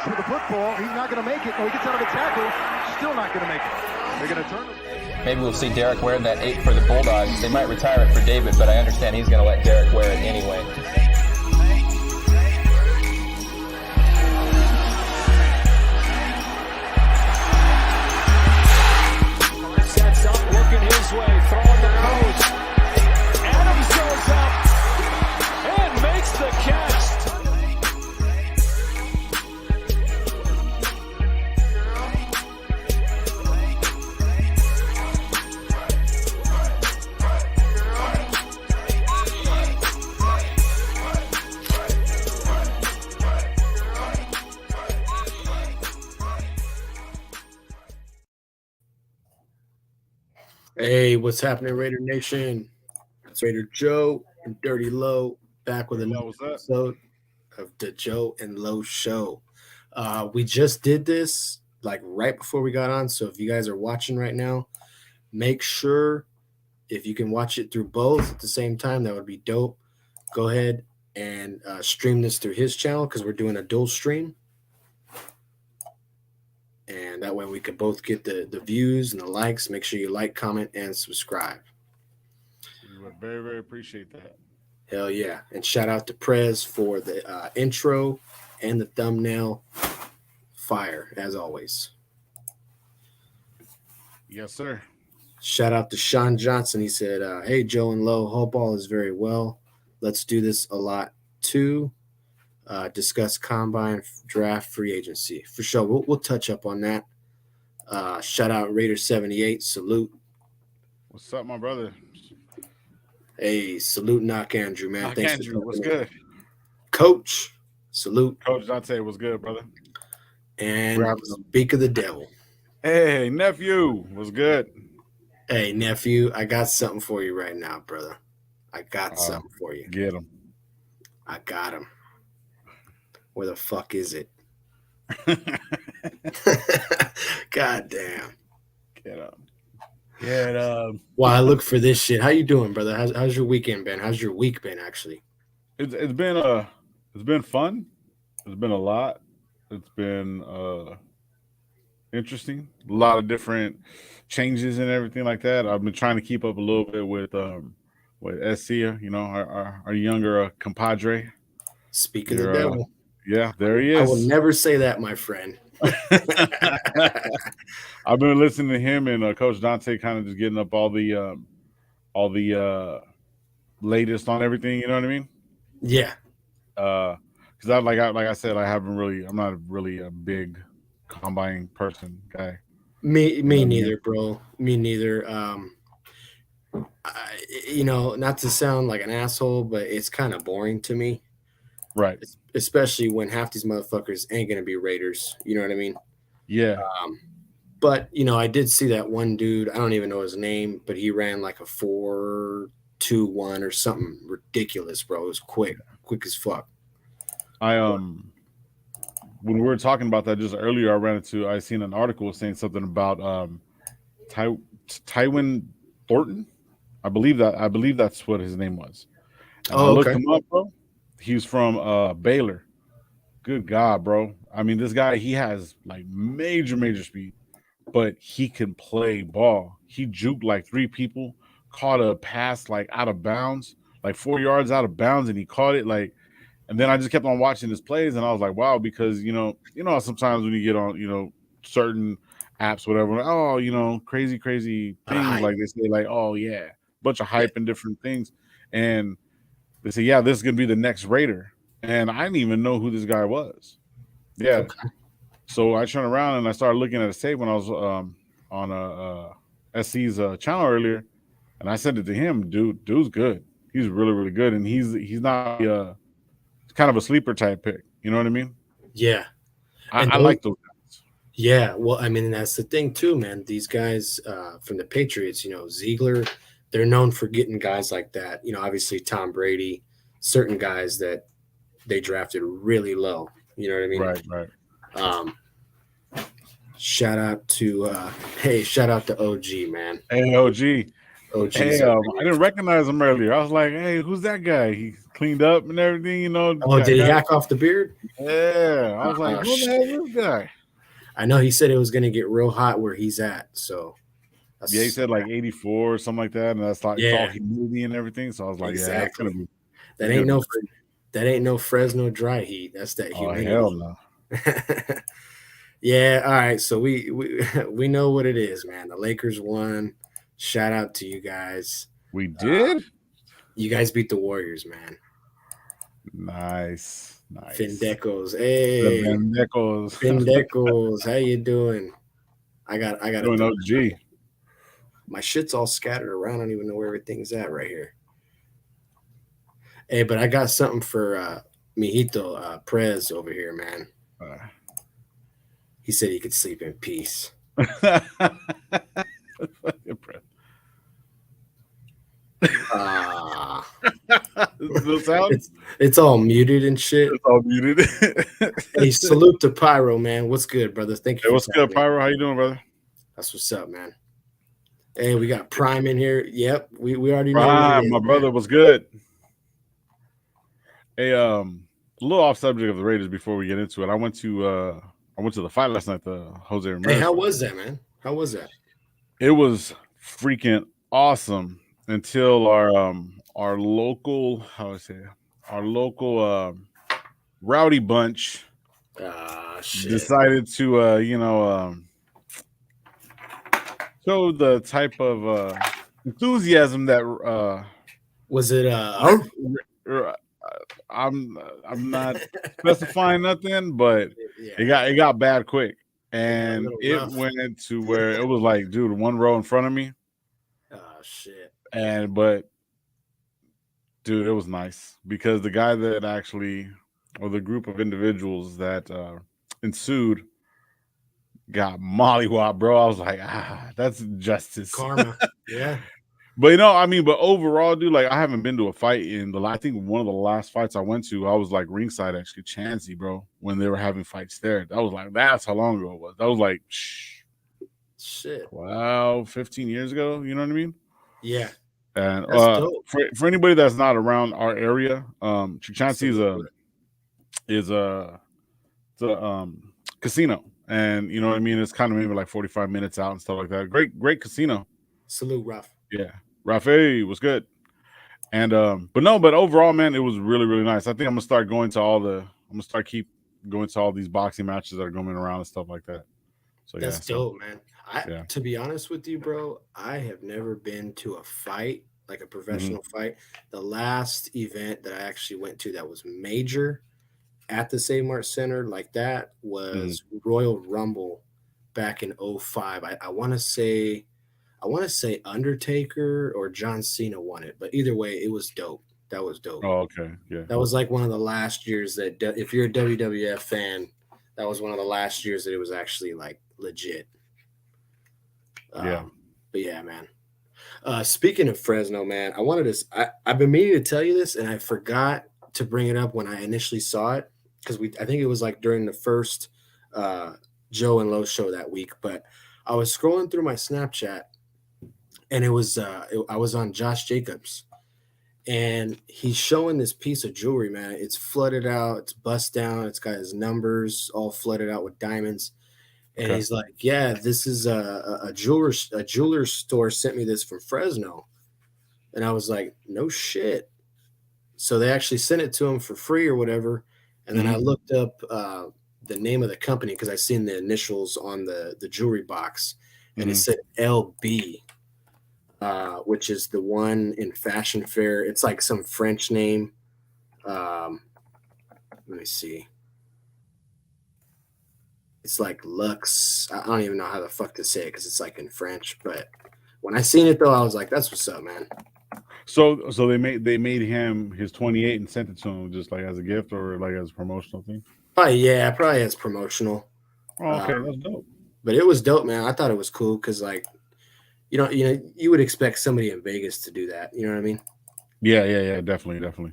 shoots with the football. He's not going to make it. No, he gets out of the tackle. Still not going to make it. They're going to turn him. Maybe we'll see Derek wearing that 8 for the Bulldogs. They might retire it for David, but I understand he's going to let Derek wear it anyway. Sets up, looking his way, throwing the post. Adams goes up and makes the catch. Hey, what's happening, Raider Nation? It's Raider Joe and Dirty Low back with another episode of the Joe and Low Show. We just did this like right before we got on, so if you guys are watching right now, make sure if you can watch it through both at the same time, that would be dope. Go ahead and stream this through his channel because we're doing a dual stream. And that way we could both get the views and the likes. Make sure you like, comment, and subscribe. We would very, very appreciate that. Hell yeah. And shout out to Prez for the intro and the thumbnail. Fire, as always. Yes, sir. Shout out to Sean Johnson. He said, hey, Joe and Low, hope all is very well. Let's do this a lot too. Discuss combine, draft, free agency. For sure, we'll touch up on that. Shout out Raider 78. Salute. What's up, my brother? Hey, salute Knock Andrew, man. Knock Thanks Andrew, what's good? Coach, salute. Coach Dante, what's good, brother? And speak of the devil. Hey, nephew, what's good? Hey, nephew, I got something for you right now, brother. I got something for you. Get him. I got him. Where the fuck is it? God damn. Get up. Get up. While I look for this shit, how you doing, brother? How's your weekend been? How's your week been, actually? It's been fun. It's been a lot. It's been interesting. A lot of different changes and everything like that. I've been trying to keep up a little bit with SC, you know, our younger compadre. Speak of the devil. Yeah, there he is. I will never say that, my friend. I've been listening to him and Coach Dante kind of just getting up all the latest on everything. You know what I mean? Yeah. Because like I said, I'm not really a big combine person guy. Me neither, bro. Me neither. Not to sound like an asshole, but it's kind of boring to me. Right. Especially when half these motherfuckers ain't going to be Raiders. You know what I mean? Yeah. But, I did see that one dude. I don't even know his name, but he ran like a 4.21 or something ridiculous, bro. It was quick as fuck. When we were talking about that just earlier, I seen an article saying something about Tywin Thornton. I believe that's what his name was. And I looked him up, bro. He's from Baylor. Good God, bro. I mean, this guy, he has like major speed, but he can play ball. He juked like 3 people, caught a pass like out of bounds, like 4 yards out of bounds, and he caught it like. And then I just kept on watching his plays, and I was like, wow, because you know, sometimes when you get on, certain apps, whatever, like, crazy things, like they say, like, oh yeah, bunch of hype and different things, and they say, yeah, this is gonna be the next Raider, and I didn't even know who this guy was. Yeah, okay. So I turned around and I started looking at his tape when I was on SC's channel earlier, and I said it to him, dude's good. He's really good, and he's not kind of a sleeper type pick. You know what I mean? Yeah, I like those guys. Yeah, well, I mean, that's the thing too, man. These guys from the Patriots, Ziegler, they're known for getting guys like that. Obviously Tom Brady, certain guys that they drafted really low. You know what I mean? Right. Shout out to OG, man. Hey, OG. OG. Hey, I didn't recognize him earlier. I was like, hey, who's that guy? cleaned up and everything. You know. Oh, did he hack off the beard? Yeah, I was like, Oh, who the hell is this guy? I know he said it was gonna get real hot where he's at. So yeah, he said like 84 or something like that, and that's like it's all Yeah. humidity and everything. So I was like, yeah, that's Exactly. gonna be. that ain't no Fresno dry heat. That's that Oh humidity. hell no! Yeah, all right. So we we know what it is, man. The Lakers won. Shout out to you guys. We did. You guys beat the Warriors, man. Nice. Findecos. The Hey, Vandecos. Findecos. How you doing? I got Doing OG. my shit's all scattered around. I don't even know where everything's at right here. Hey, but I got something for Mijito Prez over here, man. He said he could sleep in peace. The sound? It's all muted and shit. It's all muted. Hey, salute to Pyro, man. What's good, brother? Thank you. Hey, what's good, Pyro? How you doing, brother? That's what's up, man. Hey, we got Prime in here. Yep, we already know. Prime, my brother, was good. Hey, a little off subject of the Raiders before we get into it. I went to the fight last night, the Jose Ramirez. Hey, how was that, man? How was that? It was freaking awesome until our local, rowdy bunch Shit. decided to show the type of enthusiasm that Was it I'm not specifying nothing, but yeah. it got bad quick, and Yeah, it went to where it was like, dude, one row in front of me, shit. but dude, it was nice because the guy that actually, or the group of individuals that ensued, got mollywopped, bro. I was like, that's justice, Karma. Yeah. But but overall, dude, like I haven't been to a fight I think one of the last fights I went to, I was like ringside actually, Chansey, bro, when they were having fights there. That was like, that's how long ago it was. That was like, shit. Wow, 15 years ago. You know what I mean? Yeah. And That's dope. for anybody that's not around our area, Chansey is a casino, and you know what I mean. It's kind of maybe like 45 minutes out and stuff like that. Great casino. Salute, Raf. Yeah, Rafe was good, and but overall, man, it was really really nice. I think I'm gonna start keep going to all these boxing matches that are going around and stuff like that. So that's dope, man. To be honest with you, bro, I have never been to a fight, like a professional fight. The last event that I actually went to that was major at the Save Mart Center like that was Royal Rumble back in 05. I want to say Undertaker or John Cena won it, but either way, it was dope. That was dope. Oh, okay. Yeah. That was like one of the last years that if you're a WWF fan, that was one of the last years that it was actually like legit. Yeah. But yeah, man. Speaking of Fresno, man, I've been meaning to tell you this, and I forgot to bring it up when I initially saw it because I think it was like during the first Joe and Lowe show that week. But I was scrolling through my Snapchat, and it was I was on Josh Jacobs, and he's showing this piece of jewelry, man. It's flooded out, it's bust down, it's got his numbers all flooded out with diamonds. And he's like, yeah, this is a jeweler store sent me this from Fresno. And I was like, no shit. So they actually sent it to him for free or whatever. And then I looked up the name of the company because I seen the initials on the jewelry box. And it said LB, which is the one in Fashion Fair. It's like some French name. Let me see. It's like Lux. I don't even know how the fuck to say it because it's like in French. But when I seen it though, I was like, "That's what's up, man." So they made him his 28 and sent it to him just like as a gift or like as a promotional thing. Probably as promotional. Oh, okay, that's dope. But it was dope, man. I thought it was cool because like, you would expect somebody in Vegas to do that. You know what I mean? Yeah, definitely.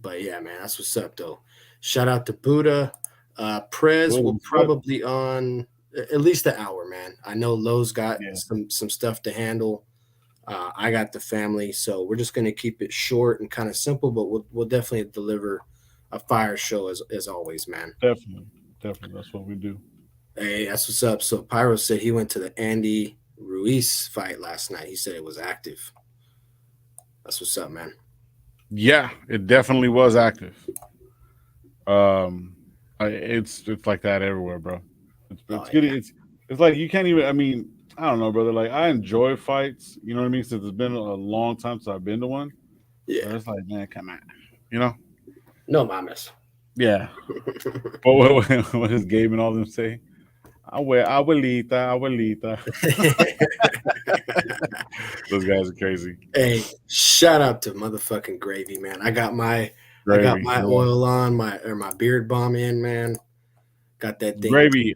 But yeah, man, that's what's up though. Shout out to Buddha. Prez will probably on at least an hour, man. I know Lowe's got some stuff to handle. I got the family, so we're just going to keep it short and kind of simple, but we'll definitely deliver a fire show as always, man. Definitely. That's what we do. Hey, that's what's up. So Pyro said he went to the Andy Ruiz fight last night. He said it was active. That's what's up, man. Yeah, it definitely was active. It's like that everywhere, bro. It's good. Yeah. It's like you can't even. I mean, I don't know, brother. Like I enjoy fights. You know what I mean? Since it's been a long time since I've been to one. Yeah. So it's like, man, come on. You know? No mames. Yeah. But what does Gabe and all them say? Abuelita. Those guys are crazy. Hey, shout out to motherfucking Gravy, man. I got my oil on, my beard balm in, man. Got that thing. Gravy.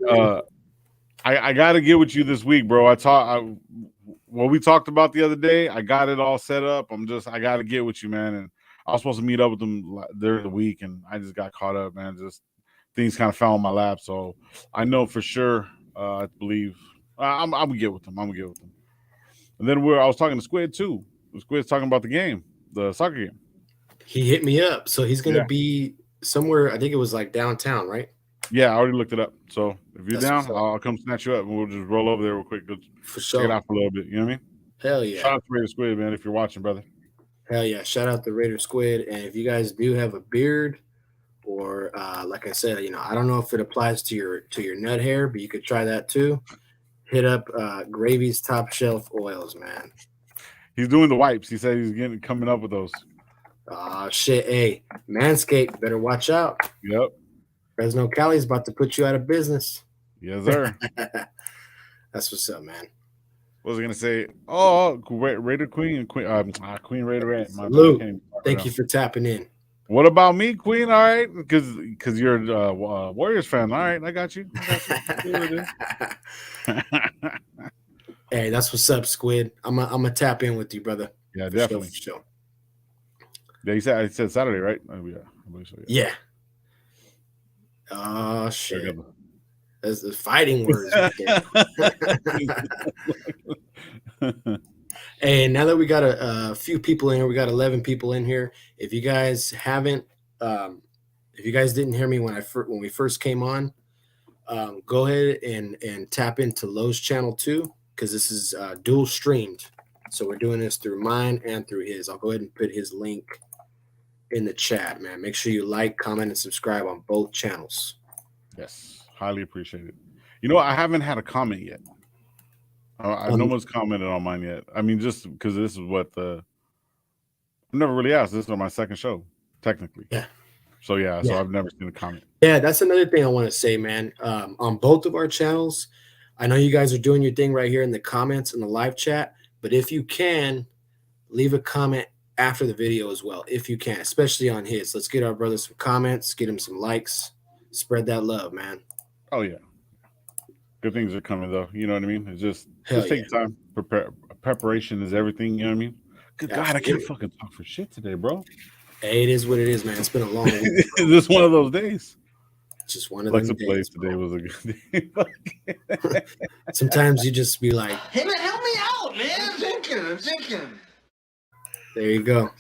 I got to get with you this week, bro. What we talked about the other day, I got it all set up. I got to get with you, man. And I was supposed to meet up with them during the week, and I just got caught up, man. Just things kind of fell on my lap. So I know for sure, I believe I'm going to get with them. And then I was talking to Squid too. Squid's talking about the game, the soccer game. He hit me up. So he's going to be somewhere, I think it was like downtown, right? Yeah, I already looked it up. So if you're down, I'll come snatch you up and we'll just roll over there real quick. For sure. Check it out for a little bit. You know what I mean? Hell yeah. Shout out to Raider Squid, man, if you're watching, brother. Hell yeah. Shout out to Raider Squid. And if you guys do have a beard or like I said, I don't know if it applies to your nut hair, but you could try that too. Hit up Gravy's Top Shelf Oils, man. He's doing the wipes. He said he's coming up with those. Shit. Hey, Manscaped, better watch out. Yep. Fresno Cali's about to put you out of business. Yes, sir. That's what's up, man. What was I gonna say? Oh, Raider Queen and Queen Raiderette. Luke, thank you for tapping in. What about me, Queen? All right, because you're a Warriors fan. All right, I got you. Hey, that's what's up, Squid. I'm gonna tap in with you, brother. Yeah, definitely. Sure. Yeah, he said Saturday, right? Oh, yeah, I believe so. Yeah. Oh shit. That's the fighting words right there. Hey, now that we got a few people in here, we got 11 people in here. If you guys haven't, if you guys didn't hear me when we first came on, go ahead and tap into Lowe's channel too, because this is dual streamed. So we're doing this through mine and through his. I'll go ahead and put his link in the chat, man. Make sure you like, comment, and subscribe on both channels. Yes, highly appreciate it. I haven't had a comment yet. No one's commented on mine yet. I mean, just because this is I've never really asked. This is my second show, technically. Yeah. So I've never seen a comment. Yeah, that's another thing I want to say, man. On both of our channels, I know you guys are doing your thing right here in the comments and the live chat, but if you can, leave a comment after the video as well, if you can, especially on his. Let's get our brother some comments, get him some likes, spread that love, man. Oh yeah, good things are coming though. You know what I mean? It's just take time. Preparation is everything. You know what I mean? Good God, I can't fucking talk for shit today, bro. Hey, it is what it is, man. It's been a long week. Is this one of those days? Just one of those days. Place today was a good day. Sometimes you just be like, "Hey man, help me out, man! I'm thinking. There you go.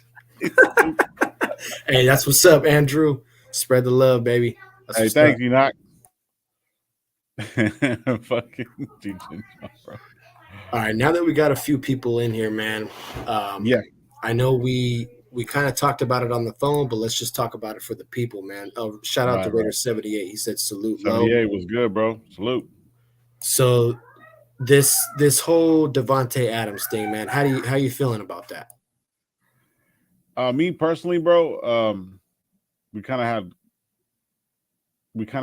Hey, that's what's up, Andrew. Spread the love, baby. Hey, thank you, Knock. Fucking teaching, bro. All right, now that we got a few people in here, man. I know we kind of talked about it on the phone, but let's just talk about it for the people, man. Oh, shout out to Raider 78. He said salute. 78 was good, bro. Salute. So this whole Davante Adams thing, man. How you feeling about that? Me personally, bro. We kind of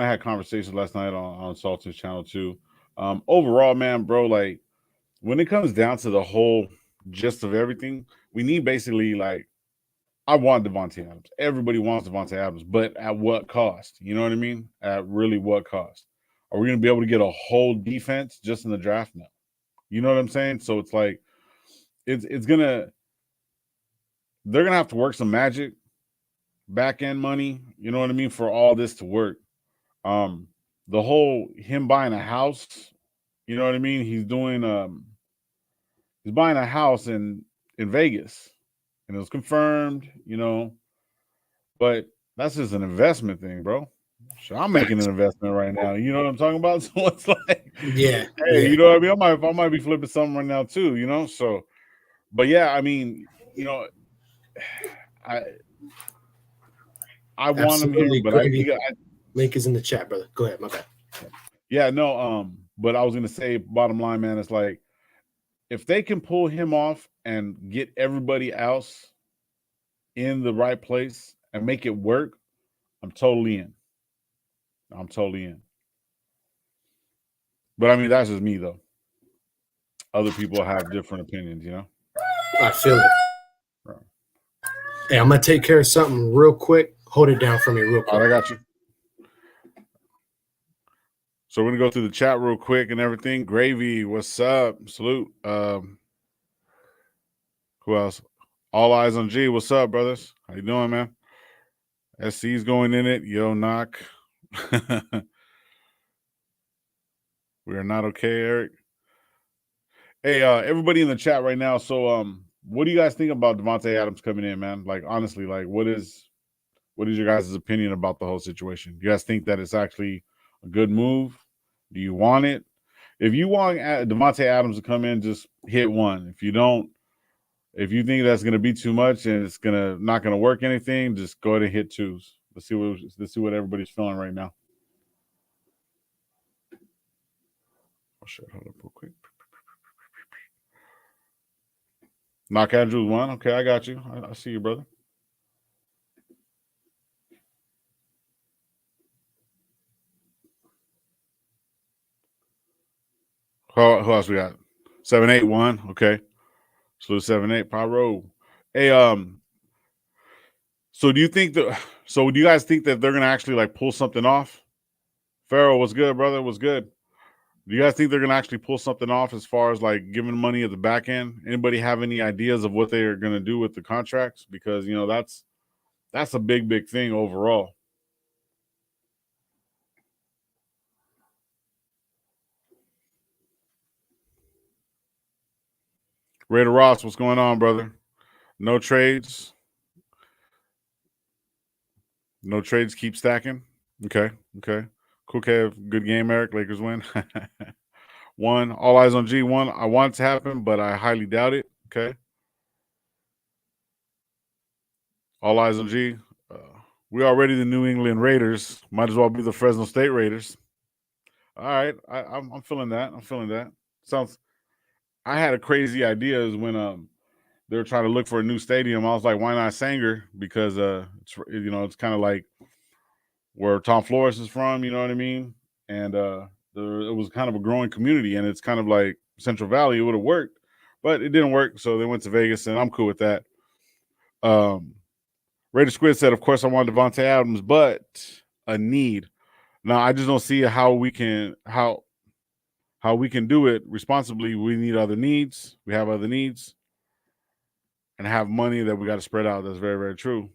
had conversations last night on Sultan's channel too. Overall, man, bro, like when it comes down to the whole gist of everything, we need basically I want Davante Adams. Everybody wants Davante Adams, but at what cost? You know what I mean? At really what cost? Are we going to be able to get a whole defense just in the draft? No. You know what I'm saying? So it's like they're gonna have to work some magic, back end money. You know what I mean, for all this to work. The whole him buying a house. You know what I mean? He's doing He's buying a house in Vegas, and it was confirmed, but that's just an investment thing, bro. So I'm making an investment right now. You know what I'm talking about? So it's like, yeah, hey, you know what I mean? I might be flipping something right now too, So, but yeah, I mean, I want him here, but link is in the chat, brother. Go ahead, my bad. Yeah, no, but I was gonna say, bottom line, man, it's like if they can pull him off and get everybody else in the right place and make it work, I'm totally in. But I mean, that's just me though. Other people have different opinions, I feel it. Right. Hey, I'm gonna take care of something real quick. Hold it down for me real quick. All right, I got you. So we're gonna go through the chat real quick and everything. Gravy, what's up? Salute. Who else? All Eyes on G. What's up, brothers? How you doing, man? SC's going in it. Yo, knock. We are not okay, Eric. Hey, everybody in the chat right now. So, what do you guys think about Davante Adams coming in, man? Like, honestly, like, what is your guys' opinion about the whole situation? Do you guys think that it's actually a good move? Do you want it? If you want Davante Adams to come in, just hit one. If you don't, if you think that's going to be too much and it's not going to work anything, just go ahead and hit twos. Let's see what everybody's feeling right now. Oh shit! Hold up real quick. Knock Andrews one. Okay, I got you. I see you, brother. Who else we got? 781. Okay. So 78. Pyro. Hey, so do you guys think that they're gonna actually like pull something off? Pharaoh, what's good, brother? What's good? Do you guys think they're gonna actually pull something off as far as like giving money at the back end? Anybody have any ideas of what they are gonna do with the contracts? Because that's a big thing overall. Raider Ross, what's going on, brother? No trades. No trades, keep stacking. Okay. Cool, Kev. Good game, Eric. Lakers win. 1. All Eyes on G1. I want it to happen, but I highly doubt it. Okay. All Eyes on G. We already the New England Raiders. Might as well be the Fresno State Raiders. All right. I'm feeling that. I had a crazy idea when they were trying to look for a new stadium. I was like, why not Sanger? Because it's kind of like where Tom Flores is from, you know what I mean? And it was kind of a growing community, and it's kind of like Central Valley. It would have worked, but it didn't work, so they went to Vegas, and I'm cool with that. Raider Squid said, of course I want Davante Adams, but a need. Now, I just don't see how we can do it responsibly. We need other needs. We have other needs. And have money that we got to spread out. That's very, very true.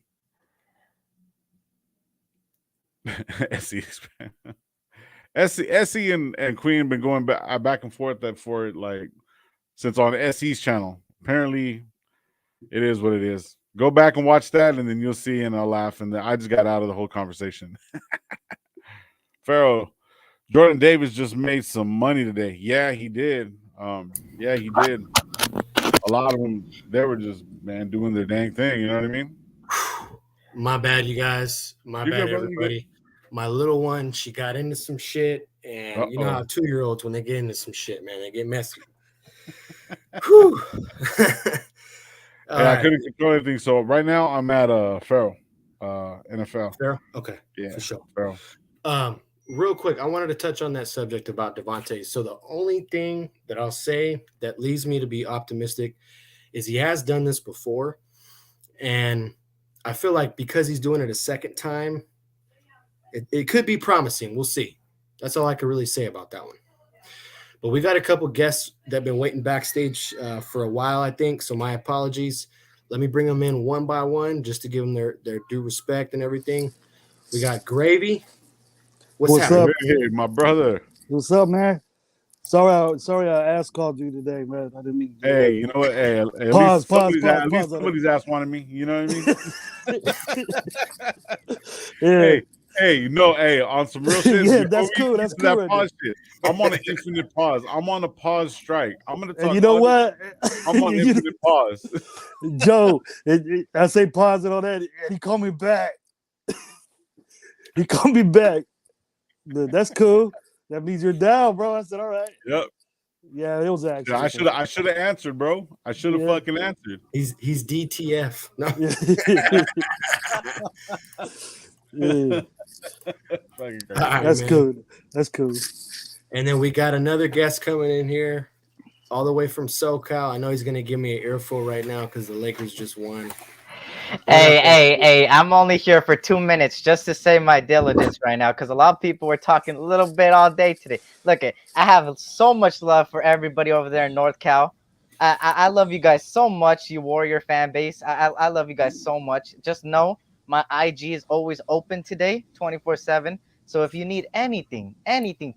Essie and Queen been going back and forth since on SE's channel. Apparently, it is what it is. Go back and watch that, and then you'll see, and I'll laugh. And I just got out of the whole conversation. Pharaoh, Jordan Davis just made some money today. Yeah, he did. He did. A lot of them, they were just, man, doing their dang thing. You know what I mean? My bad, you guys. My bad, everybody. My little one, she got into some shit. And you know how 2-year-olds, when they get into some shit, man, they get messy. Whew. I couldn't control anything. So right now I'm at Pharaoh, NFL. Pharaoh? Okay. Yeah, for sure. Pharaoh. Real quick, I wanted to touch on that subject about Davante. So the only thing that I'll say that leads me to be optimistic is he has done this before. And I feel like because he's doing it a second time, it could be promising. We'll see. That's all I can really say about that one. But we got a couple guests that have been waiting backstage for a while, I think. So my apologies. Let me bring them in one by one just to give them their due respect and everything. We got Gravy. What's up? Hey, my brother. What's up, man? Sorry, I ass called you today, man. I didn't mean to do Hey, you know what? Hey, at Pause, least pause, at least pause on somebody's ass wanted me. You know what I mean? that. Hey, no, hey, on some real shit. Yeah, before that's we cool. get That's to cool that right pause shit. I'm on an infinite pause. I'm on a pause strike. I'm gonna talk. And you know what? I'm on infinite pause. Joe, I say pause it on that, and he called me back. He called me back. That's cool. That means you're down, bro. I said, all right. Yep. Yeah, it was actually. I should have answered, bro. I should have fucking answered. He's DTF. No. Yeah. Fucking crazy. All right, That's man. cool. That's cool. And then we got another guest coming in here, all the way from SoCal. I know he's gonna give me an earful right now because the Lakers just won. Hey, I'm only here for 2 minutes just to say my diligence right now because a lot of people were talking a little bit all day today. Look, I have so much love for everybody over there in North Cal. I love you guys so much, you Warrior fan base. I love you guys so much. Just know my IG is always open today, 24/7. So if you need anything,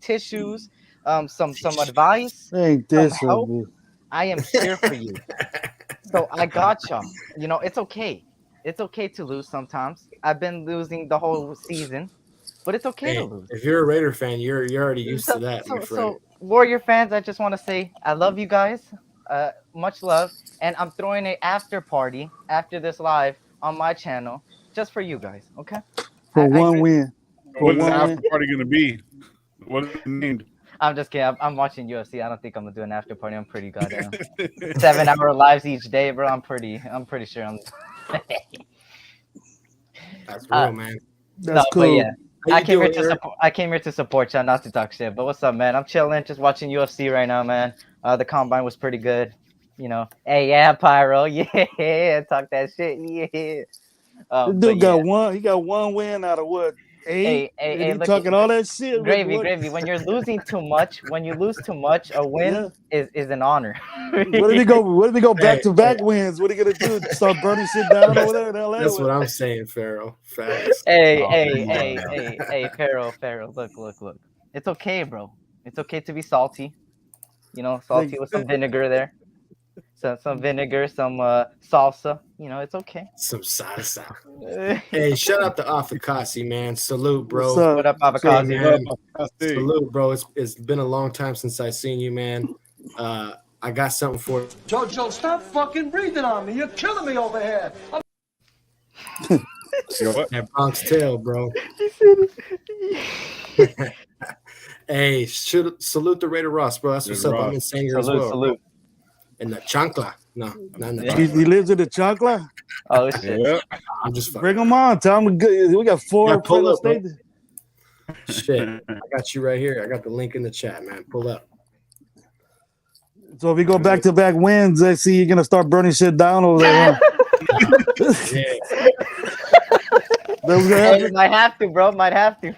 tissues, some advice, Ain't some this help, so I am here for you. So I got y'all. You know, it's okay. It's okay to lose sometimes. I've been losing the whole season, but it's okay to lose. If you're a Raider fan, you're already used to that, my friend. So Warrior fans, I just want to say I love you guys. Much love, and I'm throwing an after party after this live on my channel just for you guys. Okay? For one win. What is the after party gonna be? What is it named? I'm just kidding. I'm watching UFC. I don't think I'm gonna do an after party. I'm pretty goddamn 7-hour lives each day, bro. I'm pretty sure I'm. That's real, man. That's cool. But yeah, I came here to support y'all, not to talk shit. But what's up, man? I'm chilling, just watching UFC right now, man. The combine was pretty good. You know, hey, yeah, Pyro, yeah, talk that shit, yeah. This dude got one. He got one win out of what? 8? Hey, he talking all that shit. Gravy. When you're losing too much, a win is an honor. What did he go back to back wins? What are you gonna do? Start burning shit down over there in LA? That's what I'm saying, Pharaoh. Facts. Hey, Pharaoh. Look. It's okay, bro. It's okay to be salty. You know, salty with some vinegar there. Some vinegar, some salsa. You know, it's okay. Some salsa. Hey, shout out to Afakasi, man. Salute, bro. What up, Afakasi? Salute, bro. It's been a long time since I seen you, man. I got something for you. Jojo, stop fucking breathing on me. You're killing me over here. That Bronx Tale, bro. Hey, salute the Raider Ross, bro. That's what's up. I'm in Sanger as well. Salute. In the chancla. No, not in the chancla. He lives in the chancla? Oh, shit. Yeah. I'm just bring him on. Tell him we got 4 pull state. Shit. I got you right here. I got the link in the chat, man. Pull up. So if we go back to back wins, I see you're gonna start burning shit down over there. Hey, might have to, bro. Might have to.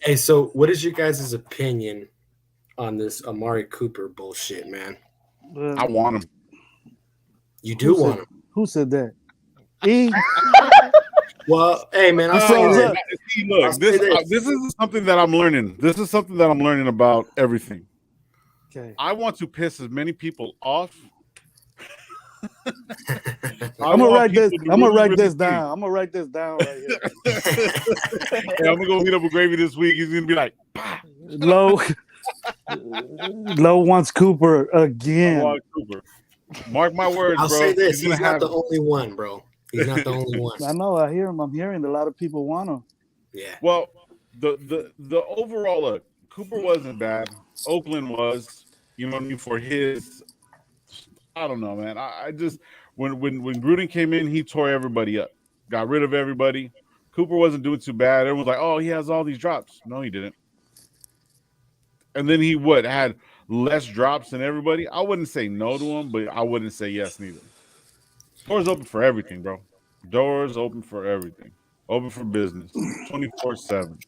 Hey, so what is your guys' opinion on this Amari Cooper bullshit, man? I want him. You do want him. Who said that? E? Well, hey, man, look, this is something that I'm learning. This is something that I'm learning about everything. Okay. I want to piss as many people off. I'm gonna write this. I'm gonna write this down. I'm gonna write this down right here. Hey, I'm gonna go meet up with Gravy this week. He's gonna be like, Low wants Cooper again. I want Cooper. Mark my words, I'll bro. say this: he's not the only one, bro. He's not the only one. I know. I hear him. I'm hearing a lot of people want him. Yeah. Well, the overall look, Cooper wasn't bad. Oakland was, you know what I mean, for his. I don't know, man. I just when Gruden came in, he tore everybody up, got rid of everybody. Cooper wasn't doing too bad. Everyone's like, "Oh, he has all these drops." No, he didn't. And then he had less drops than everybody. I wouldn't say no to him, but I wouldn't say yes neither. Doors open for everything, bro. Doors open for everything. Open for business, 24/7.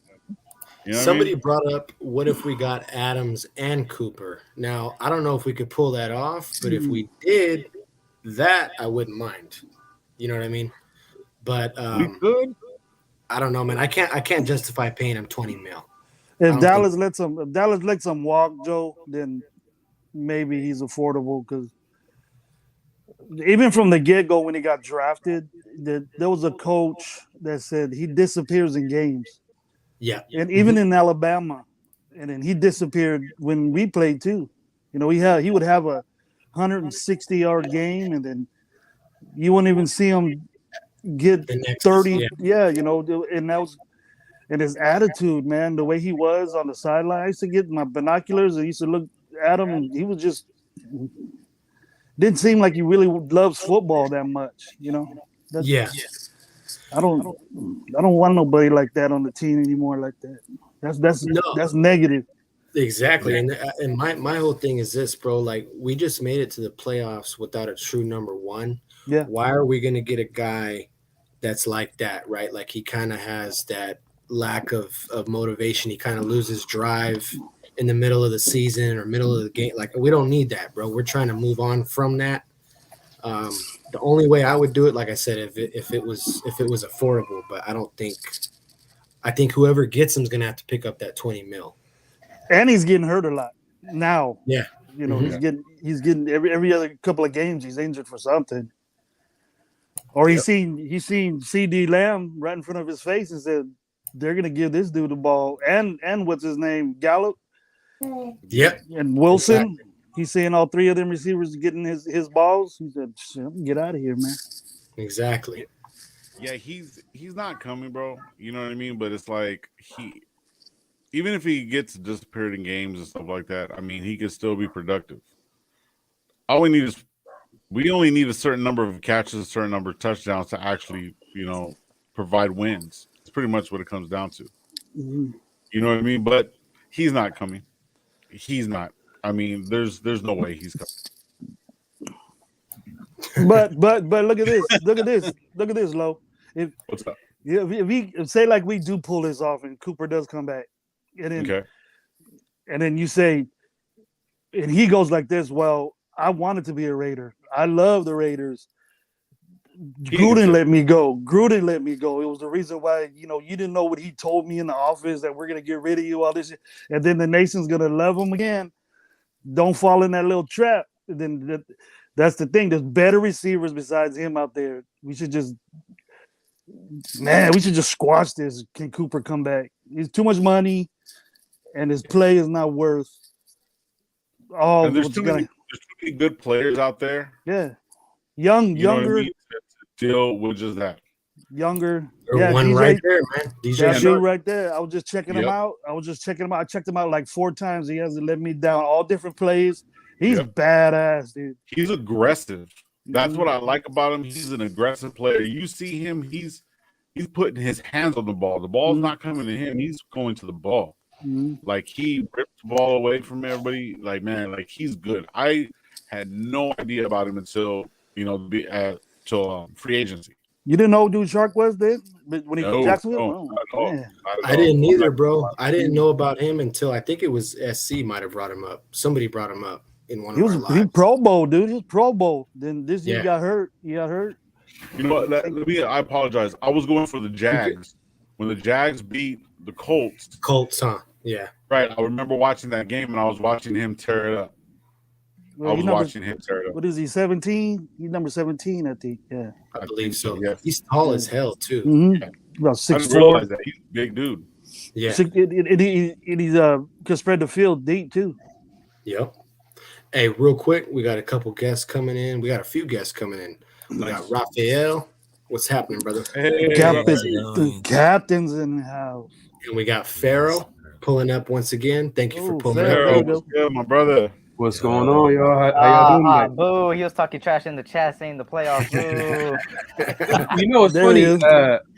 You know Somebody brought up, what if we got Adams and Cooper? Now, I don't know if we could pull that off, but if we did, that I wouldn't mind. You know what I mean? But we could. I don't know, man. I can't justify paying him $20 million. If Dallas lets him walk, Joe, then maybe he's affordable because even from the get-go when he got drafted, there was a coach that said he disappears in games. Yeah. And even in Alabama, and then he disappeared when we played too. You know, he would have a 160-yard game, and then you wouldn't even see him get 30. Yeah, you know, and that was and his attitude, man, the way he was on the sideline. I used to get my binoculars and used to look at him, and he was just didn't seem like he really loves football that much, you know. I don't want nobody like that on the team anymore. Like that. That's negative. Exactly. And my whole thing is this, bro. Like, we just made it to the playoffs without a true number one. Yeah. Why are we gonna get a guy that's like that, right? Like, he kind of has that lack of motivation. He kind of loses drive in the middle of the season or middle of the game. Like, we don't need that, bro. We're trying to move on from that. The only way I would do it, like I said, if it was affordable, but I think whoever gets him is gonna have to pick up that 20 mil. And he's getting hurt a lot now. Yeah. You know, he's getting every other couple of games he's injured for something. Or he's seen CD Lamb right in front of his face and said they're gonna give this dude the ball and what's his name, Gallup. Yep. And Wilson. Exactly. He's seeing all three of them receivers getting his balls. He said, "Get out of here, man." Exactly. Yeah, he's not coming, bro. You know what I mean? But it's like even if he gets disappeared in games and stuff like that, I mean, he could still be productive. All we need is we only need a certain number of catches, a certain number of touchdowns to actually, you know, provide wins. It's pretty much what it comes down to. Mm-hmm. You know what I mean? But he's not coming. He's not. I mean, there's no way he's coming. But look at this. Look at this, Lo. What's up? If we say like we do pull this off and Cooper does come back, and then you say, and he goes like this, well, I wanted to be a Raider. I love the Raiders. Gruden let me go. Gruden let me go. It was the reason why, you know, you didn't know what he told me in the office that we're going to get rid of you, all this shit. And then the nation's going to love him again. Don't fall in that little trap. Then that's the thing. There's better receivers besides him out there. We should just squash this. Can Cooper come back? He's too much money, and his play is not worth all. There's too many good players out there. Yeah, younger. Deal with just that. Younger. Yeah, one DJ, right there, man. DJ right there. I was just checking him out. I checked him out like 4 times. He hasn't let me down. All different plays. He's badass, dude. He's aggressive. That's what I like about him. He's an aggressive player. You see him, he's putting his hands on the ball. The ball's not coming to him. He's going to the ball. Like, he ripped the ball away from everybody. Like, man, like, he's good. I had no idea about him until, you know, till free agency. You didn't know who Dude Shark was then? But when he was Jacksonville? I didn't either, bro. I didn't know about him until I think it was SC might have brought him up. Somebody brought him up in one of our lives. He was Pro Bowl, dude. He was Pro Bowl. Then this year got hurt. He got hurt. You know what? I apologize. I was going for the Jags. When the Jags beat the Colts. Colts, huh? Yeah. Right. I remember watching that game, and I was watching him tear it up. Well, I was watching him tear it up. What is he, 17? He's number 17, I think. Yeah. I believe so. Yeah. He's tall as hell, too. Mm-hmm. Yeah. About 6'4". I didn't realize that. He's a big dude. Yeah. He's can spread the field deep, too. Yep. Hey, real quick, we got a couple guests coming in. We got a few guests coming in. We got Raphael. What's happening, brother? Hey, Captain's in the house. And we got Pharaoh pulling up once again. Thank you for pulling Pharaoh, up. what's good, my brother? What's going on, y'all? How y'all doing? Boo! He was talking trash in the chat, saying the playoffs. Boo! You know, it's funny.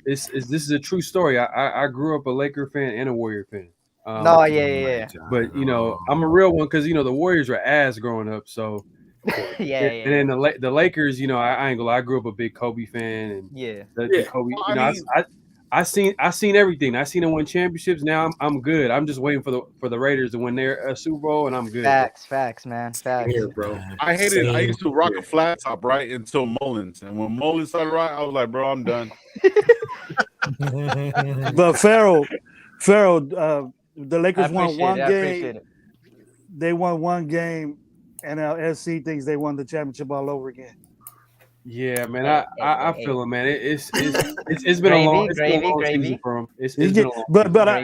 This is a true story. I grew up a Laker fan and a Warrior fan. But you know, I'm a real one because you know the Warriors were ass growing up. So and then the Lakers, you know, I ain't gonna lie. I grew up a big Kobe fan, and the Kobe. You know, I seen everything. I seen them win championships. Now I'm good. I'm just waiting for the Raiders to win their Super Bowl, and I'm good. Facts, man. Facts. Here, bro. I hated. I used to rock a flat top right until Mullins, and when Mullins started right, I was like, bro, I'm done. But Pharaoh, The I Lakers won appreciate one it. I appreciate game. it. They won one game, and now SC thinks they won the championship all over again. Yeah, man, I feel it, man. It's been a long season for him. It's been a long But season.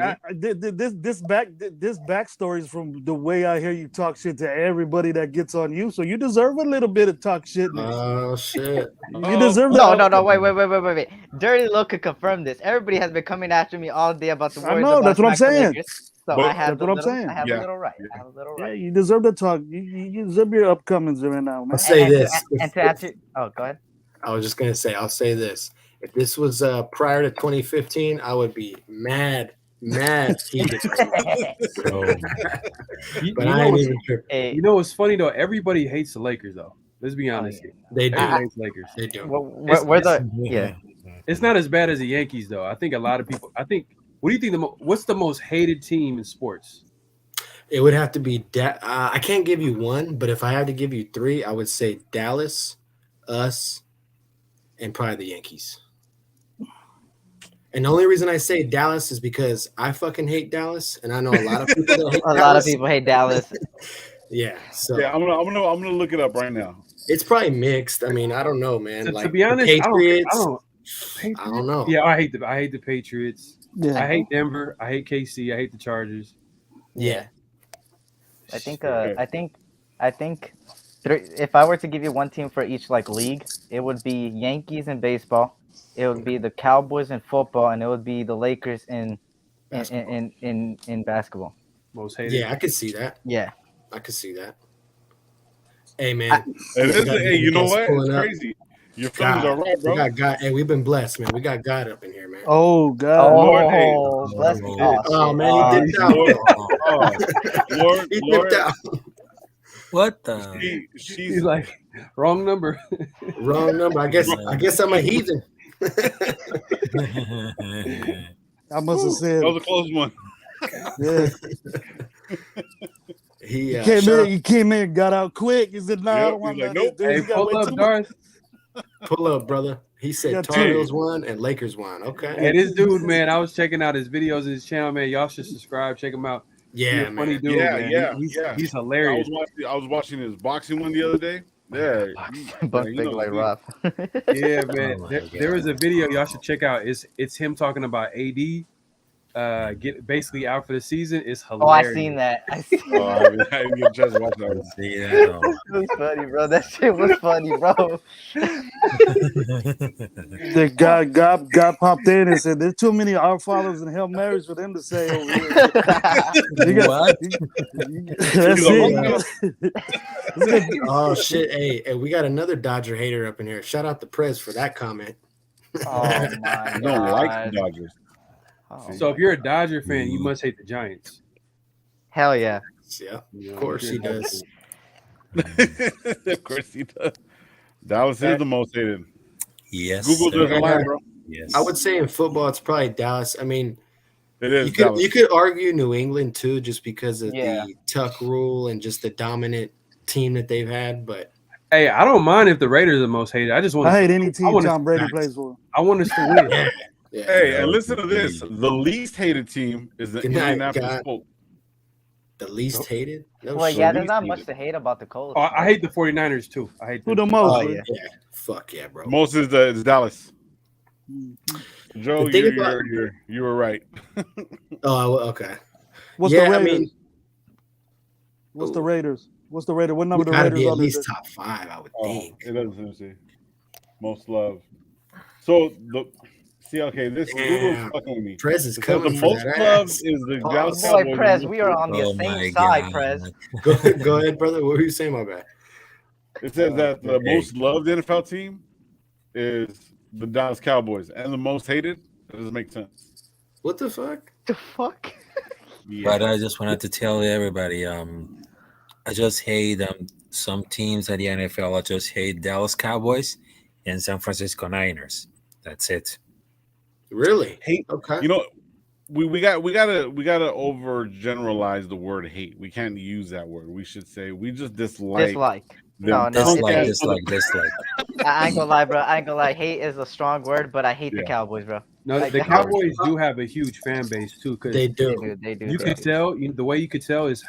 this backstory is from the way I hear you talk shit to everybody that gets on you. So you deserve a little bit of talk shit. Oh shit! You deserve that. No. Wait. Dirty Low could confirm this. Everybody has been coming after me all day about the Warriors. I know, that's what I'm saying. So But I have that's what I'm saying. I have Yeah. a little right. I have a little Yeah, right. you deserve to talk. You deserve your upcomings right now, man. I'll say And this. to answer, oh, go ahead. I was just gonna say. I'll say this. If this was prior to 2015, I would be mad. Heated. But I ain't even tripping. Hey, You know what's funny though? Everybody hates the Lakers though. Let's be honest here. They do. Everybody hates Lakers. They do. we're the yeah. It's not as bad as the Yankees though. I think a lot of people. What do you think? What's the most hated team in sports? It would have to be. I can't give you one, but if I had to give you three, I would say Dallas, us, and probably the Yankees. And the only reason I say Dallas is because I fucking hate Dallas, and I know a lot of people that hate A Dallas. lot of people hate Dallas. Yeah, so Yeah, I'm gonna look it up right now. it's probably mixed. I mean, I don't know, man. To be honest, the I don't know. Yeah, I hate the Patriots. Yeah. I hate Denver. I hate KC. I hate the Chargers. Yeah. I think if I were to give you one team for each like league, it would be Yankees in baseball, it would be the Cowboys in football, and it would be the Lakers in basketball. Most hated. Yeah, I could see that. Yeah. I could see that. Hey, man. Hey, you know what? Pulling It's up. crazy. Your feelings are right, We bro. got God. Hey, we've been blessed, man. We got God up in here, man. Oh God. Lord, hey. Oh, bless me. Oh, man, he dipped out. Lord, He dipped out. What the? He's like, wrong number. Wrong number. I guess I'm a heathen. I must have said. That was a close one. Yeah. He He came in, got out quick. He said, "No, I Yep, don't want he's like, none of this, nope. dude. Hey, You gotta pull wait up, till Darth. pull up, brother. He said Yeah, Tar Heels won and Lakers won. Okay. Hey, this dude, man, I was checking out his videos in his channel, man. Y'all should subscribe. Check him out. He's Yeah, a funny man. dude, man. Yeah. He's hilarious. I was watching his boxing one the other day. Yeah, Buck big like Rob. Yeah, man. Oh, There was a video y'all should check out. It's him talking about AD get basically out for the season. It's hilarious. Oh, I seen that. I seen Oh, I didn't get a chance to watch that one. See that? Oh. It was funny, bro. That shit was funny, bro. The God popped in and said, "There's too many Our Fathers and Hail Marys for them to say over here." What? That's it. Oh shit! Hey, we got another Dodger hater up in here. Shout out to Prez for that comment. Oh my I don't like the god. Dodgers. Oh, So if you're a Dodger fan, you must hate the Giants. hell yeah. Yeah, You know, of course if he you're a Dodger does. Of course he does. Dallas is the most hated. Yes. Google sir. doesn't lie, bro. Yes. I would say in football, it's probably Dallas. I mean, It is you could Dallas. you could argue New England too, just because of Yeah. the Tuck rule and just the dominant team that they've had. But Hey, I don't mind if the Raiders are the most hated. I just want I hate any team wanna- Tom Brady plays for. I want us to win. yeah, Hey, and listen to this. The least hated team is the Good night, Indianapolis God. Colts. the least hated. No Well, shit. yeah, there's least not much hated. to hate about the Colts. Oh, I hate the 49ers too. I hate Who them. the most? Oh, man? yeah. Yeah, fuck yeah, bro. Most is Dallas. Joe, The thing about- you were right. Oh, okay. What's Yeah, the I Raiders? mean- What's the Raiders? What's the Raider? What number We the gotta Raiders be at on least this? top 5, I would Oh, think. it doesn't say. Most love. So okay, this Google's Damn. fucking with me. Prez is It says the coming for most that loved ass. is the Oh, Dallas Boy, Cowboys. Prez, we are on the Oh my same side, God. Prez. Go ahead, brother. What were you saying, my bad? It says that the Okay. most loved NFL team is the Dallas Cowboys, and the most hated. That doesn't make sense. What the fuck? The fuck? Yeah. But I just wanted to tell everybody, I just hate some teams at the NFL. I just hate Dallas Cowboys and San Francisco Niners. That's it. Really? Hate. Okay. You know, we gotta overgeneralize the word hate. We can't use that word. We should say we just dislike. Dislike. them. No, Dislike, it's- dislike, dislike. I ain't gonna lie, bro. I ain't gonna lie. Hate is a strong word, but I hate the Yeah. Cowboys, bro. No, Like the the Cowboys do have a huge fan base too. Cause They do. You could tell. The way you could tell is,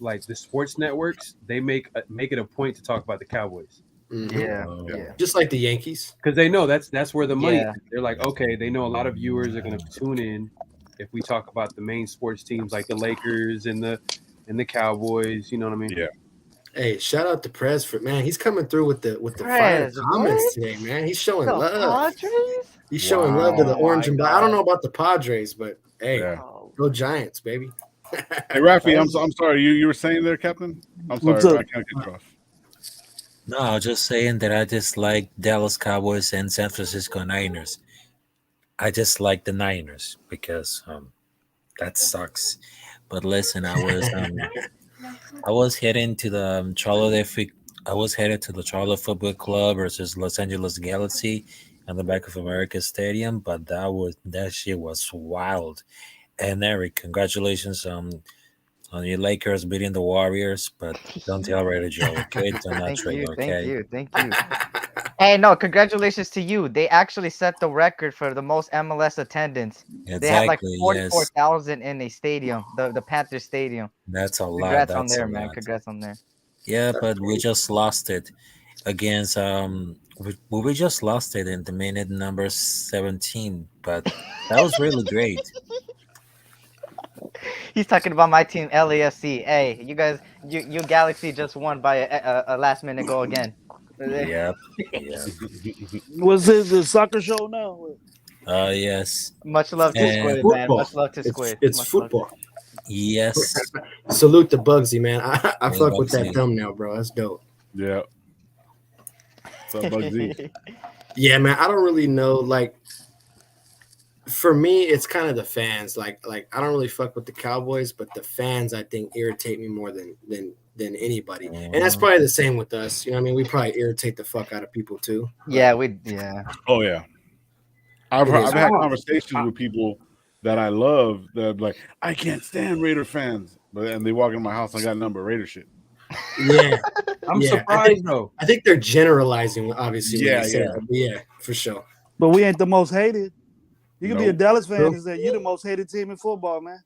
like the sports networks, they make it a point to talk about the Cowboys. Mm-hmm. Yeah. Just like the Yankees, because they know that's where the money. Yeah. They're like, okay, they know a lot of viewers are going to tune in if we talk about the main sports teams like the Lakers and the Cowboys. You know what I mean? Yeah. Hey, shout out to Prez for man. He's coming through with the Prez, fire comments what? today, man. He's showing The love. Padres? He's showing love to the Wow. orange and black. I don't God. know about the Padres, but hey, Yeah. go Giants, baby. Hey, Rafi, I'm sorry. You were saying there, Captain? I'm sorry. What's up? I can't cut you off. No, I was just saying that I just like Dallas Cowboys and San Francisco Niners. I just like the Niners because that sucks. But listen, I was heading to the Charlotte Football Club versus Los Angeles Galaxy on the Bank of America Stadium, but that shit was wild. And Eric, congratulations on your Lakers beating the Warriors, but don't tell Raider Joe, okay? Do not trade, okay? Thank you. Hey, no, congratulations to you. They actually set the record for the most MLS attendance. They had like Exactly, 44,000 in a stadium, the Panthers Stadium. That's a lot. Congrats on That's there, a man. lot. Congrats on there. Yeah, but we just lost it against we just lost it in the minute number 17, but that was really great. He's talking about my team, LAFC. Hey, you guys, you Galaxy just won by a last minute goal again. Yep. Was it the soccer show now? Yes. Much love to And- Squid, man. Football. Much love to Squid. It's Much love. football. Yes. Salute to Bugsy, man. I Hey, fuck with that Bugsy. thumbnail, bro. That's dope. Yeah. What's up, Bugsy? Yeah, man. I don't really know. Like, for me, it's kind of the fans. Like I don't really fuck with the Cowboys, but the fans, I think, irritate me more than anybody. And that's probably the same with us. You know what I mean? We probably irritate the fuck out of people too. Yeah, Oh yeah. I've It is had hard. conversations with people that I love that are like, I can't stand Raider fans, and they walk in my house and I got a number of Raider shit. Yeah, I'm Yeah, surprised though. I think they're generalizing, obviously. when Yeah, they say yeah. that, but yeah, for sure. But we ain't the most hated. You can be a Nope. Dallas fan True. and say you're the most hated team in football, man.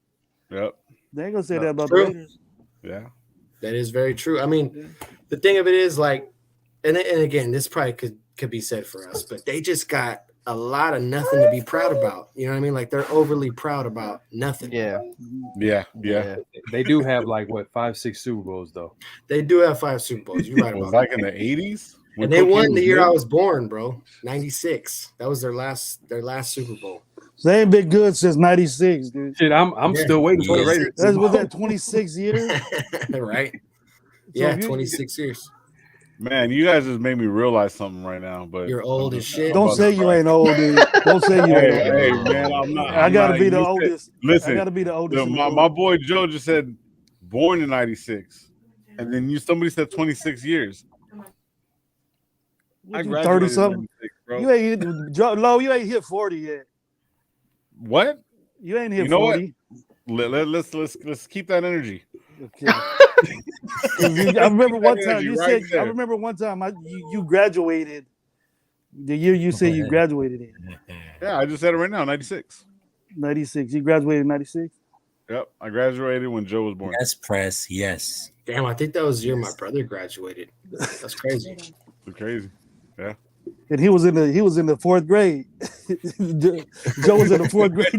Yep. They ain't gonna say that about True. the Raiders. Yeah. That is very true. I mean, the thing of it is, like, and again, this probably could be said for us, but they just got a lot of nothing to be proud about. You know what I mean? Like, they're overly proud about nothing. Yeah. Yeah. They do have like what 5-6 Super Bowls though. They do have 5 Super Bowls. You're right It was about like that. in the 80s. when And they cocaine won the was year good. I was born, bro. 96. That was their last Super Bowl. They ain't been good since '96, dude. Shit, I'm Yeah. still waiting for the Yes. Raiders. That's was that 26 years. Right? Yeah, if you- 26 years. Man, you guys just made me realize something right now. But You're old as shit. Don't say you ain't old, dude. Don't say you Hey, ain't old. hey, man, I'm not. I I'm gotta not- be the you said- oldest. Listen, I gotta be the oldest. in the my room. boy Joe just said born in '96, and then somebody said 26 years. What I you, graduated 30 in something. 96, bro. You ain't low. You ain't hit 40 yet. What? You ain't hit You know what? 40. Let's keep that energy. Okay. 'Cause I remember one That time energy you right said. there. I remember one time you graduated. The year you said you graduated in Yeah, I just said it right now. 96. '96. You graduated in '96. Yep, I graduated when Joe was born. Yes, press. Yes. Damn, I think that was the year my brother graduated. That's crazy. It's crazy. Yeah. And he was in the fourth grade. Joe was in the fourth grade.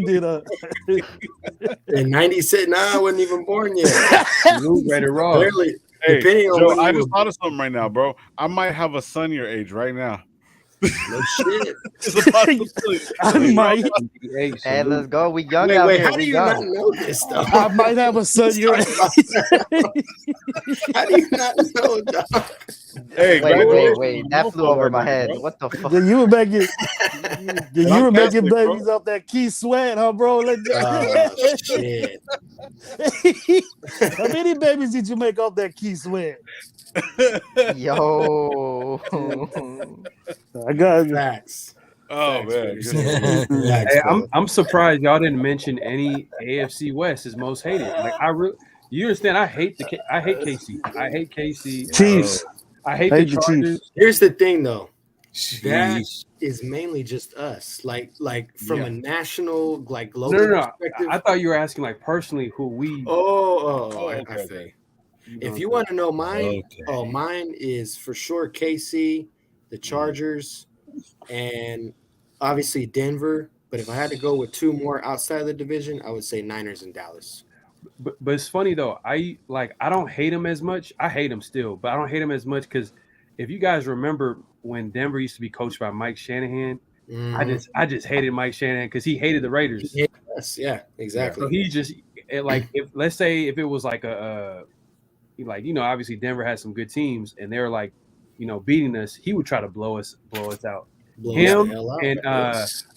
In 96, I wasn't even born yet. You ready to roll. Barely. Hey, Depending on Joe, when I you just were- thought of something right now, bro. I might have a son your age right now. No shit. It's a possibility. I might. Hey, let's go. We young Wait, out wait, here. how do We you young. not know this though? I might have a son your age. How do you not know, dog? Hey, Wait. That flew over my head. What the fuck? Then you were making, I'm making Catholic, bro. babies off that Key Sweat, huh, bro? Oh, shit. How many babies did you make off that Key Sweat? Yo. I got Facts. Oh man. Facts, good one. Facts, Hey, bro. I'm surprised y'all didn't mention any AFC West is most hated. Like you understand? I hate KC. I hate KC. Chiefs. I hate Hate the the Chargers. Chiefs. Here's the thing, though. That Sheesh. is mainly just us, like from a national, like global No. perspective. I thought you were asking like personally who we. I feel you. If you want to know mine, Okay. mine is for sure KC, the Chargers, and obviously Denver. But if I had to go with two more outside of the division, I would say Niners and Dallas. But it's funny though. I don't hate him as much. I hate him still, but I don't hate him as much because if you guys remember when Denver used to be coached by Mike Shanahan, I just hated Mike Shanahan because he hated the Raiders. Yes, yeah, exactly. So he just like if let's say if it was like obviously Denver had some good teams and they're like beating us, he would try to blow us out. Him and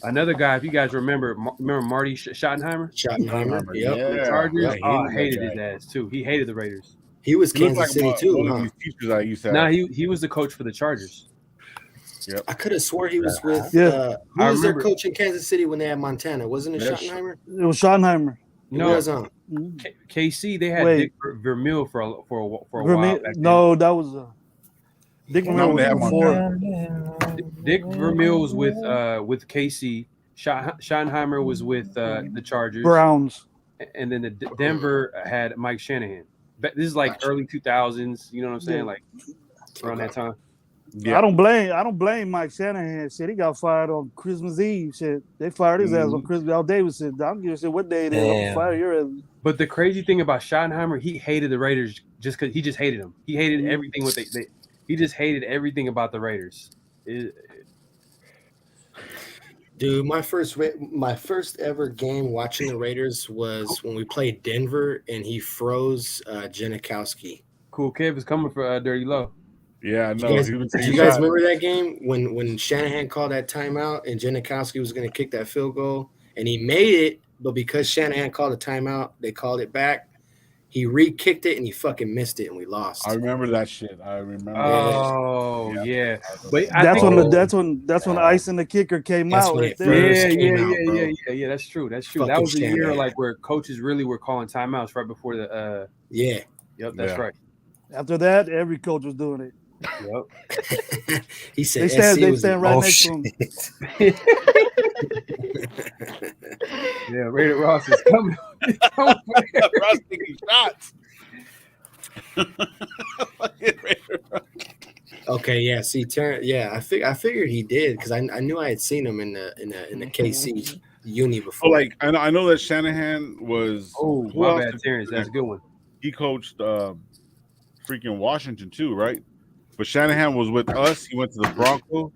another guy, if you guys remember Marty Schottenheimer? Schottenheimer, the Chargers. I hated his ass too. He hated the Raiders. He was Kansas City too. One of these teachers I used to have. Nah, he was the coach for the Chargers. Yep. I could have swore he was with. Who was their coach in Kansas City when they had Montana? Wasn't it Schottenheimer? It was Schottenheimer. No, KC. They had Dick Vermeil for a while. Back no, that was Dick Vermeil was before. Dick Vermeil was with KC. Schottenheimer was with the Chargers. Browns. And then the Denver had Mike Shanahan. This is like early 2000s. You know what I'm saying? Like around that time. Yeah. I don't blame Mike Shanahan. Shit, he got fired on Christmas Eve. Shit, they fired his ass on Christmas. Al Davis said, "I don't give a shit what day it is. I'm gonna fire your ass." But the crazy thing about Schottenheimer, he hated the Raiders just because he just hated them. He hated everything what he just hated everything about the Raiders. Dude, my first ever game watching the Raiders was when we played Denver, and he froze Janikowski. Cool Kev is coming for Dirty Low. Yeah, I know. Do you guys remember that game when Shanahan called that timeout and Janikowski was going to kick that field goal, and he made it, but because Shanahan called a timeout, they called it back. He re-kicked it and he fucking missed it, and we lost. I remember that shit. I remember. Oh yeah, but that's when Ice and the kicker came out. Right there. Yeah. That's true. That was the year like where coaches really were calling timeouts right before the. Yeah. Yep, that's right. After that, every coach was doing it. Yep. He said they stand right next to him. Yeah, Raider Ross is coming. Ross taking shots. Okay, yeah. See, I figured he did because I knew I had seen him in the KC uni before. So, like, I know that Shanahan was. Oh, my bad, Terrence. That's a good one. He coached freaking Washington too, right? But Shanahan was with us. He went to the Broncos.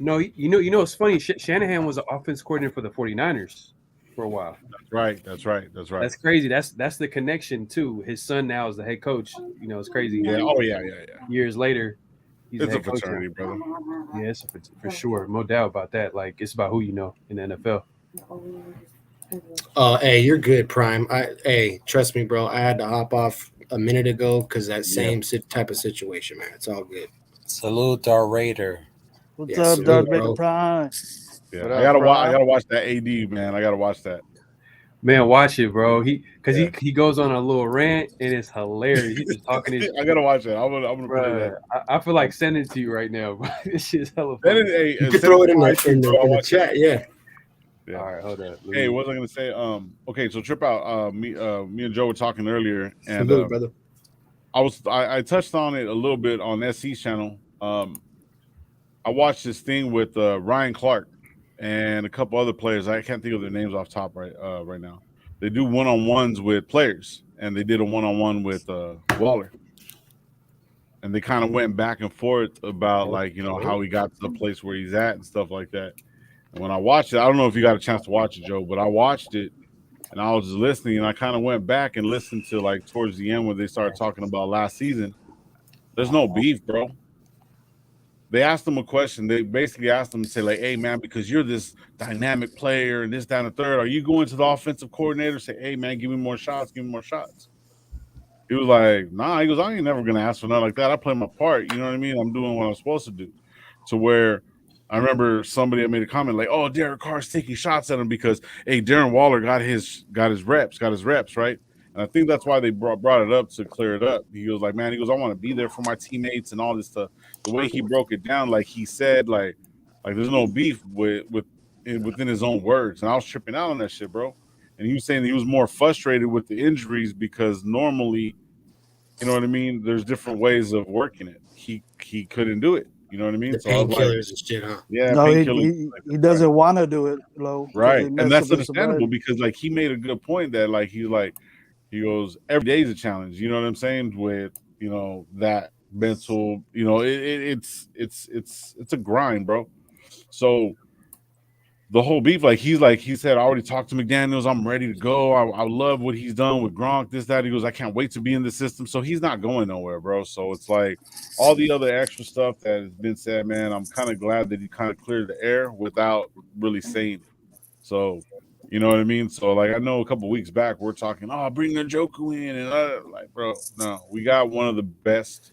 No, you know, it's funny. Shanahan was an offense coordinator for the 49ers for a while. That's right. That's crazy. That's the connection too. His son now is the head coach. You know, it's crazy. Yeah. Oh yeah. Years later, he's it's a a fraternity, brother. Yeah, it's for sure. No doubt about that. Like, it's about who you know in the NFL. Oh, hey, you're good, Prime. Trust me, bro. I had to hop off a minute ago because that same type of situation, man. It's all good. Salute our Raider. What's up, Darth Vader Prime? Yeah, I gotta watch that AD, man. I gotta watch that. Man, watch it, bro. He goes on a little rant and it's hilarious. He's just talking. I gotta watch it. I'm gonna put it. I feel like sending it to you right now, bro. This shit's hella funny. You can throw it in the chat, yeah. All right, hold up. Hey, what was I gonna say? Okay, so Trip Out. Me and Joe were talking earlier, and brother. I touched on it a little bit on SC's channel. I watched this thing with Ryan Clark and a couple other players. I can't think of their names off top right now. They do one-on-ones with players, and they did a one-on-one with Waller, and they kind of went back and forth about how he got to the place where he's at and stuff like that. And when I watched it, I don't know if you got a chance to watch it, Joe, but I watched it and I was just listening, and I kind of went back and listened to towards the end when they started talking about last season. There's no beef, bro. They asked him a question. They basically asked him to say, hey, man, because you're this dynamic player and this, down the third, are you going to the offensive coordinator say, hey, man, give me more shots, give me more shots? He was like, nah. He goes, I ain't never going to ask for nothing like that. I play my part. You know what I mean? I'm doing what I'm supposed to do. To where I remember somebody had made a comment like, oh, Derek Carr's taking shots at him because, hey, Darren Waller got his reps, right? And And I think that's why they brought it up to clear it up. He goes like, man, he goes, I want to be there for my teammates and all this stuff. The way he broke it down, like he said, like there's no beef within his own words. And I was tripping out on that shit, bro. And he was saying that he was more frustrated with the injuries because normally, you know what I mean, there's different ways of working it. He couldn't do it. You know what I mean? The painkillers and shit, huh? Yeah, no, he doesn't want to do it, Lo. Right, and that's understandable because like he made a good point that like he goes every day is a challenge. You know what I'm saying? With that mental, it's a grind, bro. So the whole beef, he said, I already talked to McDaniels. I'm ready to go. I love what he's done with Gronk, this, that. He goes, I can't wait to be in the system. So he's not going nowhere, bro. So it's like all the other extra stuff that has been said, man, I'm kind of glad that he kind of cleared the air without really saying it. So, you know what I mean? So, like, I know a couple weeks back, we're talking, bring Njoku in. And like, bro, no, we got one of the best,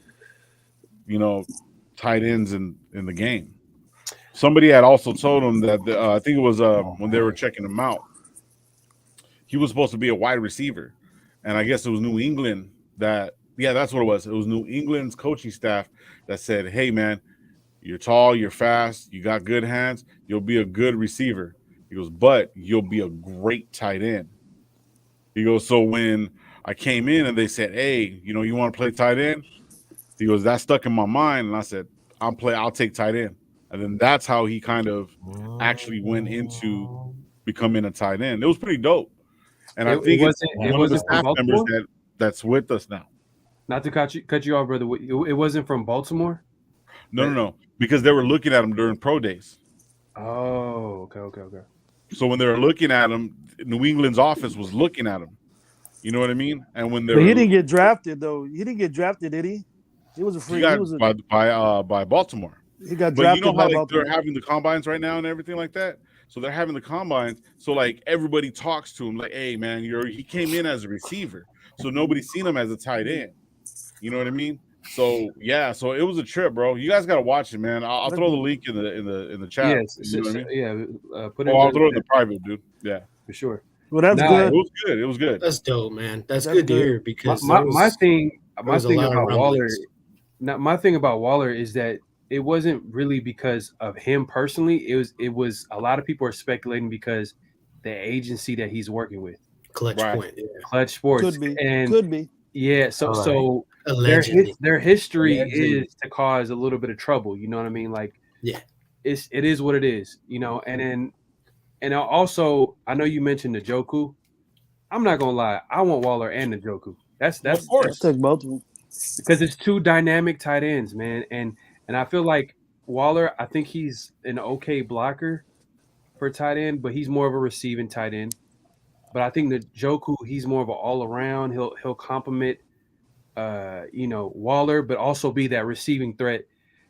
tight ends in the game. Somebody had also told him that I think it was when they were checking him out, he was supposed to be a wide receiver, and I guess it was New England that's what it was. It was New England's coaching staff that said, "Hey, man, you're tall, you're fast, you got good hands, you'll be a good receiver." He goes, "But you'll be a great tight end." He goes, "So when I came in and they said, 'Hey, you want to play tight end?' He goes, that stuck in my mind, and I said, I'll take tight end." And then that's how he kind of actually went into becoming a tight end. It was pretty dope. And I think it's one of the staff members that's with us now. Not to cut you off, brother. It wasn't from Baltimore? No. Because they were looking at him during pro days. Oh, okay. So when they were looking at him, New England's office was looking at him. You know what I mean? And when he didn't get drafted, though. He didn't get drafted, did he? He was a free. By Baltimore. He got drafted. But by how they're having the combines right now and everything like that. So they're having the combines. So like everybody talks to him like, "Hey man, he came in as a receiver, so nobody's seen him as a tight end." You know what I mean? So yeah, so it was a trip, bro. You guys got to watch it, man. I'll throw the link in the chat. Yes, you know what I mean? Put it. I'll throw it in the private, dude. Yeah, for sure. Well, that's good. It was good. That's dope, man. That's good to hear because my thing about Waller. Now, my thing about Waller is that it wasn't really because of him personally. It was a lot of people are speculating because the agency that he's working with, Clutch Point, Clutch Sports, could be. Yeah, so their history is to cause a little bit of trouble. You know what I mean? Like, it is what it is. And also I know you mentioned Njoku. I'm not gonna lie, I want Waller and Njoku. That's of course. Take both of them because it's two dynamic tight ends, man. And I feel like Waller, I think he's an okay blocker for tight end, but he's more of a receiving tight end. But I think Njoku, he's more of an all around. He'll complement, Waller, but also be that receiving threat.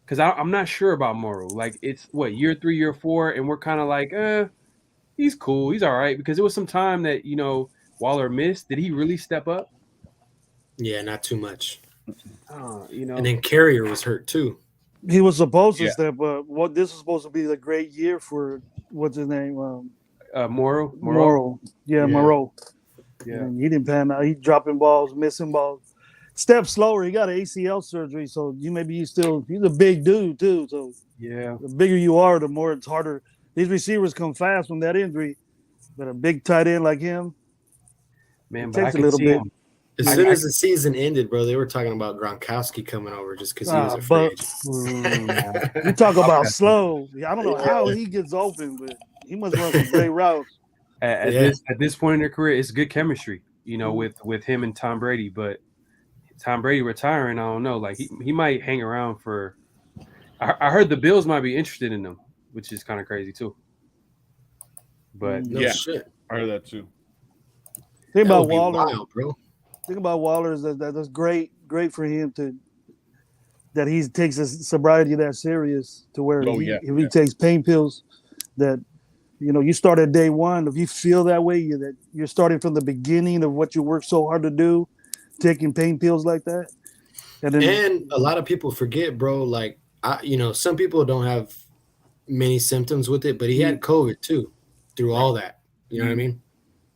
Because I'm not sure about Morrow. Like it's year 3, year 4, and we're kind of like, he's cool, he's all right. Because it was some time that Waller missed. Did he really step up? Yeah, not too much. And then Carrier was hurt too. He was supposed to step up. This was supposed to be the great year for what's his name? Morrow. Yeah, Morrow. Yeah, and he didn't pan out. He dropping balls, missing balls. Step slower. He got an ACL surgery, so he's a big dude too. So yeah, the bigger you are, the more it's harder. These receivers come fast from that injury, but a big tight end like him, man, it takes a little bit. As soon as the season ended, bro, they were talking about Gronkowski coming over just because he was a free agent. You talk about slow. I don't know how he gets open, but he must run some great routes. At this point in their career, it's good chemistry, with him and Tom Brady. But Tom Brady retiring, I don't know. Like he might hang around for. I heard the Bills might be interested in him, which is kind of crazy too. But shit. I heard that too. Think about Waller, bro. Think about Waller is that's great for him that he takes his sobriety that serious to where if he takes pain pills that you start at day one. If you feel that way, that you're starting from the beginning of what you worked so hard to do, taking pain pills like that. And a lot of people forget, bro. Like some people don't have many symptoms with it, but he had COVID too through all that. You know what I mean?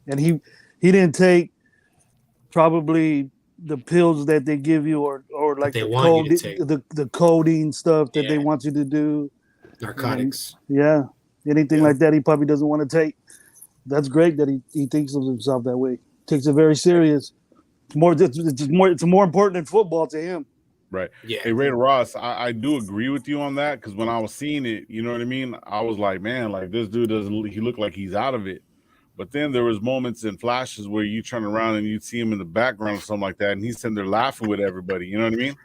And he didn't take probably the pills that they give you, or like they want you to take. the codeine stuff that they Yeah. want you to do. Narcotics. Yeah, anything like that he probably doesn't want to take. That's great that he thinks of himself that way. Takes it very serious. It's more important than football to him. Right. Yeah. Hey, Ray Ross, I do agree with you on that, because when I was seeing it, you know what I mean? I was like, man, like this dude he look like he's out of it. But then there was moments and flashes where you turn around and you'd see him in the background or something like that, and he's sitting there laughing with everybody. You know what I mean?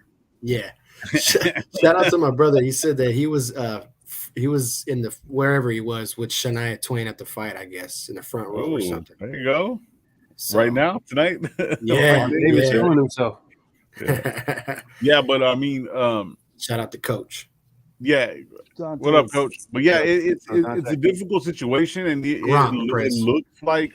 Yeah. Shout out to my brother. He said that he was in the wherever he was with Shania Twain at the fight, I guess, in the front row or something. There you go. So, right now, tonight. Yeah. David's showing himself. Yeah, but I mean, shout out to Coach. Yeah. What up, Coach? But yeah, it's a difficult situation, and it looks like,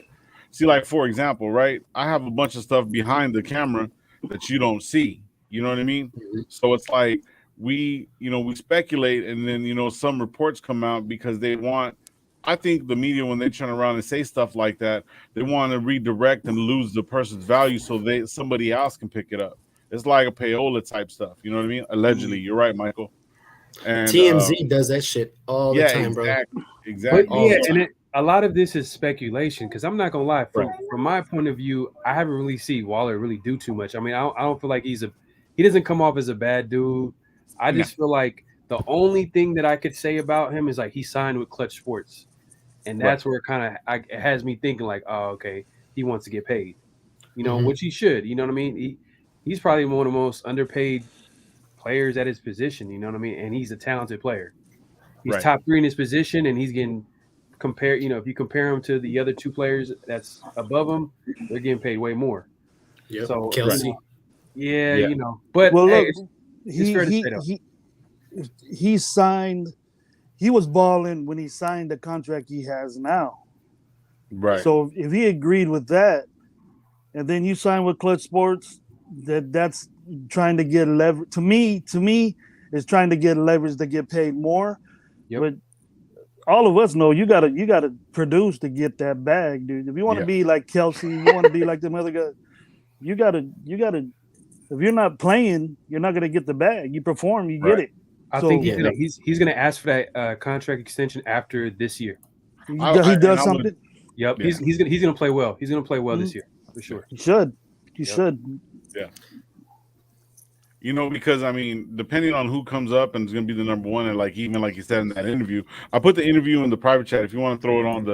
like for example, right? I have a bunch of stuff behind the camera that you don't see. You know what I mean? Mm-hmm. So it's like we speculate, and then some reports come out because they want. I think the media, when they turn around and say stuff like that, they want to redirect and lose the person's value so somebody else can pick it up. It's like a payola type stuff. You know what I mean? Allegedly, you're right, Michael. And TMZ does that shit all the time, bro. Exactly. But and a lot of this is speculation, because I'm not gonna lie. From my point of view, I haven't really seen Waller really do too much. I mean, I don't feel like he doesn't come off as a bad dude. I just feel like the only thing that I could say about him is like he signed with Clutch Sports, and that's where it has me thinking like, oh, okay, he wants to get paid, which he should. You know what I mean? He's probably one of the most underpaid players at his position, you know what I mean? And he's a talented player. He's top 3 in his position, and he's getting compared. If you compare him to the other 2 players that's above him, they're getting paid way more. Yep. So Kelsey. Yeah, But well, hey, look, he signed. He was balling when he signed the contract he has now. Right. So if he agreed with that, and then you sign with Clutch Sports, that's trying to get leverage. To me, is trying to get leverage to get paid more. Yep. But all of us know you gotta produce to get that bag, dude. If you want to be like Kelsey, you want to be like them other guys, you gotta. If you're not playing, you're not gonna get the bag. You perform, you get it. I think he's gonna ask for that contract extension after this year. He does something. Yep. Yeah. He's gonna play well. He's gonna play well this year for sure. He should. He should. Yeah. Because I mean, depending on who comes up and is going to be the number one, and like you said in that interview, I put the interview in the private chat. If you want to throw it on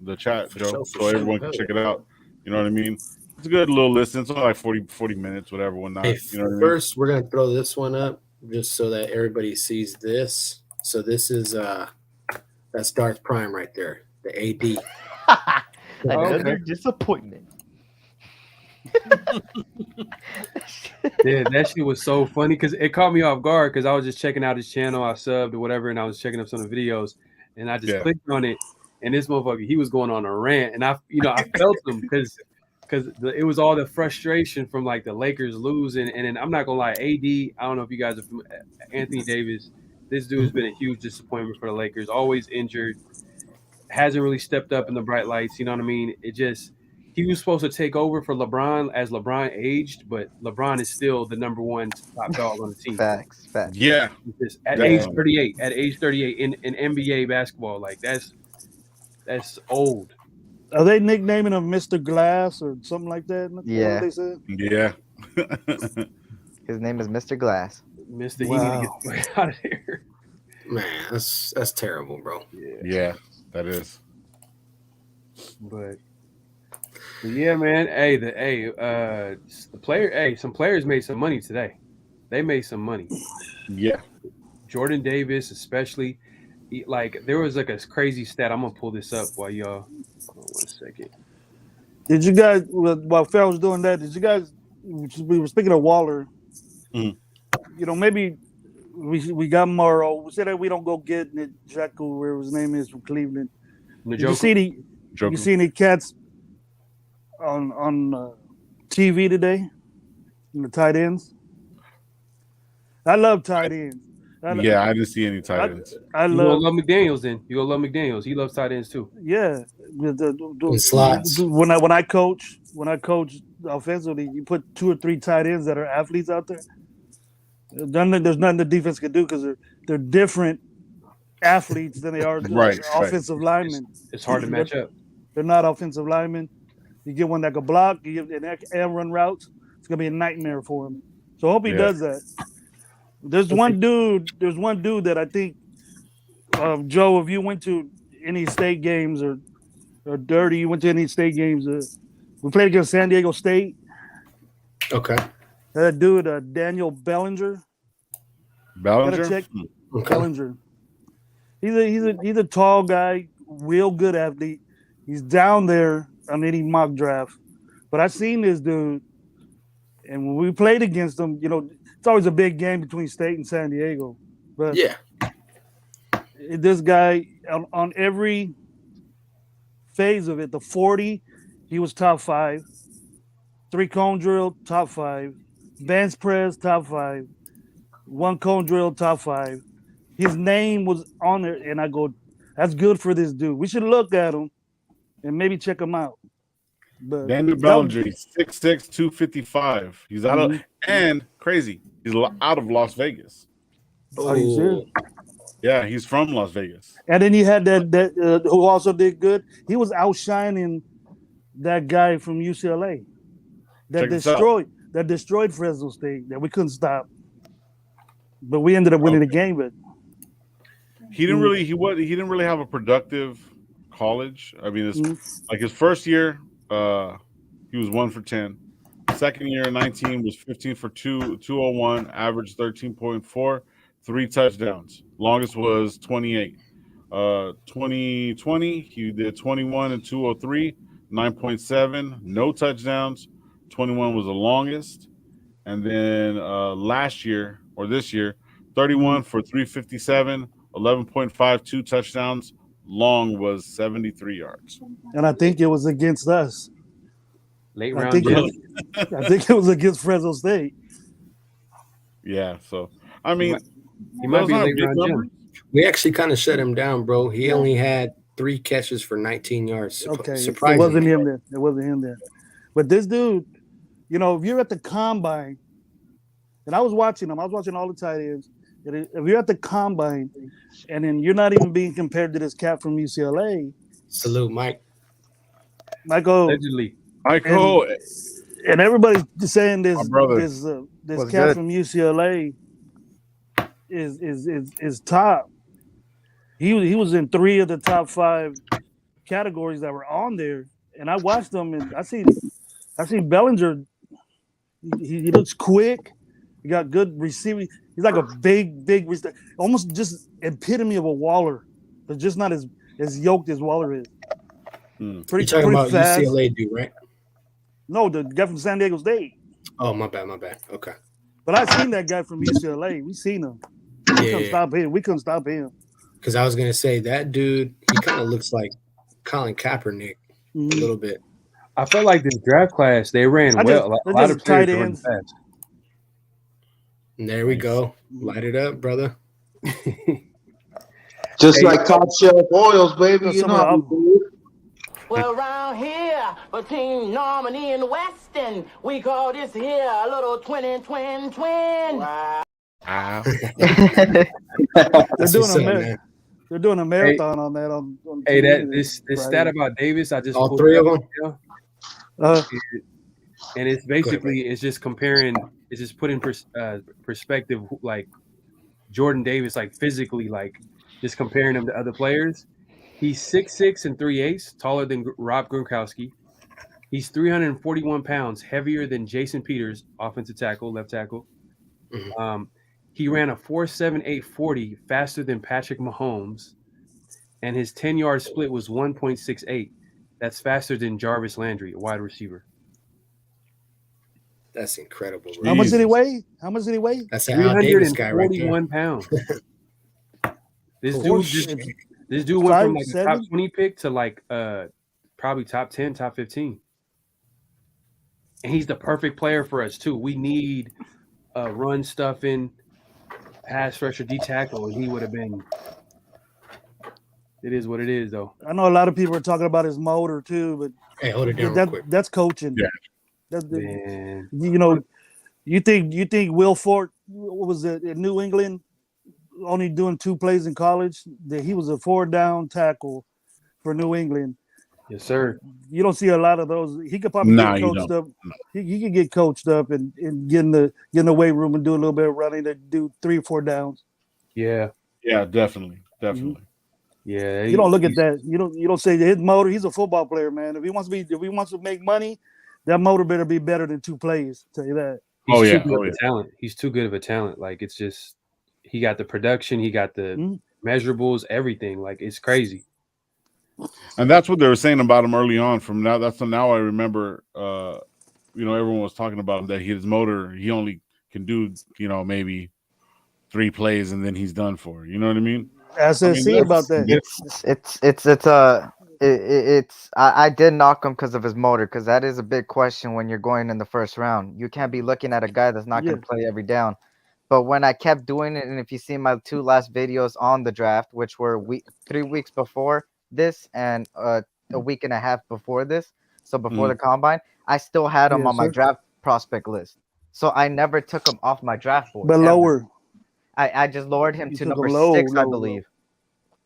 the chat, Joe, so everyone can check it out. You know what I mean? It's a good little listen. It's only like 40 minutes, whatever, whatnot. Hey, you know what first, we're gonna throw this one up just so that everybody sees this. So this is that's Darth Prime right there, the AD. Another disappointment. Yeah, that shit was so funny because it caught me off guard because I was just checking out his channel. I subbed or whatever, and I was checking up some of the videos, and I just clicked on it, and this motherfucker, he was going on a rant, and I felt him because it was all the frustration from like the Lakers losing, and then I'm not gonna lie, AD, I don't know if you guys are familiar, Anthony Davis, this dude's been a huge disappointment for the Lakers, always injured, hasn't really stepped up in the bright lights, you know what I mean? He was supposed to take over for LeBron as LeBron aged, but LeBron is still the number one top dog on the team. Facts. Yeah. At age 38 in NBA basketball, like that's old. Are they nicknaming him Mr. Glass or something like that? Yeah. They said? Yeah. His name is Mr. Glass. Mr. Wow. He need to get out of here. Man, that's terrible, bro. Yeah, that is. But yeah, man. Some players made some money today. They made some money. Yeah. Jordan Davis, especially. Like there was like a crazy stat. I'm gonna pull this up while y'all. Hold on 1 second. Did you guys, while Farrell was doing that, we were speaking of Waller. Maybe we got Morrow. We said that we don't go get Jaco, where his name is, from Cleveland. Did you see any cats on TV today? In the tight ends. I love tight ends. Yeah, I didn't see any tight ends. I You love gonna love McDaniels then. You gonna love McDaniels. He loves tight ends too. Yeah, slots. When I coach offensively, you put 2 or 3 tight ends that are athletes out there. There's nothing the defense can do because they're different athletes than they are offensive linemen. It's hard to match up. They're not offensive linemen. You get one that can block, you get and run routes. It's gonna be a nightmare for him. So I hope he does that. There's one dude that I think, Joe, if you went to any state games or Dirty, you went to any state games. We played against San Diego State. Okay. That dude, Daniel Bellinger. Bellinger. Check. Okay. Bellinger. He's a tall guy, real good athlete. He's down there on any mock draft. But I seen this dude, and when we played against him, it's always a big game between State and San Diego. But yeah, this guy on every phase of it, the 40, he was top 5. 3-cone drill, top 5. Bench press, top 5. 1-cone drill, top 5. His name was on there, and I go, that's good for this dude. We should look at him and maybe check him out. But Daniel Bellinger, 6'6", 255. He's out of and crazy. He's out of Las Vegas. Are you serious? Yeah, he's from Las Vegas. And then you had that who also did good. He was outshining that guy from UCLA that destroyed Fresno State that we couldn't stop. But we ended up winning the game. But he didn't really have a productive college. I mean, it's like his first year, he was 1 for 10. Second year, 19 was 15 for 201, average 13.4, 3 touchdowns. Longest was 28. 2020, he did 21 and 203, 9.7, no touchdowns. 21 was the longest. And then this year, 31 for 357, 11.52 touchdowns. Long was 73 yards. And I think it was against us. Late round. I think it was against Fresno State. Yeah, so I mean, he might be late round numbers. We actually kind of shut him down, bro. He only had 3 catches for 19 yards. Okay, surprisingly. It wasn't him then. It wasn't him then. But this dude, if you're at the combine, and I was watching him, I was watching all the tight ends. If you're at the combine, and then you're not even being compared to this cat from UCLA. Salute, Michael. Allegedly. Michael. And everybody's saying this Was cat good. from UCLA is top. He was in 3 of the top 5 categories that were on there, and I watched them, and I see Bellinger. He looks quick. He got good receiving. He's like a big, almost just epitome of a Waller, but just not as yoked as Waller is. You're talking about fast. UCLA dude, right? No, the guy from San Diego State. Oh, my bad. Okay. But I seen that guy from UCLA. We seen him. We couldn't stop him. Because I was gonna say that dude, he kind of looks like Colin Kaepernick a little bit. I felt like this draft class, they ran well. A lot of tight players ends. fast. And there we go. Light it up, brother. Just like top shelf oils, baby. You know how we do it. Well, around here, between Normandy and Weston, we call this here a little twin. Wow. They're doing a marathon on that. On Hey, TV this Friday. stat about Davis, I just all pulled 3 it of up them. now. And it's basically it's just comparing, it's just putting perspective, like Jordan Davis, like physically, like just comparing him to other players. He's 6'6" and 3/8, taller than Rob Gronkowski. He's 341 pounds, heavier than Jason Peters, offensive tackle, left tackle. He ran a 4.78 40, faster than Patrick Mahomes, and his 10-yard split was 1.68. That's faster than Jarvis Landry, a wide receiver. That's incredible. Bro. How much did he weigh? That's an Al Davis guy right there. 341 pounds. This dude went from like a top 20 pick to like probably top 10, top 15. And he's the perfect player for us too. We need run stuffing, pass rusher, D tackle, and he would have been. It is what it is, though. I know a lot of people are talking about his motor too, but hey, hold it down real quick. That's coaching. Yeah. Man. You know, you think Will Ford, what was it in New England, only doing 2 plays in college? That he was a 4-down tackle for New England. Yes, sir. You don't see a lot of those. He could probably get coached up. He could get coached up and get in the weight room and do a little bit of running to do 3 or 4 downs. Yeah. Yeah, definitely. Mm-hmm. Yeah. You don't look at that. You don't say his motor. He's a football player, man. If he wants to make money, that motor better be better than 2 plays. Tell you that. He's too good of a talent. He's too good of a talent. Like, it's just he got the production, he got the measurables, everything. Like, it's crazy. And that's what they were saying about him early on. From now, now I remember. Everyone was talking about him, that his motor, he only can do maybe 3 plays and then he's done for. You know what I mean? SSC about that. I did knock him because of his motor, because that is a big question when you're going in the first round. You can't be looking at a guy that's not going to play every down. But when I kept doing it, and if you see my 2 last videos on the draft, which were 3 weeks before this and a week and a half before this, so before the combine, I still had him on my draft prospect list. So I never took him off my draft board. But lower. I just lowered him to number 6, I believe.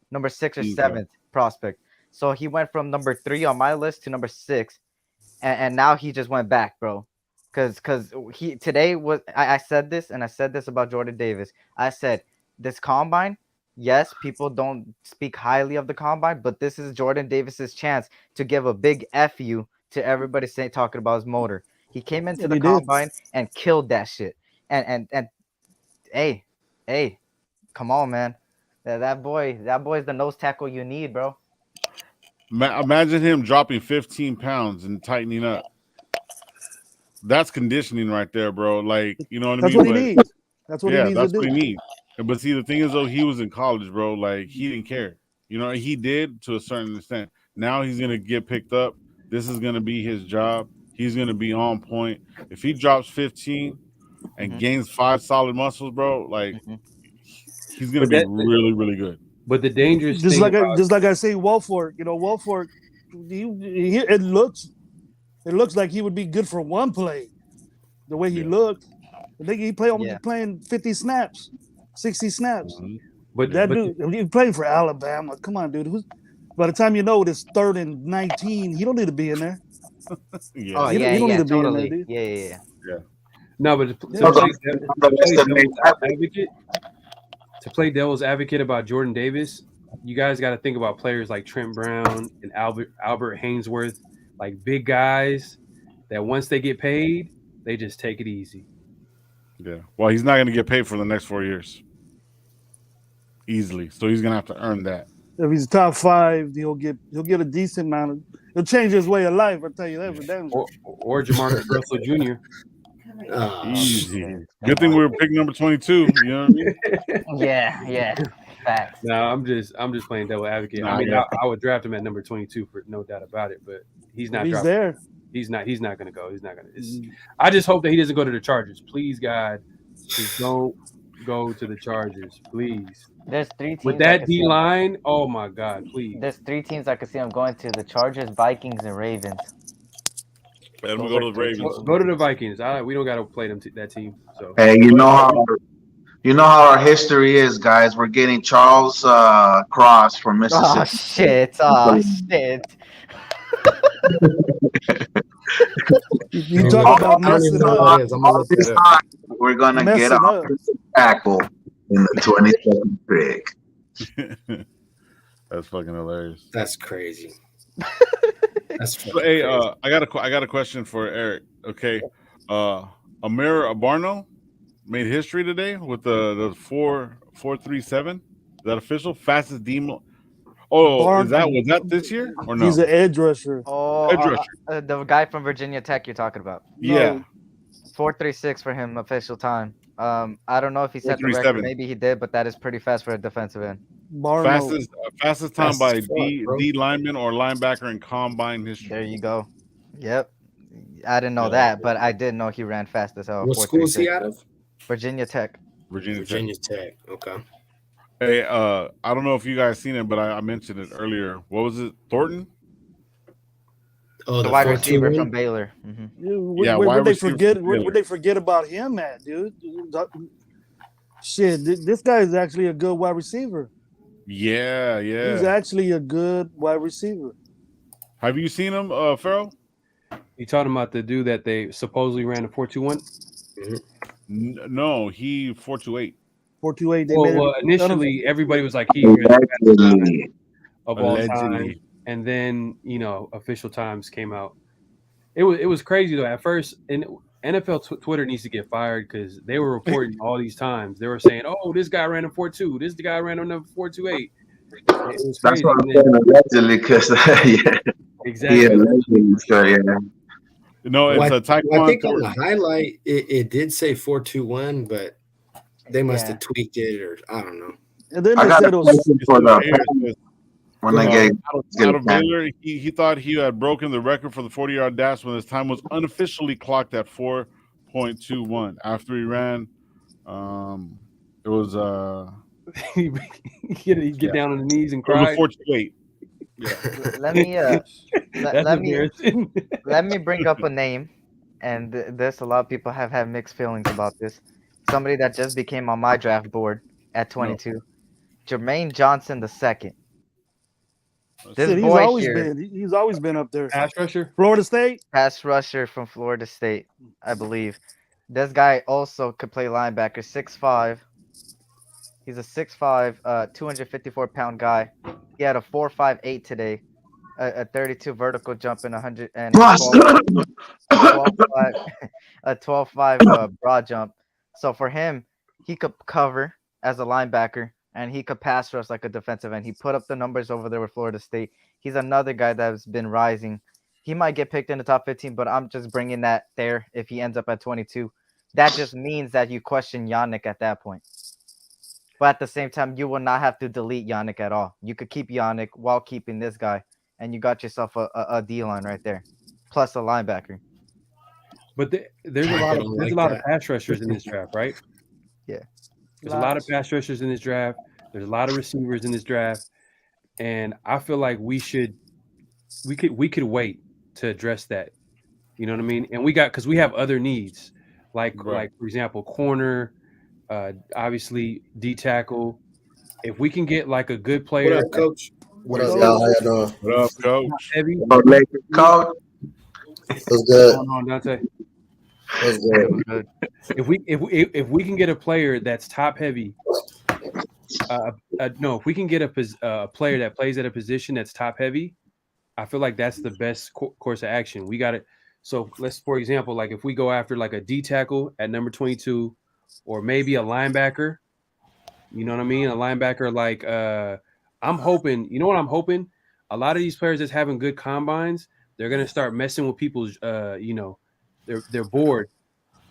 Number 6 or 7th prospect. So he went from number 3 on my list to number 6, and now he just went back, bro. Because he today was I said this, and I said this about Jordan Davis. I said this combine, yes, people don't speak highly of the combine, but this is Jordan Davis's chance to give a big F you to everybody talking about his motor. He came into the combine and killed that shit. And hey, come on, man. That boy's the nose tackle you need, bro. Imagine him dropping 15 pounds and tightening up. That's conditioning right there, bro. Like, you know what I mean? That's what he needs. That's what he needs to do. What he needs. But see, the thing is, though, he was in college, bro. Like, he didn't care. He did to a certain extent. Now he's going to get picked up. This is going to be his job. He's going to be on point. If he drops 15 and gains 5 solid muscles, bro, like, he's going to be really, really good. But the dangerous just thing like I say, Wolford, Wolford, it looks like he would be good for 1 play. The way he looked, I think he playing 50 snaps, 60 snaps. But that dude, he's playing for Alabama. Come on, dude. By the time it's 3rd and 19, he don't need to be in there. He don't need to be in there, dude. Yeah. No, but to play devil's advocate about Jordan Davis, you guys got to think about players like Trent Brown and Albert Hainsworth, like big guys that once they get paid, they just take it easy. Yeah. Well, he's not going to get paid for the next 4 years. Easily. So he's going to have to earn that. If he's top 5, he'll get a decent amount of. He'll change his way of life. I'll tell you that for damn sure. Or Jamarcus Russell Jr. Easy. Good thing we were picking number 22. You know what I mean? Yeah. Facts. No, I'm just playing devil advocate. I would draft him at number 22 for no doubt about it, but he's not. He's there. He's not going to go. He's not going to. I just hope that he doesn't go to the Chargers. Please, God, just don't go to the Chargers, please. There's 3 teams with that D line. Oh my God, please. There's 3 teams I could see him going to: the Chargers, Vikings, and Ravens. And we'll go to the Ravens. Go to the Vikings. We don't got to play that team. So hey, you know how our history is, guys. We're getting Charles Cross from Mississippi. Oh shit! You talk about messing up. We're gonna get a tackle in the 22nd pick. That's fucking hilarious. That's crazy. Hey, I got a question for Eric. Okay, Amir Abarno made history today with the 4.37. Is that official? Fastest demon. Was that this year or no? He's an edge rusher. Oh, edge rusher. The guy from Virginia Tech you're talking about. Yeah. 4.36 for him official time. I don't know if he set the record. Maybe he did, but that is pretty fast for a defensive end. Fastest time by D lineman or linebacker in combine history. There you go. Yep. I didn't know that, but I did know he ran fast as hell. What school is he out of? Virginia Tech. Virginia Tech. Okay. Hey, I don't know if you guys seen it, but I mentioned it earlier. What was it? Thornton? Oh, the wide receiver from Baylor. Where they forget? Where they forget about him at, dude? Shit, this guy is actually a good wide receiver. Yeah. He's actually a good wide receiver. Have you seen him, Farrell? You talking about the dude that they supposedly ran a 4.21? No, he 4.28. 4.28. Well, initially everybody was like he ran the of all time, and then official times came out. It was crazy though at first, and NFL Twitter needs to get fired because they were reporting all these times. They were saying, "Oh, this guy ran a 4.2. This guy ran a number 4.28." That's what I'm saying allegedly, because exactly. Yeah. No, it's a Taekwondo. I think on the highlight it did say 4.21, but they must have tweaked it, or I don't know. And then I got a question for the when I get out of Baylor, he thought he had broken the record for the 40-yard dash when his time was unofficially clocked at 4.21. After he ran, it was he get down on the knees and cry. 4.28. Yeah. Let me bring up a name, and a lot of people have had mixed feelings about this. Somebody that just became on my draft board at 22, Jermaine Johnson II. He's always been up there. Pass rusher, Florida State. Pass rusher from Florida State, I believe. This guy also could play linebacker. 6'5". He's a 6'5", 254-pound guy. He had a 4.58 today, a 32 vertical jump and 12.5 broad jump. So for him, he could cover as a linebacker and he could pass rush like a defensive end. He put up the numbers over there with Florida State. He's another guy that's been rising. He might get picked in the top 15, but I'm just bringing that there if he ends up at 22. That just means that you question Yannick at that point. But at the same time, you will not have to delete Yannick at all. You could keep Yannick while keeping this guy, and you got yourself a D-line right there, plus a linebacker. But there's a lot of pass rushers in this draft, right? Yeah. There's a lot of pass rushers in this draft. There's a lot of receivers in this draft, and I feel like we could wait to address that. You know what I mean? And because we have other needs, like for example, corner. Obviously D tackle. If we can get like a good player. What up, Coach? What up, y'all? How y'all doing? What up, Coach? Heavy. Coach. What's good? What's going on, Dante? What's good? If we can get a player that's top heavy, if we can get a player that plays at a position that's top heavy, I feel like that's the best course of action. We got it. So let's, for example, like if we go after like a D tackle at number 22. Or maybe a linebacker, you know what I mean? A linebacker like I'm hoping, you know what I'm hoping? A lot of these players that's having good combines, they're gonna start messing with people's they're bored.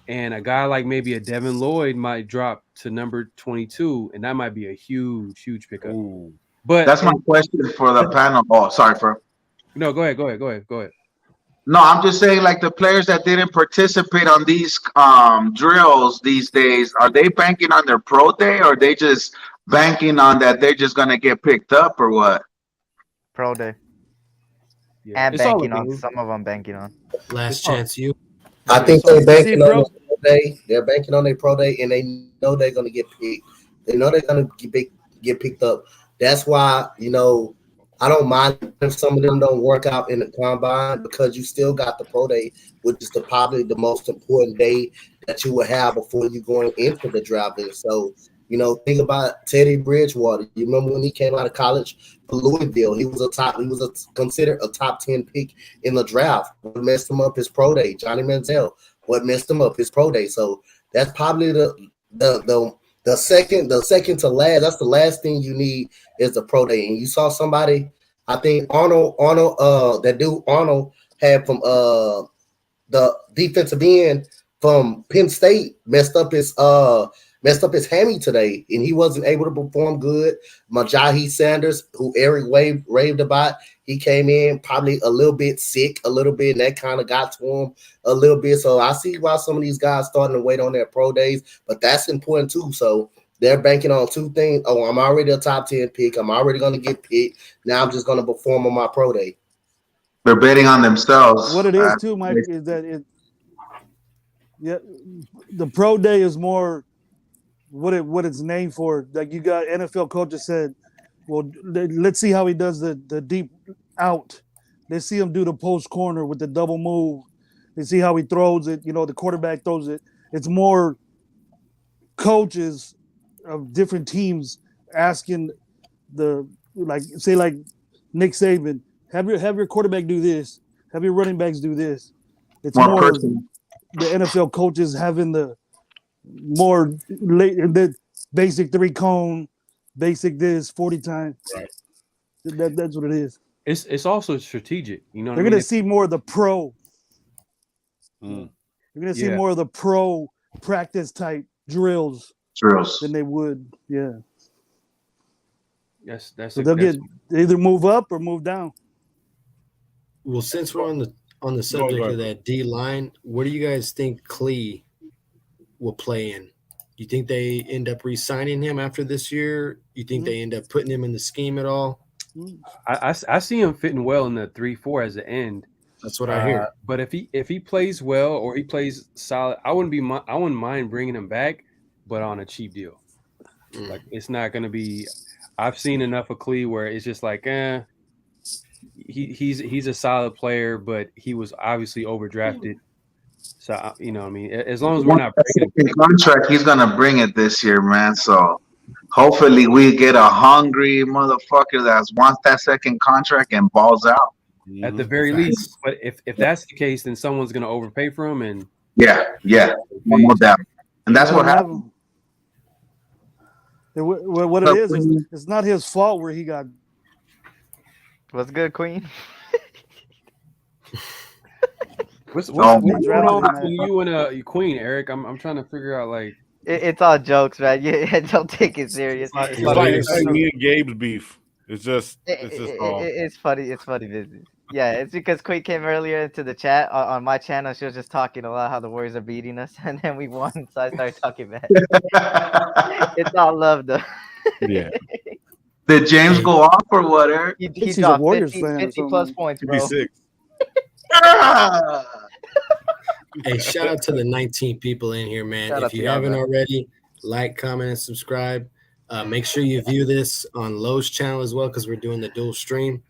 And a guy like maybe a Devin Lloyd might drop to number 22, and that might be a huge pickup. Ooh. But that's my question for the panel. Oh, sorry, for no, go ahead. No, I'm just saying, like the players that didn't participate on these drills these days, are they banking on their pro day, or are they just banking on that they're just gonna get picked up, or what? Pro day. Yeah. And banking on some of them banking on. Last chance, you. I think they're banking on their pro day. They're banking on their pro day, and they know they're gonna get picked. They know they're gonna get picked up. That's why I don't mind if some of them don't work out in the combine, because you still got the pro day, which is probably the most important day that you will have before you going into the draft. And so, think about Teddy Bridgewater. You remember when he came out of college for Louisville? He was considered a top 10 pick in the draft. What messed him up his pro day? Johnny Manziel. What messed him up his pro day? So that's probably the second to last. That's the last thing you need is the pro day. And you saw somebody, I think Arnold, that dude Arnold had from the defensive end from Penn State messed up his hammy today, and he wasn't able to perform good. Majahi Sanders, who Eric raved about, He came in probably a little bit sick, a little bit, and that kind of got to him a little bit. So I see why some of these guys starting to wait on their pro days, but that's important too. So they're banking on two things. Oh, I'm already a top 10 pick. I'm already going to get picked. Now I'm just going to perform on my pro day. They're betting on themselves. What it is too, Mike, is that the pro day is more what it's named for. Like you got NFL coaches said, well, let's see how he does the deep out. They see him do the post corner with the double move. They see how he throws it. You know, the quarterback throws it. It's more coaches of different teams asking like Nick Saban, have your quarterback do this, have your running backs do this. It's more the NFL coaches having the basic 3-cone, basic this 40 times. Right. That's what it is. It's also strategic. You know, they're going to see more of the pro. Mm. You're going to see more of the pro practice type drills than they would. Yeah. Yes, so they either move up or move down. Well, since we're on the subject of that D line, what do you guys think Klee will play in? You think they end up re-signing him after this year? You think they end up putting him in the scheme at all? I see him fitting well in the 3-4 as the end. That's what I hear. But if he plays well or he plays solid, I wouldn't mind bringing him back, but on a cheap deal. Like it's not going to be. I've seen enough of Klee where it's just like, he's a solid player, but he was obviously overdrafted. So you know, what I mean, as long as we're not breaking contract, he's gonna bring it this year, man. So hopefully we get a hungry motherfucker that wants that second contract and balls out. At the very least. But if that's the case, then someone's gonna overpay for him, and yeah, no doubt. And that's what happened. What it is, it's not his fault where he got. What's good, Queen? What's going on between you and Queen, Eric? I'm trying to figure out like. It's all jokes, man. Yeah, don't take it serious. It's like me and Gabe's beef. It's just it's funny. It's funny business. Yeah, it's because Queen came earlier into the chat on my channel. She was just talking a lot how the Warriors are beating us, and then we won, so I started talking back. It's all love, though. Yeah. Did James go off or what, Eric? He dropped 50 plus points, bro. 56. Hey, shout out to the 19 people in here, man. If you haven't already, like, comment, and subscribe. Make sure you view this on Lowe's channel as well because we're doing the dual stream.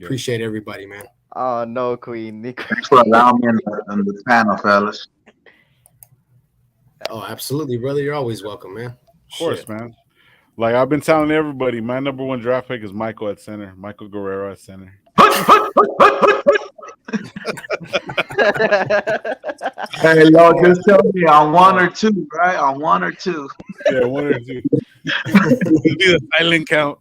Appreciate everybody, man. Oh, no, Queen. Thanks for allowing me on the panel, fellas. Oh, absolutely, brother. You're always welcome, man. Of course, man. Like I've been telling everybody, my number one draft pick is Michael at center. Michael Guerrero at center. Hey, Lord, just tell me on 1 or 2, right? On 1 or 2. Yeah, 1 or 2. It'll be a silent count.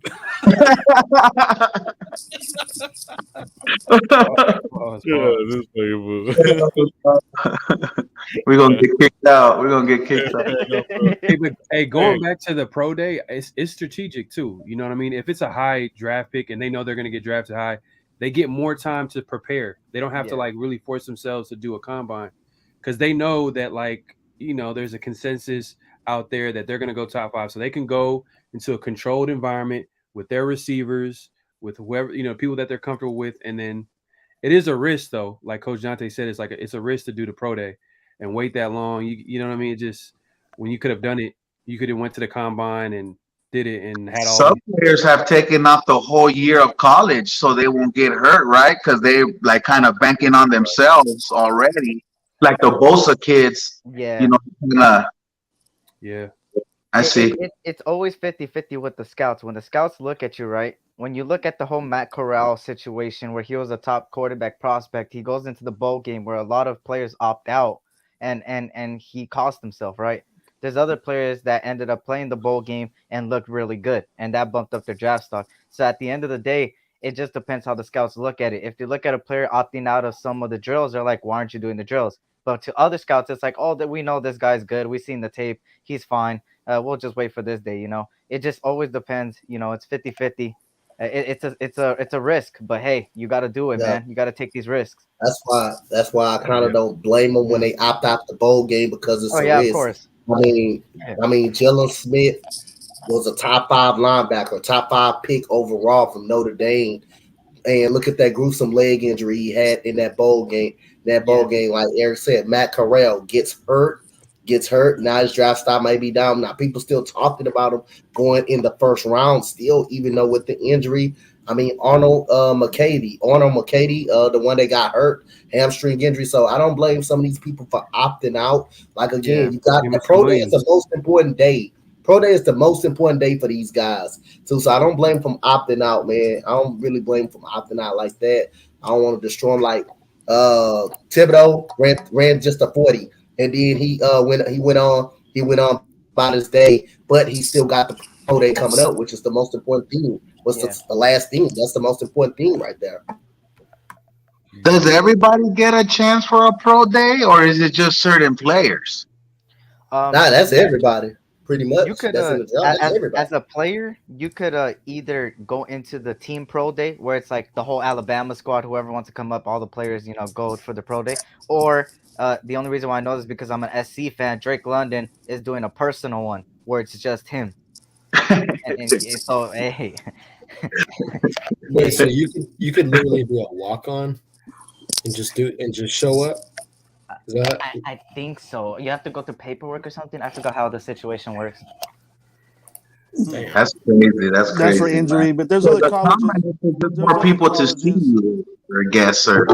We're gonna get kicked out. We're gonna get kicked out. Hey, going back to the pro day, it's strategic too. You know what I mean? If it's a high draft pick and they know they're gonna get drafted high, they get more time to prepare. They don't have to like really force themselves to do a combine because they know that like, you know, there's a consensus out there that they're going to go top 5. So they can go into a controlled environment with their receivers, with whoever, you know, people that they're comfortable with. And then it is a risk though. Like Coach Jonte said, it's a risk to do the pro day and wait that long. You know what I mean? It just, when you could have done it, you could have went to the combine and did it and had all. Some players have taken off the whole year of college so they won't get hurt, right? Because they like kind of banking on themselves already. Like the Bosa kids, you know, yeah. I see. It's always 50-50 with the scouts. When the scouts look at you, right? When you look at the whole Matt Corral situation where he was a top quarterback prospect, he goes into the bowl game where a lot of players opt out and he cost himself, right? There's other players that ended up playing the bowl game and looked really good, and that bumped up their draft stock. So at the end of the day, it just depends how the scouts look at it. If they look at a player opting out of some of the drills, they're like, why aren't you doing the drills? But to other scouts, it's like, oh, we know this guy's good. We've seen the tape. He's fine. We'll just wait for this day, you know. It just always depends. You know, it's 50-50. It's a risk, but hey, you got to do it, man. You got to take these risks. That's why I kind of don't blame them when they opt out the bowl game because it's a risk. Of course. I mean, Jalen Smith was a top 5 linebacker, top 5 pick overall from Notre Dame, and look at that gruesome leg injury he had in that bowl game. Like Eric said, Matt Corral gets hurt. Now his draft stock may be down. Now people still talking about him going in the first round still, even though with the injury. I mean, Arnold McCady, the one that got hurt, hamstring injury. So I don't blame some of these people for opting out. Like again, you got the pro day is the most important day. Pro day is the most important day for these guys too. So I don't blame them from opting out, man. I don't really blame them from opting out like that. I don't want to destroy them like Thibodeau ran just a 40, and then he went on by his day, but he still got the pro day coming up, which is the most important thing. The last thing? That's the most important thing right there. Does everybody get a chance for a pro day, or is it just certain players? That's everybody. Pretty much. You could, as a player, you could either go into the team pro day where it's like the whole Alabama squad, whoever wants to come up, all the players, go for the pro day. Or the only reason why I know this is because I'm an SC fan. Drake London is doing a personal one where it's just him. and so, hey. Wait, so you could literally be a walk-on and just show up? I think so. You have to go through paperwork or something. I forgot how the situation works. Damn. That's crazy. That's crazy. That's for injury, but there's other colleges. There's more people to see you, I guess, sir.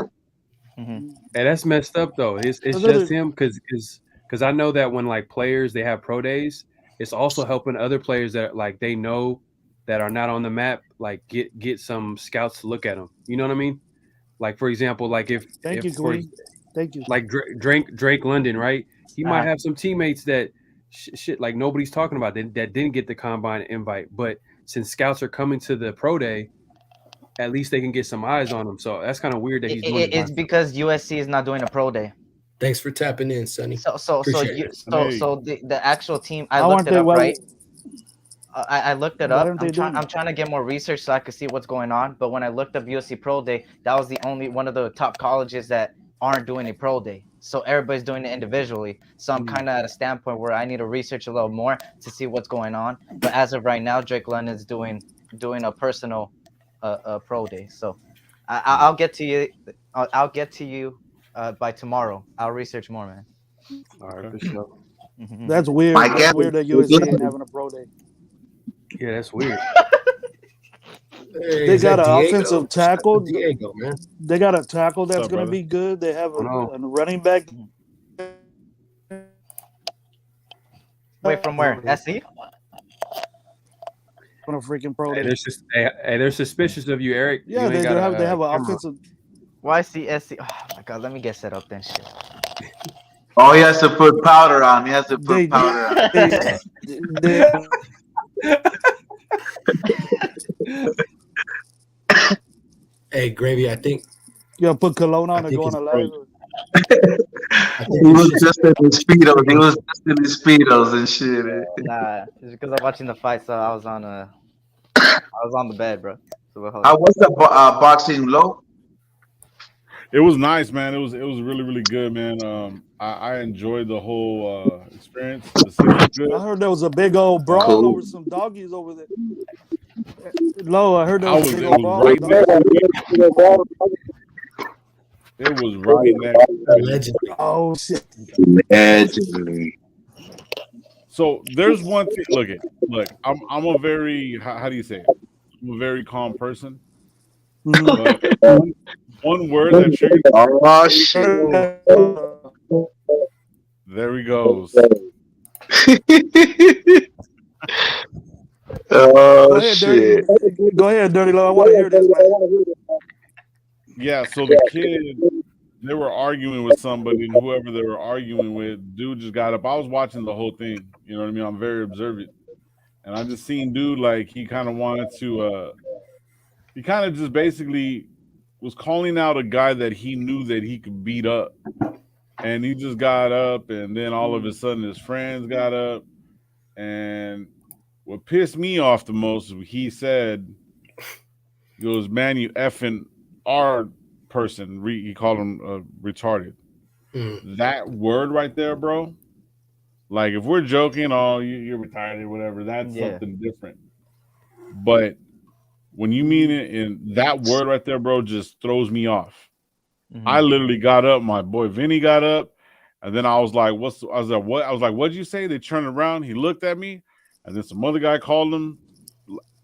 Hey, that's messed up though. It's just him because I know that when like players they have pro days, it's also helping other players that like they know that are not on the map, like get some scouts to look at them. You know what I mean? Like for example, like if Thank you. Like Drake London, right? He might have some teammates that shit like nobody's talking about that didn't get the combine invite, but since scouts are coming to the pro day, at least they can get some eyes on him. So that's kind of weird that he's doing it's because USC is not doing a pro day. Thanks for tapping in, Sonny. So the actual team, I looked it up, right? I looked it up. I'm trying to get more research so I could see what's going on. But when I looked up USC Pro Day, that was the only one of the top colleges that aren't doing a pro day. So everybody's doing it individually. So I'm kind of at a standpoint where I need to research a little more to see what's going on. But as of right now, Drake London's doing a personal pro day. So I'll get to you. I'll get to you by tomorrow. I'll research more, man. All right, for sure. That's weird. That's weird that USC ain't having a pro day. Yeah, that's weird. They got an offensive tackle. Diego, man. They got a tackle that's going to be good. They have a running back. Wait, from where? SC? On a freaking pro day. They're suspicious of you, Eric. Yeah, they have an offensive. Why SC? Oh my God, let me get set up then. Shit. Oh, he has to put powder on. He has to put powder on. Hey, Gravy, I think you gotta put cologne on and go on a live. He was just in his speedos. He was just in his speedos and shit. Nah, it's because I'm watching the fight, so I was on the bed, bro. So how was the boxing, Low? It was nice, man. It was really, really good, man. I enjoyed the whole experience. I heard there was a big old brawl over some doggies over there. Low, I heard there was a big old brawl. It was right next. Oh shit! Allegedly. So there's one thing. Look. I'm a very how do you say it? I'm a very calm person. But one word that triggered. Oh shit! There he goes. Oh shit! Go ahead, Dirty Low. I want to hear this, man. Yeah, so the kid, they were arguing with somebody, and whoever they were arguing with, dude just got up. I was watching the whole thing. You know what I mean? I'm very observant, and I just seen dude like he kind of wanted to. He kind of just basically was calling out a guy that he knew that he could beat up. And he just got up, and then all of a sudden his friends got up. And what pissed me off the most, he said, He goes, man, you effing are person. He called him retarded. That word right there, bro. Like if we're joking, oh, you're retarded or whatever, that's something different. But when you mean it in that word right there, bro, just throws me off. I literally got up. My boy Vinny got up, and then I was like, "What's?" I was like, "What?" I was like, "What'd you say?" They turned around. He looked at me, and then some other guy called him,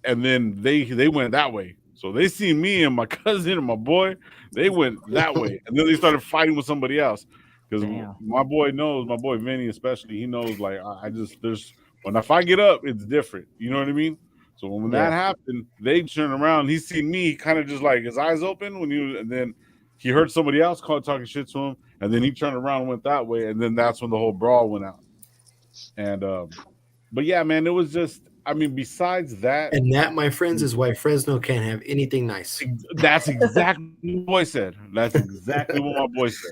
and then they went that way. So they see me and my cousin and my boy. They went that way, and then they started fighting with somebody else because my boy knows, my boy Vinny especially, he knows. Like if I get up, it's different. You know what I mean? So when that happened, they turned around. He seen me, kind of just like his eyes open and then he heard somebody else talking shit to him, and then he turned around and went that way, and then that's when the whole brawl went out. And but yeah, man, it was just, I mean, besides that, and that, my friends, is why Fresno can't have anything nice. That's exactly what my boy said. That's exactly what my boy said.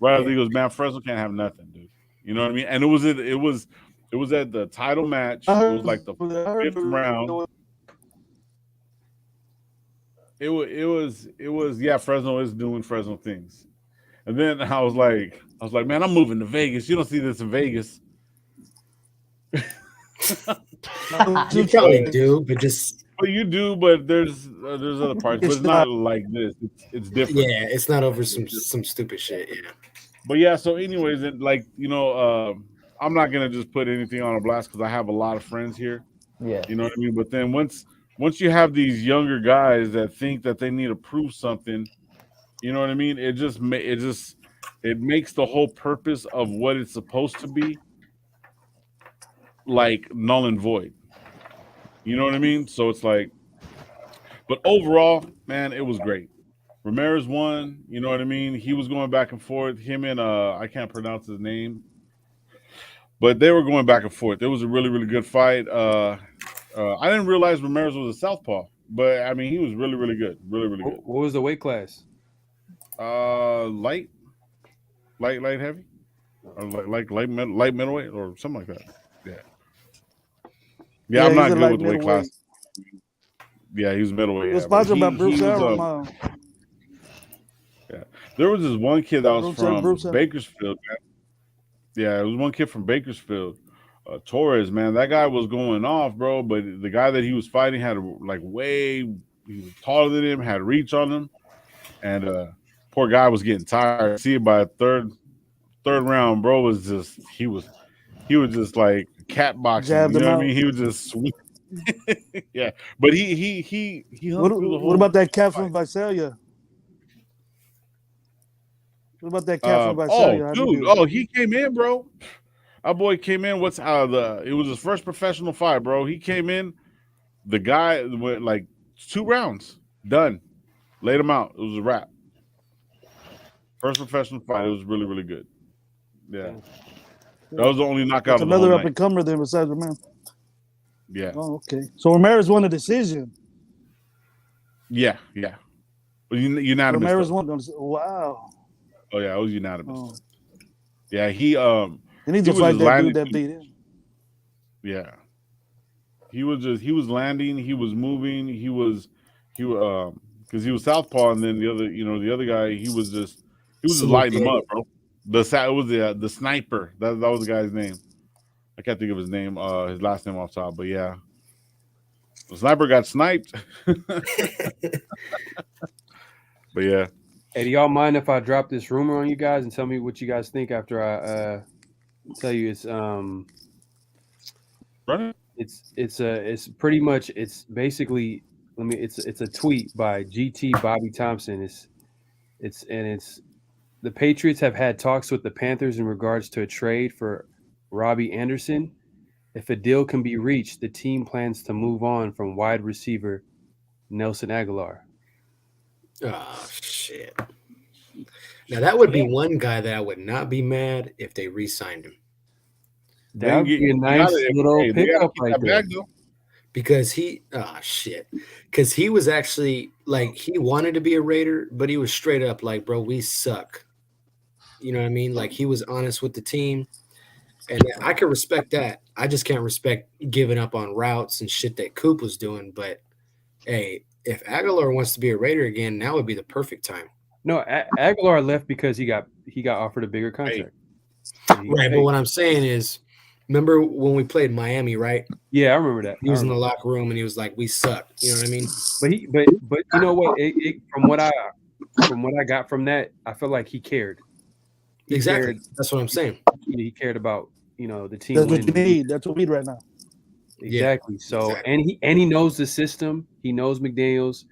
Right? He goes, man, Fresno can't have nothing, dude. You know what I mean? And it was at the title match. It was like the 5th round. It was yeah, Fresno is doing Fresno things. And then I was like, man, I'm moving to Vegas. You don't see this in Vegas. You probably do, but just you do, but there's other parts, but it's not like this. It's different. Yeah, it's not over some stupid shit. Yeah. But yeah, so anyways, I'm not gonna just put anything on a blast because I have a lot of friends here. Yeah. You know what I mean? But then once you have these younger guys that think that they need to prove something, you know what I mean? It makes the whole purpose of what it's supposed to be like null and void. You know what I mean? So it's like, but overall, man, it was great. Ramirez won, you know what I mean? He was going back and forth. Him and I can't pronounce his name, but they were going back and forth. It was a really, really good fight. I didn't realize Ramirez was a southpaw, but I mean, he was really, really good. Really, really good. What was the weight class? Light heavy, or like light middleweight or something like that. Yeah, I'm not good with weight class. Yeah, he was middleweight. It's sponsored by Bruce Arrow. Yeah, there was this one kid that was from Bakersfield. Man. Yeah, it was one kid from Bakersfield. Torres, man, that guy was going off, bro. But the guy that he was fighting had he was taller than him, had reach on him, and poor guy was getting tired. See, by third round, bro was just he was just like cat boxing. You know what I mean? He was just sweet. Yeah, but he what about that cat from Visalia? What about that cat from Visalia? He came in, bro. Our boy came in. It was his first professional fight, bro. He came in. The guy went like 2 rounds, done, laid him out. It was a wrap. First professional fight. It was really, really good. Yeah, that was the only knockout. That's another up and comer there besides Ramirez. Yeah. Oh, okay. So Ramirez won the decision. Yeah. Unanimous. Ramirez won. Wow. Oh yeah, it was unanimous. Oh. Yeah, he needs to fight that dude that beat him. Yeah. He was landing, he was moving, because he was southpaw, and then the other guy, he was just lighting him up, bro. The sniper. That was the guy's name. I can't think of his name, his last name off top, but yeah. The sniper got sniped. But yeah. Hey, do y'all mind if I drop this rumor on you guys and tell me what you guys think after I tell you it's pretty much, it's basically, it's a tweet by GT Bobby Thompson. It's the Patriots have had talks with the Panthers in regards to a trade for Robbie Anderson. If a deal can be reached, the team plans to move on from wide receiver Nelson Aguilar. Oh shit! Now that would be one guy that I would not be mad if they re-signed him. That would be a nice little pickup right there. Because he was actually like, he wanted to be a Raider, but he was straight up like, bro, we suck. You know what I mean? Like, he was honest with the team, and I can respect that. I just can't respect giving up on routes and shit that Coop was doing. But hey, if Aguilar wants to be a Raider again, now would be the perfect time. No, Aguilar left because he got offered a bigger contract. Right, but what I'm saying is, remember when we played Miami, right? Yeah, I remember that. He was in the locker room and he was like, "We suck." You know what I mean? But you know what? From what I got from that, I feel like he cared. Exactly. That's what I'm saying. He cared about the team. That's what you need. That's what we need right now. Exactly. Yeah, so exactly. and he knows the system. He knows McDaniels,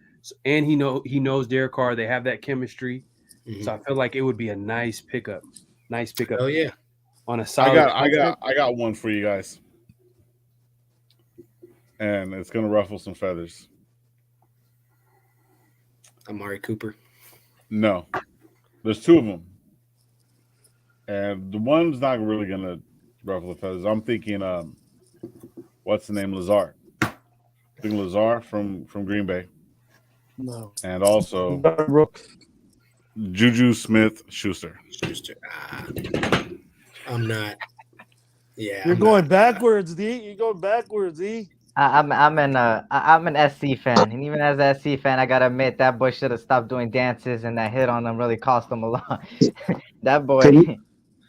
and he knows Derek Carr. They have that chemistry. Mm-hmm. So I feel like it would be a nice pickup. Oh yeah. On a solid. I got one for you guys, and it's gonna ruffle some feathers. Amari Cooper. No, there's two of them, and the one's not really gonna ruffle the feathers. I'm thinking, what's the name? Lazard. I think Lazard from Green Bay. No. And also Juju Smith-Schuster. I'm not. Yeah. You're going backwards, D. You're going backwards, E. I'm an SC fan, and even as an SC fan, I gotta admit that boy should have stopped doing dances, and that hit on him really cost him a lot. That boy.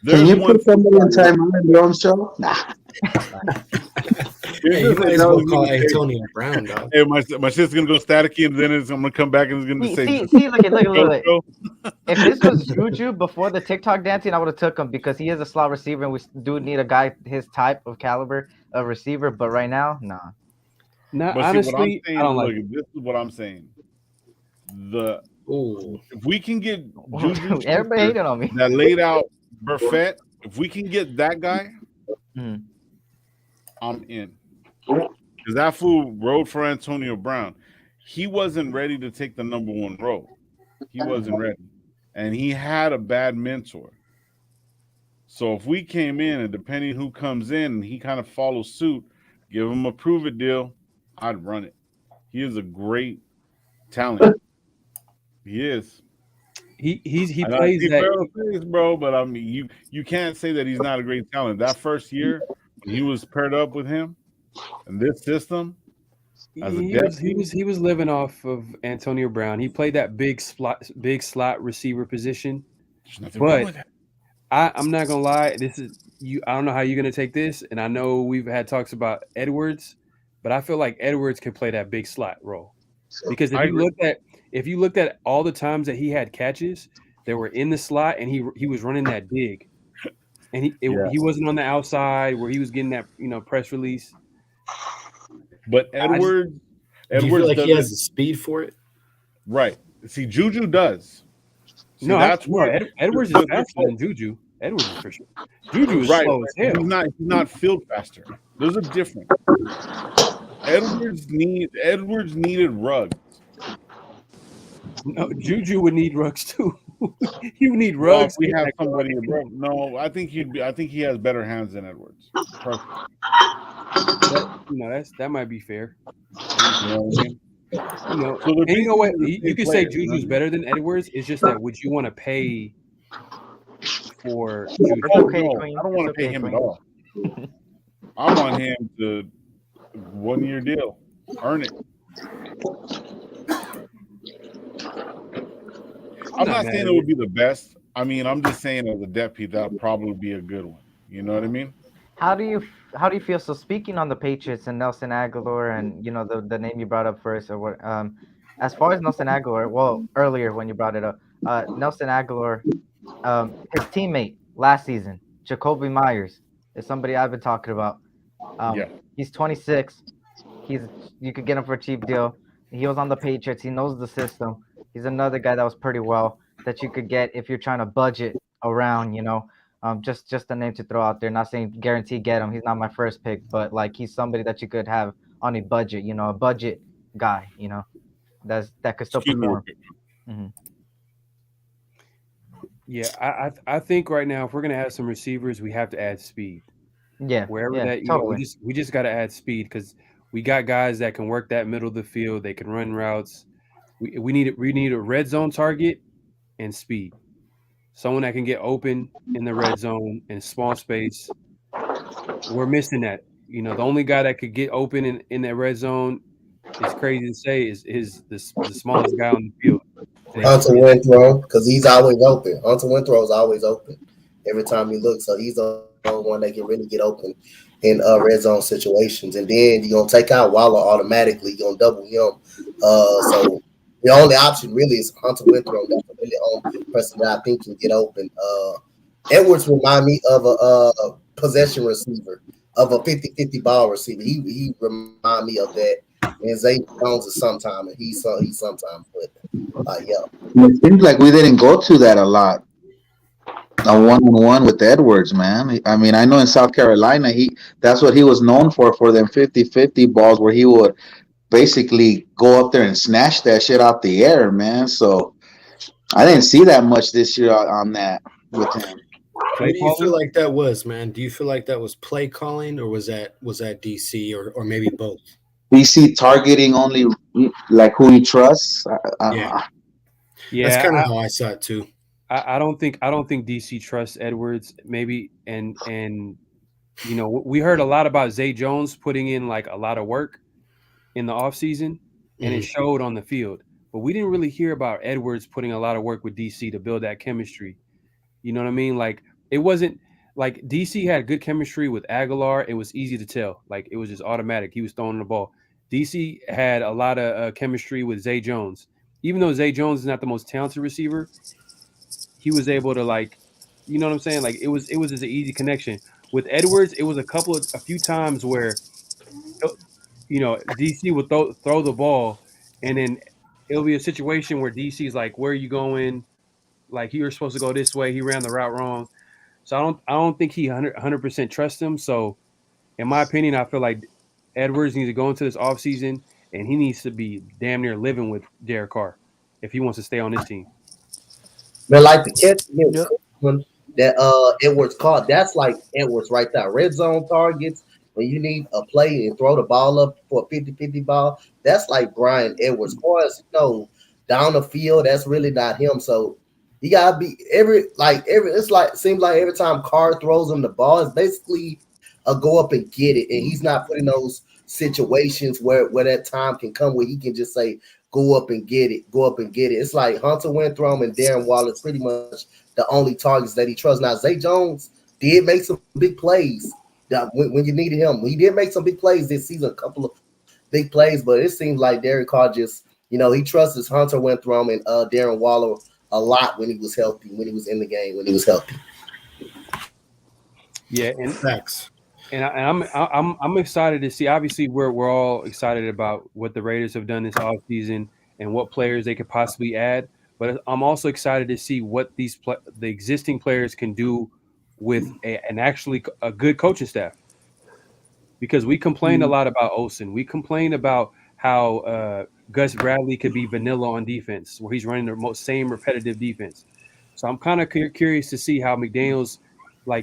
Can you put somebody in time out in your own show? Nah. Hey, you might as well call Antonio Brown, dog. Hey, my shit's gonna go staticky, and then I'm gonna come back and it's gonna say. See, look. If this was Juju before the TikTok dancing, I would have took him because he is a slot receiver, and we do need a guy his type of caliber of receiver. But right now, nah. No, but honestly, see, I don't like. This is what I'm saying. If we can get Juju, everybody hating on me. That laid out Burfett. If we can get that guy, I'm in. Because that fool rode for Antonio Brown. He wasn't ready to take the number one role. He wasn't ready. And he had a bad mentor. So if we came in and depending who comes in and he kind of follows suit, give him a prove it deal, I'd run it. He is a great talent. He is. He plays that face, bro, but I mean you can't say that he's not a great talent. That first year when he was paired up with him in this system as a he was living off of Antonio Brown. He played that big slot receiver position. But I'm not gonna lie, I don't know how you're gonna take this, and I know we've had talks about Edwards, but I feel like Edwards can play that big slot role. Because if you looked at all the times that he had catches that were in the slot and he was running that dig, and he wasn't on the outside where he was getting that press release. But Edwards feel like he has the speed for it, right? See, Juju does. See, Edwards is faster than Juju. Edwards is for sure. Juju is slow as hell. He's not field faster. There's a difference. Edwards needed Ruggs. No, Juju would need Ruggs too. You need Ruggs. We have somebody. No, I think he has better hands than Edwards. Perfect. That might be fair. You know what I mean? And you know what? You could say Juju's better than Edwards. It's just that would you want to pay for Juju? I don't want to pay him at all. I want him to 1-year deal. Earn it. I'm not saying it would be the best. I mean, I'm just saying as a depth piece, that would probably be a good one. You know what I mean? How do you feel? So speaking on the Patriots and Nelson Aguilar and the name you brought up first, or what? As far as Nelson Aguilar, well, earlier when you brought it up, Nelson Aguilar, his teammate last season, Jacoby Myers, is somebody I've been talking about. He's 26. You could get him for a cheap deal. He was on the Patriots. He knows the system. He's another guy that was pretty well that you could get if you're trying to budget around, just a name to throw out there. Not saying guarantee get him. He's not my first pick, but like he's somebody that you could have on a budget, a budget guy, that could still perform. Mm-hmm. Yeah, I think right now if we're gonna have some receivers, we have to add speed. Yeah, totally. We just got to add speed because we got guys that can work that middle of the field. They can run routes. We need a red zone target and speed. Someone that can get open in the red zone in small space. We're missing that. The only guy that could get open in that red zone it's crazy to say, is the smallest guy on the field. Hunter Winthrow, because he's always open. Hunter Winthrow is always open every time he looks. So he's the only one that can really get open in red zone situations. And then you're going to take out Waller automatically. You're going to double him. So the only option really is Hunter Winthrow. That's really the only person that I think can get open. Edwards remind me of a possession receiver, of a 50-50 ball receiver. He remind me of that. And Zay Jones is sometime, and he's sometimes, but yeah. It seems like we didn't go to that a lot. A one-on-one with Edwards, man. I mean, I know in South Carolina, that's what he was known for them 50-50 balls where he would basically go up there and snatch that shit out the air, man. So I didn't see that much this year on that with him. What do you feel like that was, man? Do you feel like that was play calling, or was that DC, or maybe both? DC targeting only like who he trusts. Yeah, that's kind of how I saw it too. I don't think DC trusts Edwards. Maybe and you know, we heard a lot about Zay Jones putting in like a lot of work in the offseason, and it showed on the field. But we didn't really hear about Edwards putting a lot of work with DC to build that chemistry. You know what I mean? Like, it wasn't like DC had good chemistry with Aguilar. It was easy to tell. Like, it was just automatic. He was throwing the ball. DC had a lot of chemistry with Zay Jones. Even though Zay Jones is not the most talented receiver, he was able to, like, you know what I'm saying? Like, it was just an easy connection. With Edwards, it was a few times where, you know, DC would throw the ball, and then it'll be a situation where DC's like, "Where are you going?" Like, you were supposed to go this way. He ran the route wrong. So I don't think he 100% trusts him. So, in my opinion, I feel like Edwards needs to go into this offseason, and he needs to be damn near living with Derek Carr if he wants to stay on this team. Man, like the catch that Edwards caught, that's like Edwards right there. Red zone targets, when you need a play and throw the ball up for a 50-50 ball, that's like Brian Edwards. Of course, you know, down the field, that's really not him. So you gotta be it's like seems like every time Carr throws him the ball, it's basically a go up and get it. And he's not putting those situations where that time can come where he can just say, go up and get it, go up and get it. It's like Hunter Winthrow and Darren Waller pretty much the only targets that he trusts. Now, Zay Jones did make some big plays when you needed him. He did make some big plays this season, a couple of big plays, but it seems like Derek Carr just, you know, he trusts Hunter Winthrow and Darren Waller a lot when he was healthy, when he was in the game, when he was healthy. Yeah, and facts. And I'm excited to see. Obviously, we're all excited about what the Raiders have done this offseason and what players they could possibly add. But I'm also excited to see what the existing players can do with a good coaching staff. Because we complained a lot about Olsen. We complained about how Gus Bradley could be vanilla on defense, where he's running the same repetitive defense. So I'm kind of curious to see how McDaniels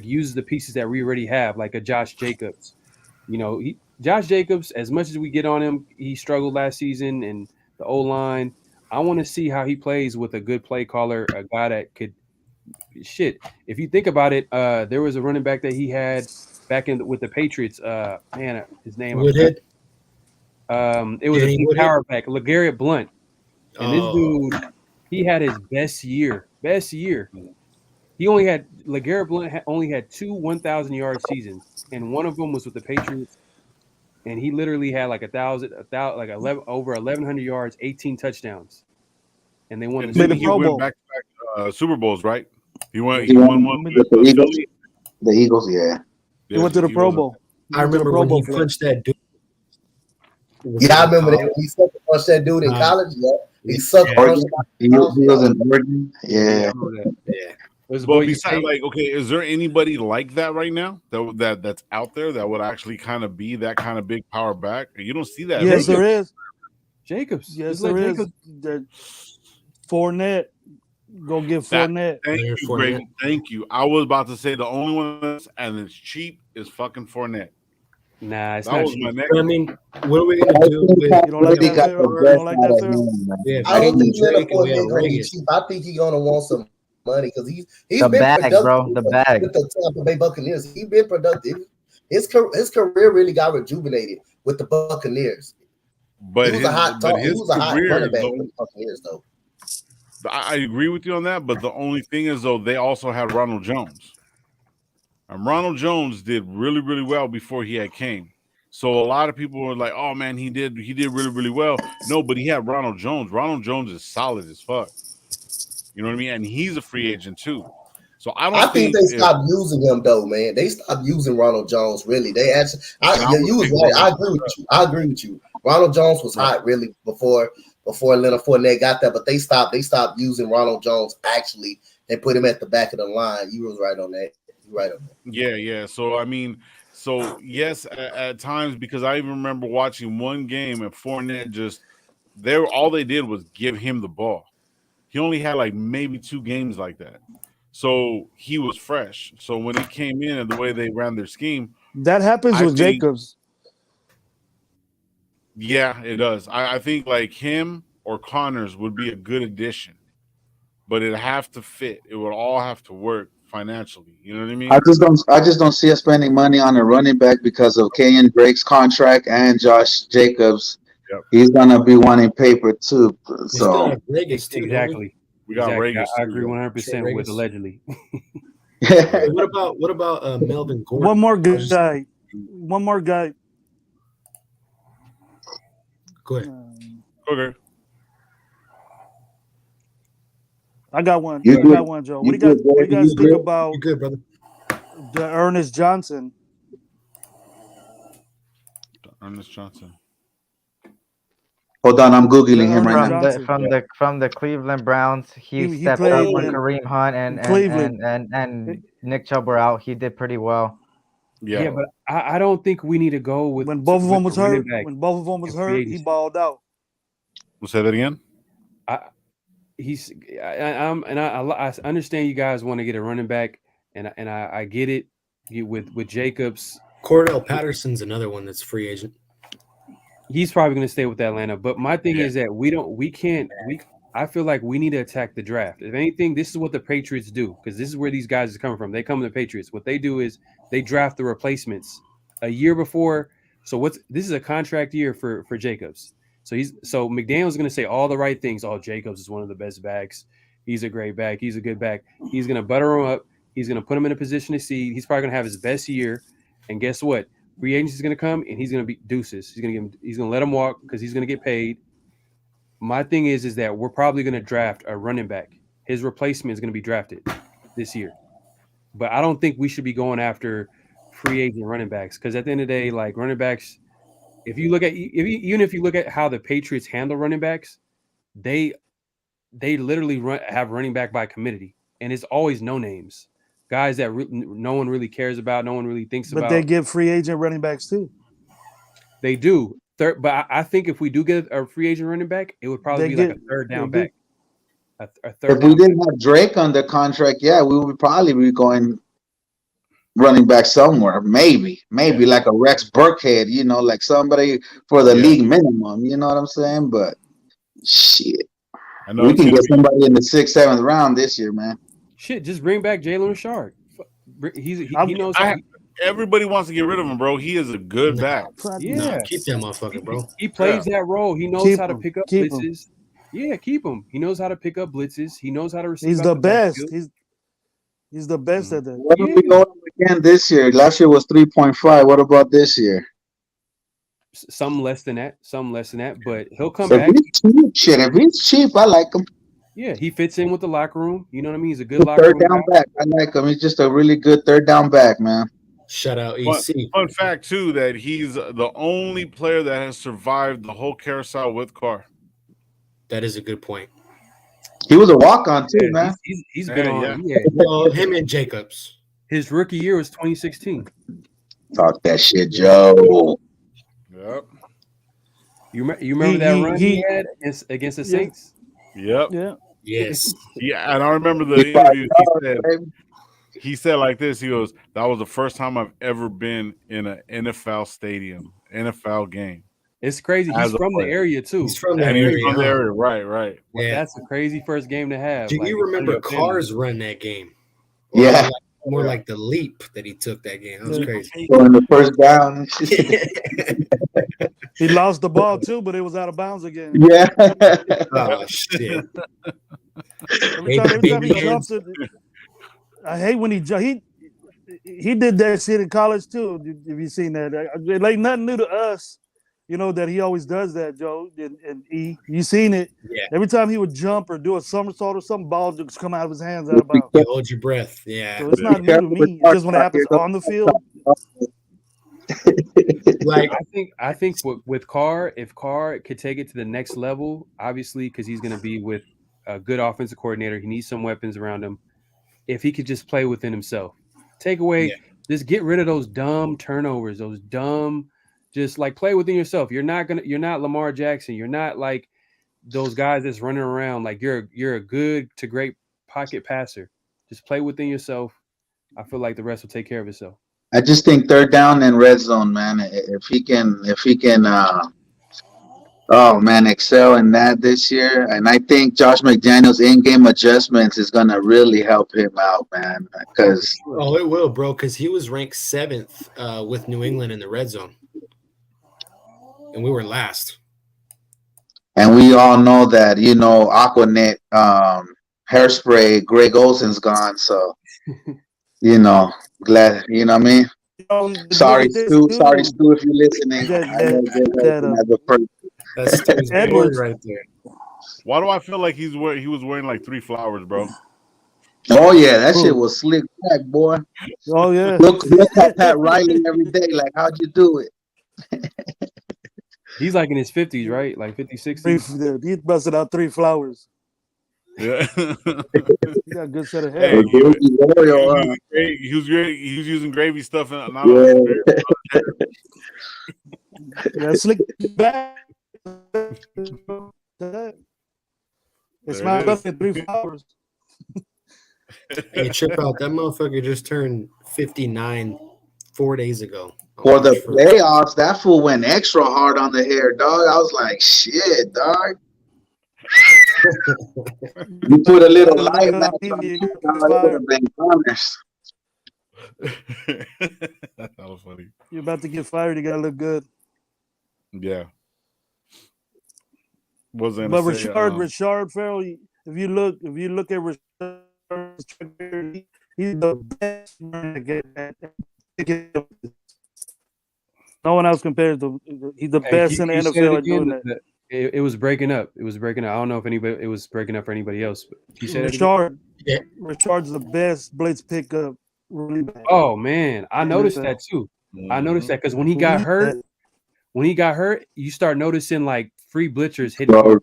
uses the pieces that we already have, like a Josh Jacobs. You know, Josh Jacobs, as much as we get on him, he struggled last season and the O-line. I want to see how he plays with a good play caller, a guy that could shit. If you think about it, there was a running back that he had back with the Patriots. His name Woodhead. It was a power back, LeGarrette Blount. And this dude, he had his best year. He only had LeGarrette Blount only had 2 1,000-yard seasons, and one of them was with the Patriots. And he literally had over 1,100 yards, 18 touchdowns, and they won. He went back-to-back Super Bowls, right? He won one with the Eagles. The Eagles, yeah. He went to the Pro Bowl. I remember when he punched that dude. Yeah, I remember that. He sucked punched that dude in college. Yeah, he sucked. He was in Oregon. Yeah. But besides, is there anybody like that right now that's out there that would actually kind of be that kind of big power back? You don't see that. Yes, there is. Jacobs. Yes, there is. Fournette. Go get Fournette. Thank you. I was about to say the only one and it's cheap is fucking Fournette. Nah, it's not cheap. I mean, what are we gonna do with? You don't like that, sir? You don't like that, sir? Yeah, I don't think Leonard Fournette gonna be cheap. I think he's gonna want some money because he's the been bag, productive, bro. The bag with the Tampa Bay Buccaneers. He's been productive. His career really got rejuvenated with the Buccaneers. But he was a hot running back though, for the Buccaneers, though. I agree with you on that, but the only thing is, though, they also had Ronald Jones. And Ronald Jones did really, really well before he had came. So a lot of people were like, "Oh man, he did really, really well." No, but he had Ronald Jones. Ronald Jones is solid as fuck. You know what I mean? And he's a free agent too. So I think they stopped using him though, man. They stopped using Ronald Jones. Really, they actually. You was right. I agree with you. Ronald Jones was hot really before Leonard Fournette got there, but they stopped using Ronald Jones. Actually, they put him at the back of the line. You was right on that. You right on that. Yeah. So I mean. So yes, at times, because I even remember watching one game and Fournette all they did was give him the ball. He only had like maybe 2 games like that. So he was fresh. So when he came in and the way they ran their scheme, that happens with Jacobs. Yeah, it does. I think like him or Connors would be a good addition, but it'd have to fit. It would all have to work financially. You know what I mean? I just don't see us spending money on a running back because of Kenyon Drake's contract and Josh Jacobs. Yep. He's gonna be wanting paper too. So exactly. We got Rager. I agree 100% with allegedly. Hey, what about Melvin Gordon? One more guy. Go ahead. Okay. I got one. I got one, Joe. What do you guys think about good, brother? The Ernest Johnson? Ernest Johnson. Hold on, I'm googling him right now. From the Cleveland Browns, he stepped up when Kareem Hunt and Nick Chubb were out. He did pretty well. Yeah, but I don't think we need to go with when both of them was hurt. When both of them was hurt, he balled out. We'll say that again. I understand you guys want to get a running back, and I get it with Jacobs. Cordell Patterson's another one that's free agent. He's probably going to stay with Atlanta, but my thing is that I feel like we need to attack the draft. If anything, this is what the Patriots do, because this is where these guys are coming from. They come to the Patriots. What they do is they draft the replacements a year before. So this is a contract year for Jacobs. So McDaniel's going to say all the right things. Oh, Jacobs is one of the best backs. He's a great back. He's a good back. He's going to butter him up. He's going to put him in a position to see. He's probably going to have his best year. And guess what? Free agency is going to come, and he's going to be deuces. He's going to let him walk because he's going to get paid. My thing is that we're probably going to draft a running back. His replacement is going to be drafted this year. But I don't think we should be going after free agent running backs, because at the end of the day, like running backs, even if you look at how the Patriots handle running backs, they literally have running back by committee, and it's always no names. Guys that no one really cares about, no one really thinks about. But they give free agent running backs too. They do. But I think if we do get a free agent running back, it would probably be like a third down back. If we didn't have Drake under contract, we would probably be going running back somewhere. Maybe like a Rex Burkhead, like somebody for the league minimum. You know what I'm saying? But shit, we can get somebody in the 6th, 7th round this year, man. Shit, just bring back Jalen Richard. He knows. Everybody wants to get rid of him, bro. He is a good back. Yeah, keep that motherfucker, bro. He plays that role. He knows how to pick up blitzes. Yeah, keep him. He knows how to pick up blitzes. He knows how to receive. He's the best. He's the best at that. What are we going again this year? Last year was 3.5. What about this year? Some less than that. But he'll come back. If he's cheap, I like him. Yeah, he fits in with the locker room. You know what I mean? He's a good locker room third down back. I like him. He's just a really good third down back, man. Shout out EC. Fun fact too, that he's the only player that has survived the whole carousel with Carr. That is a good point. He was a walk-on too, man. He's been on. Yeah. Well, him and Jacobs. His rookie year was 2016. Talk that shit, Joe. Yep. You remember that run he had against the Saints? Yep. Yeah. Yes. Yeah, and I remember the interview. He said like this. He goes, "That was the first time I've ever been in an NFL stadium, NFL game." It's crazy. He's from the area too. He's from the area. Right. Well, yeah, that's a crazy first game to have. Do you remember Carr's run that game? Yeah. more like the leap that he took that game. That was crazy. So in the first down, he lost the ball too, but it was out of bounds again. Yeah. Oh shit. Every time he jumps it, I hate when he did that shit in college too. If you seen that, like nothing new to us, you know that he always does that, Joe. And you seen it? Yeah. Every time he would jump or do a somersault or something, ball just come out of his hands out of bounds. You hold your breath. Yeah. So it's not new to me. It's just when it happens on the field. Like I think with Carr, if Carr could take it to the next level, obviously because he's going to be with a good offensive coordinator, he needs some weapons around him. If he could just play within himself, take away, just get rid of those dumb turnovers, those dumb, just like play within yourself. You're not Lamar Jackson. You're not like those guys that's running around. Like you're a good to great pocket passer. Just play within yourself. I feel like the rest will take care of itself. I just think third down and red zone, man. If he can, excel in that this year. And I think Josh McDaniels' in-game adjustments is gonna really help him out, man. Because it will, bro. Because he was ranked 7th with New England in the red zone, and we were last. And we all know that, Aquanet, hairspray, Greg Olson's gone. So, glad, you know what I mean? Sorry, Stu, if you're listening. That's Stu's boy right there. Why do I feel like he was wearing like 3 flowers, bro? Oh, yeah, that shit was slick back, boy. Oh, yeah. Look at Pat Riley every day. Like, how'd you do it? He's like in his 50s, right? Like 50, 60s. He busted out 3 flowers. Yeah. He got a good set of hair. He was using gravy stuff. Slick back. It's not less than 3 flowers. Hey, trip out. That motherfucker just turned 59 4 days ago. For the playoffs, that fool went extra hard on the hair, dog. I was like, shit, dog. You put a little light match on it, that was funny. You're about to get fired. You gotta look good. Yeah. But Rashard Farrell, if you look at Rashard, he's the best man to get that. No one else compares to. He's the best in the NFL at doing that. It was breaking up. I don't know if it was breaking up for anybody else. But he said Rashard's the best blitz pickup. Really bad. Oh man, I noticed that too. I noticed that because when he got hurt, you start noticing like free blitzers hitting.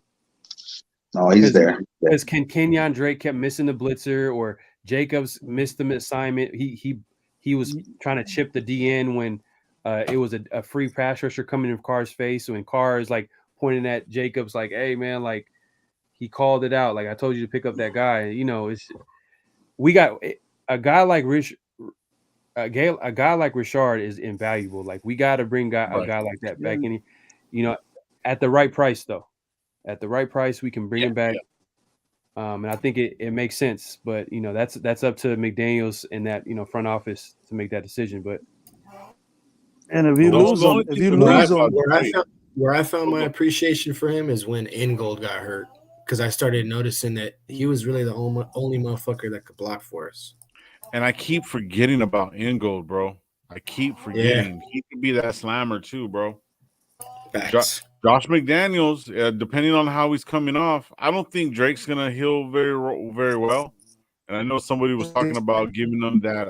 Oh, he's there. Because Kenyon Drake kept missing the blitzer, or Jacobs missed the assignment. He was trying to chip the DN when it was a free pass rusher coming in Carr's face. So when Carr is like pointing at Jacobs, like, "Hey man, like he called it out. Like I told you to pick up that guy." We got a guy like a guy like Rashard is invaluable. Like we got to bring a guy like that back in. At the right price though. At the right price, we can bring him back. And I think it makes sense. But that's up to McDaniels and that front office to make that decision. But if you lose him, where I found my appreciation for him is when Ingold got hurt, because I started noticing that he was really the only motherfucker that could block for us. And I keep forgetting about Ingold, bro. I keep forgetting. Yeah. He could be that slammer too, bro. Josh McDaniels, depending on how he's coming off, I don't think Drake's gonna heal very, very well. And I know somebody was talking about giving him that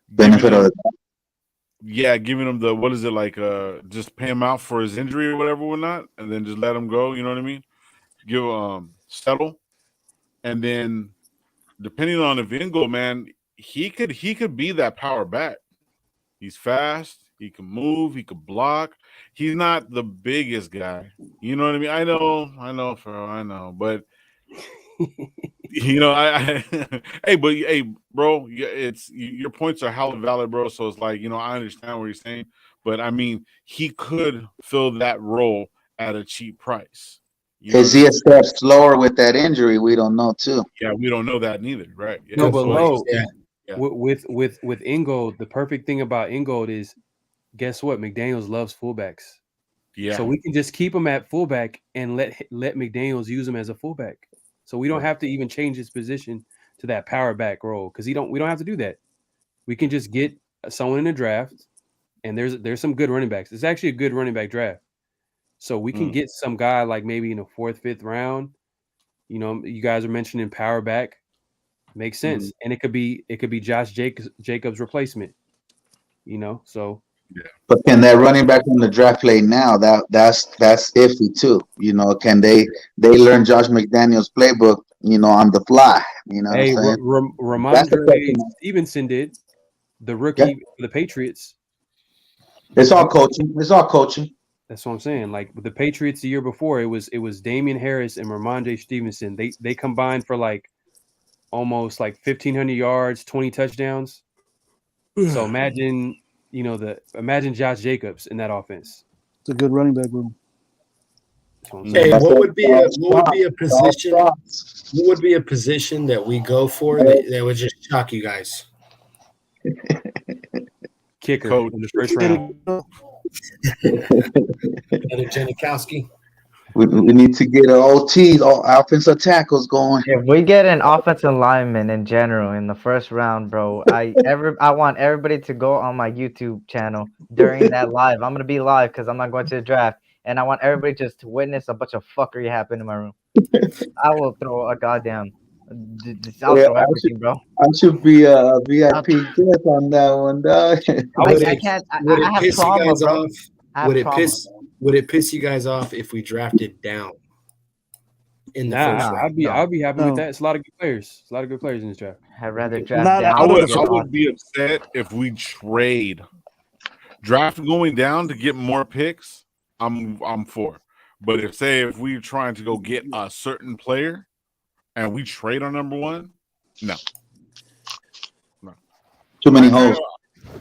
benefit of it. Yeah, giving him the just pay him out for his injury or whatever, whatnot, and then just let him go. You know what I mean? Give settle, and then depending on if Ingold, man, he could be that power back. He's fast. He can move. He could block. He's not the biggest guy. You know what I mean? I know, Farrell. I know, but hey, bro, it's your points are hella valid, bro. So it's like I understand what you're saying, but I mean, he could fill that role at a cheap price. Is he a step slower with that injury? We don't know too. Yeah, we don't know that neither, right? Yeah, No, but low. yeah. With Ingold, the perfect thing about Ingold is, guess what? McDaniels loves fullbacks. Yeah. So we can just keep him at fullback and let McDaniels use him as a fullback. So we don't have to even change his position to that power back role because we don't have to do that. We can just get someone in the draft, and there's some good running backs. It's actually a good running back draft. So we can get some guy like maybe in the 4th, 5th round. You know, you guys are mentioning power back. Makes sense. And it could be Josh Jacobs' replacement. You know, so yeah. But can that running back on the draft play now? That's iffy too. You know, can they learn Josh McDaniels' playbook? You know, on the fly. You know, hey, Ramondre Stevenson did the rookie for the Patriots. It's all coaching. It's all coaching. That's what I'm saying. Like with the Patriots the year before, it was Damian Harris and Ramondre Stevenson. They combined for like almost like 1,500 yards, 20 touchdowns. So imagine, imagine Josh Jacobs in that offense. It's a good running back room. Hey, what would be a position? What would be a position that we go for that would just shock you guys? Kicker in the first round. Another Janikowski. We need to get an OT, all offensive tackles going. If we get an offensive lineman in general in the first round, bro, I want everybody to go on my YouTube channel during that live. I'm gonna be live because I'm not going to the draft, and I want everybody just to witness a bunch of fuckery happen in my room. I will throw a goddamn. I'll throw everything, bro. I should be a VIP guest on that one, dog. I can't. I have trauma, bro. Would it piss you guys off if we drafted down in the first round? I'd be happy with that. It's a lot of good players. It's a lot of good players in this draft. I'd rather draft down. I would be upset if we draft going down to get more picks. I'm for. But if we're trying to go get a certain player and we trade on number one, no. Too many holes.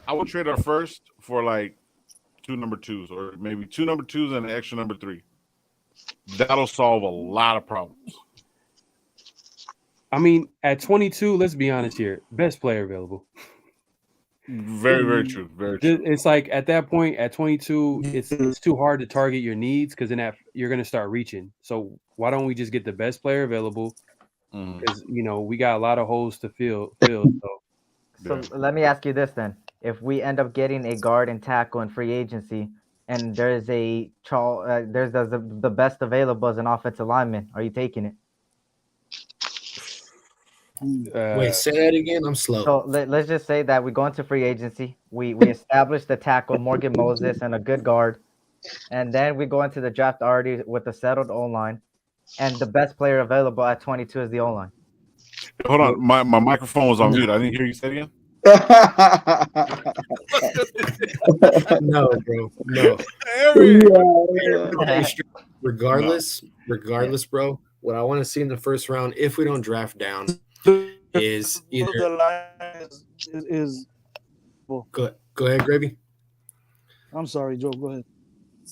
I would trade our first for like 2 number 2s, or maybe 2 number 2s and an extra number 3. That'll solve a lot of problems. I mean, at 22, let's be honest here, best player available. Very, very true. Very true. It's like at that point, at 22, it's too hard to target your needs because then you're going to start reaching. So why don't we just get the best player available? Because we got a lot of holes to fill. So let me ask you this then. If we end up getting a guard and tackle in free agency, and there's the best available as an offensive lineman, are you taking it? Wait, say that again. I'm slow. So let's just say that we go into free agency. We establish the tackle, Morgan Moses, and a good guard, and then we go into the draft already with a settled O-line, and the best player available at 22 is the O-line. Hold on, my microphone was on mute. I didn't hear you say it again. No, bro. No. Regardless, bro. What I want to see in the first round, if we don't draft down, is either the line is go ahead, Gravy. I'm sorry, Joe. Go ahead.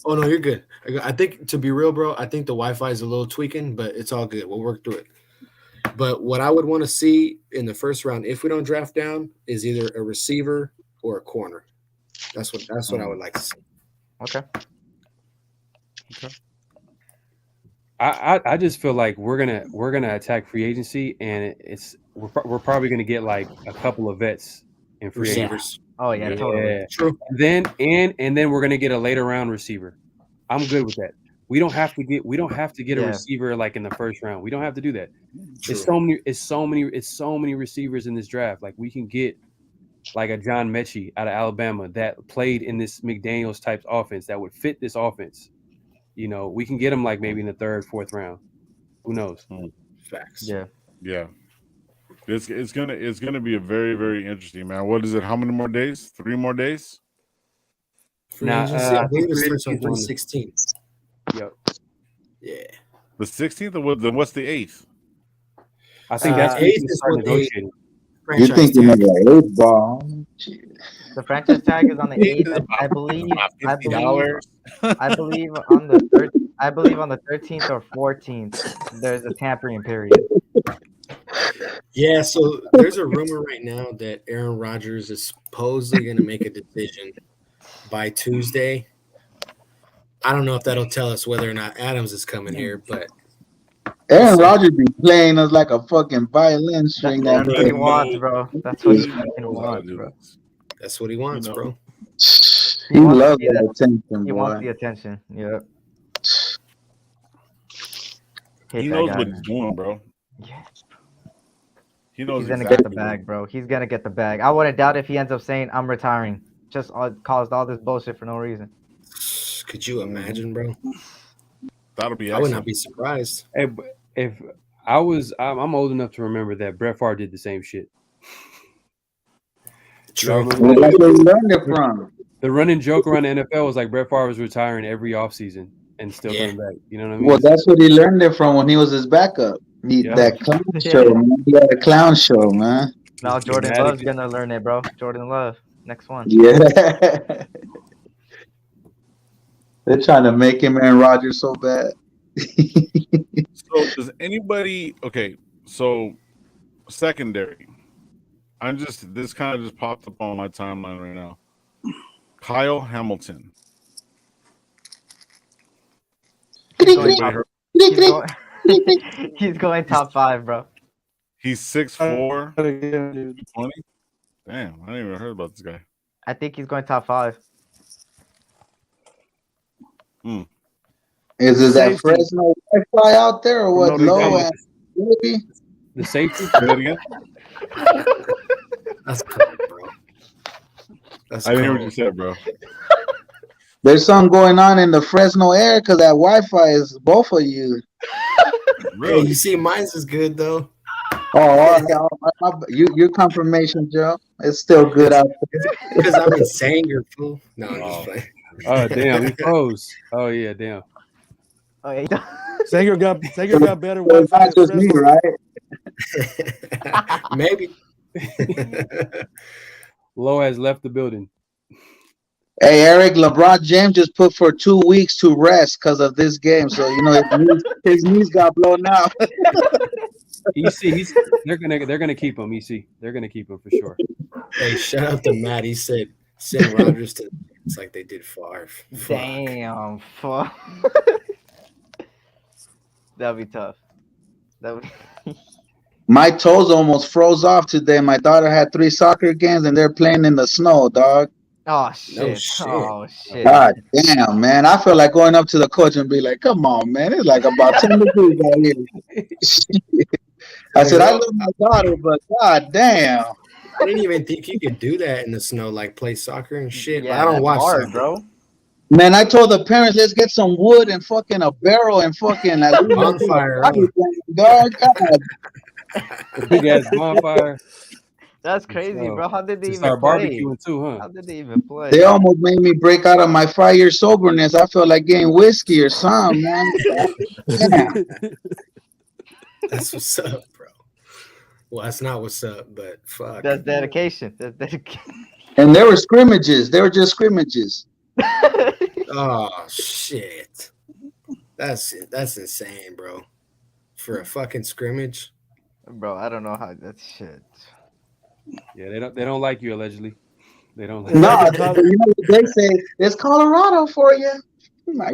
Oh no, you're good. I think, to be real, bro, I think the Wi-Fi is a little tweaking, but it's all good. We'll work through it. But what I would want to see in the first round, if we don't draft down, is either a receiver or a corner. That's what I would like to see. Okay. I just feel like we're gonna attack free agency, and we're probably gonna get like a couple of vets in free agency. Oh yeah, totally. True. Then we're gonna get a later round receiver. I'm good with that. We don't have to get a receiver like in the first round. We don't have to do that. True. It's so many receivers in this draft. Like we can get like a John Mechie out of Alabama that played in this McDaniels type offense that would fit this offense. We can get him like maybe in the 3rd, 4th round. Who knows? Facts. Yeah. Yeah. It's gonna be a very, very interesting, man. What is it? How many more days? 3 more days? I believe it starts on 3/16. Yep. Yeah. The 16th, or what's the 8th? I think that's 8th is what negotiating. You're thinking of the 8 ball. The franchise tag is on the 8th. I believe on the I believe on the 13th or 14th, there's a tampering period. Yeah, so there's a rumor right now that Aaron Rodgers is supposedly going to make a decision by Tuesday. I don't know if that'll tell us whether or not Adams is coming here, but Aaron Rodgers be playing us like a fucking violin string. That's what he wants, bro. That's what he fucking wants, bro. That's what he wants, bro. He loves that attention, He boy. wants the attention. Yep. He knows what he's doing, bro. Yes. He knows He's gonna exactly get the bag, bro. He's gonna get the bag. I wouldn't doubt if he ends up saying, "I'm retiring." Just caused all this bullshit for no reason. Could you imagine, bro? That'll be. I would not be surprised. Hey, if I'm old enough to remember that Brett Favre did the same shit. True. That's where he learned it from. The running joke around the NFL was like Brett Favre was retiring every offseason and still coming back. You know what I mean? Well, that's what he learned it from when he was his backup. That clown show, man. He had a clown show, man. Now Jordan Love's gonna learn it, bro. Jordan Love, next one. Yeah. They're trying to make him Aaron Rodgers so bad. So does anybody? Okay, so secondary. This kind of just popped up on my timeline right now. Kyle Hamilton. He's going top 5, bro. He's 6'4", 20. Damn, I didn't even heard about this guy. I think he's going top 5. Is it that Fresno Wi-Fi out there or what? Low ass baby? The safety? That's cool, bro. That's I didn't hear what you said, bro. There's something going on in the Fresno area because that Wi-Fi is both of you. Hey, you see, mine's is good though. Oh, okay. Your confirmation, Joe. It's still good out there. Because I'm in Sanger, fool. No, I'm just playing. Oh damn, he froze. Oh yeah, damn. Oh yeah. Sanger got better Wi-Fi. That's just me, right? Maybe. Lowe has left the building. Hey, Eric, LeBron James just put for 2 weeks to rest because of this game. So, you know, his knees got blown out. EC, they're gonna keep him. EC, they're gonna keep him for sure. Hey, shout out to Matt. He said send Rodgers to. It's like they did Favre. Damn, fuck. That'd be tough. My toes almost froze off today. My daughter had 3 soccer games and they're playing in the snow, dog. Oh shit! No shit. Oh shit! God damn, man! I feel like going up to the coach and be like, "Come on, man! It's like about 10 degrees out here." I said, "I love my daughter, but god damn." I didn't even think you could do that in the snow, like play soccer and shit. Yeah, I don't watch hard, soccer, bro. Man, I told the parents, let's get some wood and fucking a barrel and fucking bonfire. Dog, Big ass bonfire. That's crazy, bro. How did they even start play? barbecuing too, huh? How did they even play? They almost made me break out of my 5-year soberness. I felt like getting whiskey or something, man. Yeah. That's what's up, bro. Well, that's not what's up, but fuck. That's dedication. That's dedication. And there were scrimmages. They were just scrimmages. Oh shit. That's insane, bro. For a fucking scrimmage. Bro, I don't know how that shit. Yeah, they don't like you allegedly. They don't like No, you know what they say? It's Colorado for you. My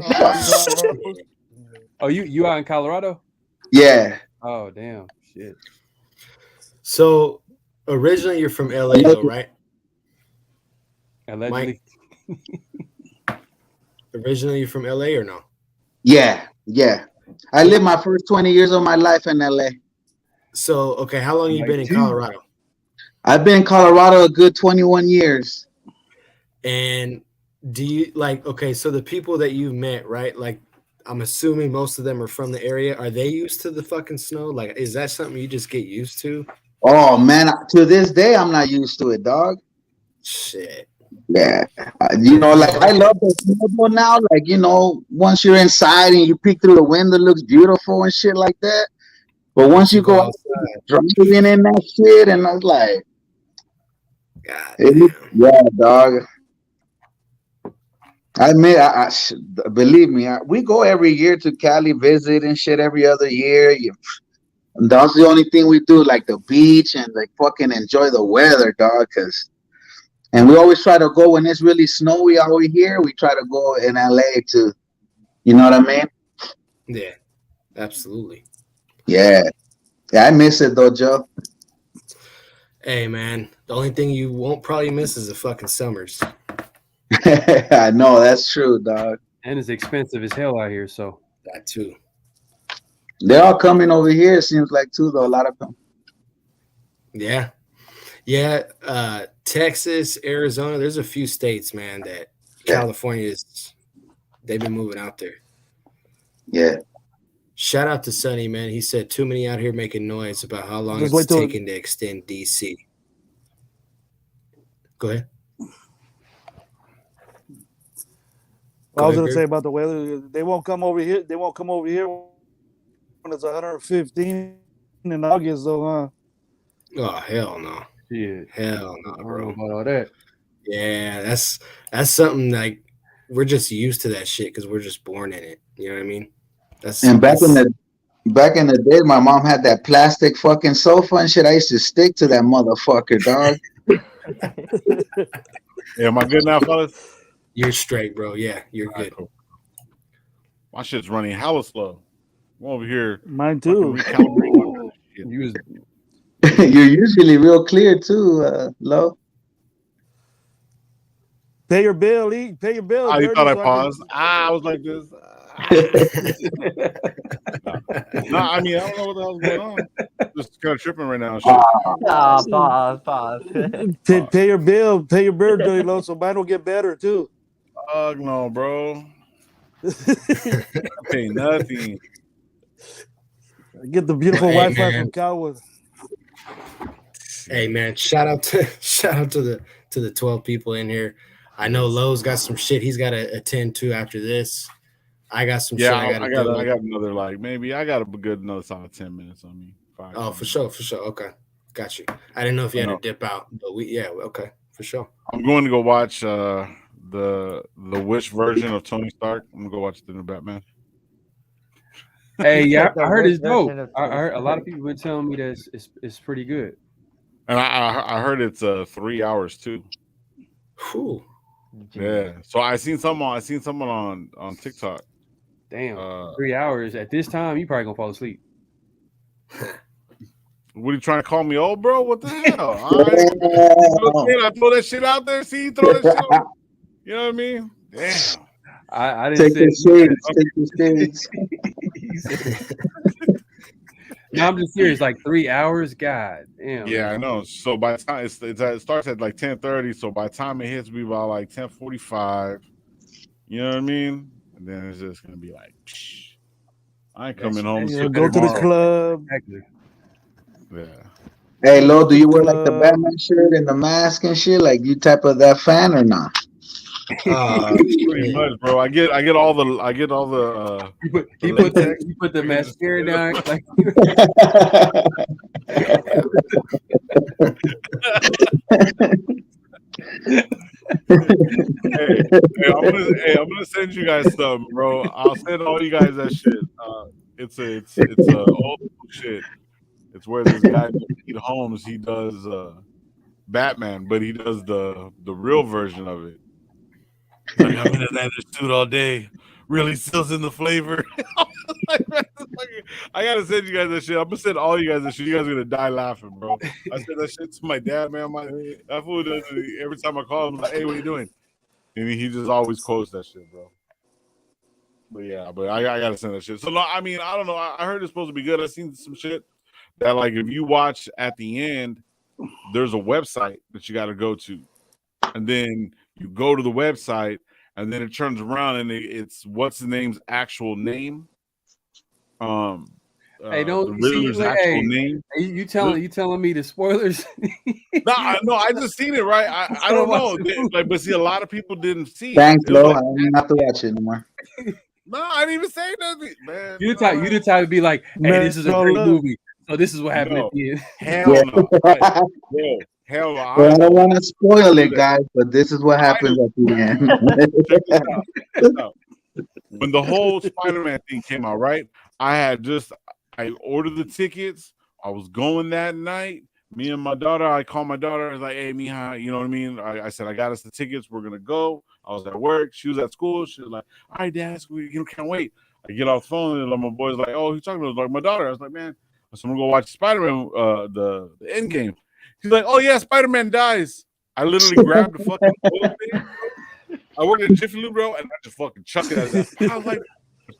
Oh, you out in Colorado? Yeah. Oh damn, shit. So originally you're from LA though, right? Allegedly. Originally you're from LA or no? Yeah. I lived my first 20 years of my life in LA. So okay, how long you been in Colorado? I've been in Colorado a good 21 years. And do you okay, so the people that you've met, right? Like I'm assuming most of them are from the area. Are they used to the fucking snow? Like, is that something you just get used to? Oh man, to this day I'm not used to it, dog. Shit. Yeah, you know, like I love the snow now. Like, you know, once you're inside and you peek through the window, it looks beautiful and shit like that. But once you go outside, driving in that shit, and I was like, God, yeah, dog. I admit, believe me, we go every year to Cali, visit and shit every other year. That's the only thing we do, like the beach and like fucking enjoy the weather, dog. And we always try to go when it's really snowy out here. We try to go in LA to, you know what I mean? Yeah, absolutely. Yeah, I miss it though, Joe. Hey man, the only thing you won't probably miss is the fucking summers. I know that's true, dog. And it's expensive as hell out here, so that too. They're all coming over here. It seems like too, though. A lot of them. Yeah. Texas, Arizona. There's a few states, man, that California is. They've been moving out there. Yeah. Shout out to Sonny, man. He said too many out here making noise about how long it's taking to extend DC. Go ahead. I was going to say about the weather. They won't come over here. They won't come over here when it's 115 in August, though, huh? Oh, hell no. Yeah. Hell no, bro. About all that. Yeah, that's something like we're just used to that shit because we're just born in it. You know what I mean? Back in the day, my mom had that plastic fucking sofa and shit. I used to stick to that motherfucker, dog. Yeah, am I good now, fellas? You're straight, bro. Yeah, you're good. Cool. My shit's running hella slow. I'm over here. Mine too. You're usually real clear too, Lo. Pay your bill, Pay your bill. Oh, you thought I paused? I was like this. No, I mean, I don't know what the hell's going on. Just kind of tripping right now. Pause. Pay your bill, Dirty Lo, so mine will get better too. No, bro. I pay nothing. Get the beautiful Wi-Fi from Cowwood. Hey man, shout out to the 12 people in here. I know Lowe's got some shit he's got to attend to after this. I got some shit I got another I got a good another solid 10 minutes on me. For sure. Okay. Got you. I didn't know if you had to dip out, but okay, for sure. I'm going to go watch the Wish version of Tony Stark. I'm gonna go watch the new Batman. Hey, yeah, I heard it's dope. I heard a lot of people been telling me that it's pretty good. And I heard it's 3 hours too. Whew. Yeah. So I seen someone on TikTok. Damn, 3 hours at this time, you probably gonna fall asleep. What are you trying to call me old, bro? What the hell? I throw that shit out there. See, you throw that shit out. You know what I mean? Damn. I didn't take the shades. No, I'm just serious. Like 3 hours, God damn. Yeah, I know. So by the time it starts at like 10:30, so by the time it hits, we about like 10:45. You know what I mean? And then it's just gonna be like, I ain't coming home. Go to the club. Yeah. Hey, Lo, do you wear like the Batman shirt and the mask and shit? Like you type of that fan or not? Pretty much, bro. I get all the He put the mascara down. Like hey, I'm gonna send you guys some, bro. I'll send all you guys that shit. It's a old shit. It's where this guy Pete Holmes, he does Batman, but he does the real version of it. Like, I'm in an attitude all day. Really fills in the flavor. I gotta send you guys that shit. I'm gonna send all you guys that shit. You guys are gonna die laughing, bro. I said that shit to my dad, man. That fool does it every time I call him. I'm like, hey, what you doing? And he just always quotes that shit, bro. But yeah, I gotta send that shit. So no, I mean, I don't know. I heard it's supposed to be good. I seen some shit that like if you watch at the end, there's a website that you got to go to, and then you go to the website, and then it turns around and it's what's the name's actual name. Hey, don't see actual name. You telling me the spoilers? No, I just seen it, right? I don't know. Like, but see, a lot of people didn't see it. Thanks, Lo. I don't have to watch it anymore. No, I didn't even say nothing, man. You the type to be like, hey, this is a great movie. So this is what happened at the end. Hell no. Hell, Well, I don't want to spoil it, guys, but this is what happens at the end. Check this out. When the whole Spider-Man thing came out, right? I ordered the tickets. I was going that night. Me and my daughter, I called my daughter. I was like, hey, Mija, you know what I mean? I said, I got us the tickets. We're going to go. I was at work. She was at school. She was like, all right, Dad, we can't wait. I get off the phone, and my boy's like, oh, who's talking to us? Like, my daughter. I was like, man, so I'm going to go watch Spider-Man, the end game. She's like, oh, yeah, Spider-Man dies. I literally grabbed the fucking thing. I worked at Jiffy Lube, bro, and I just fucking chucked it at that. I was like,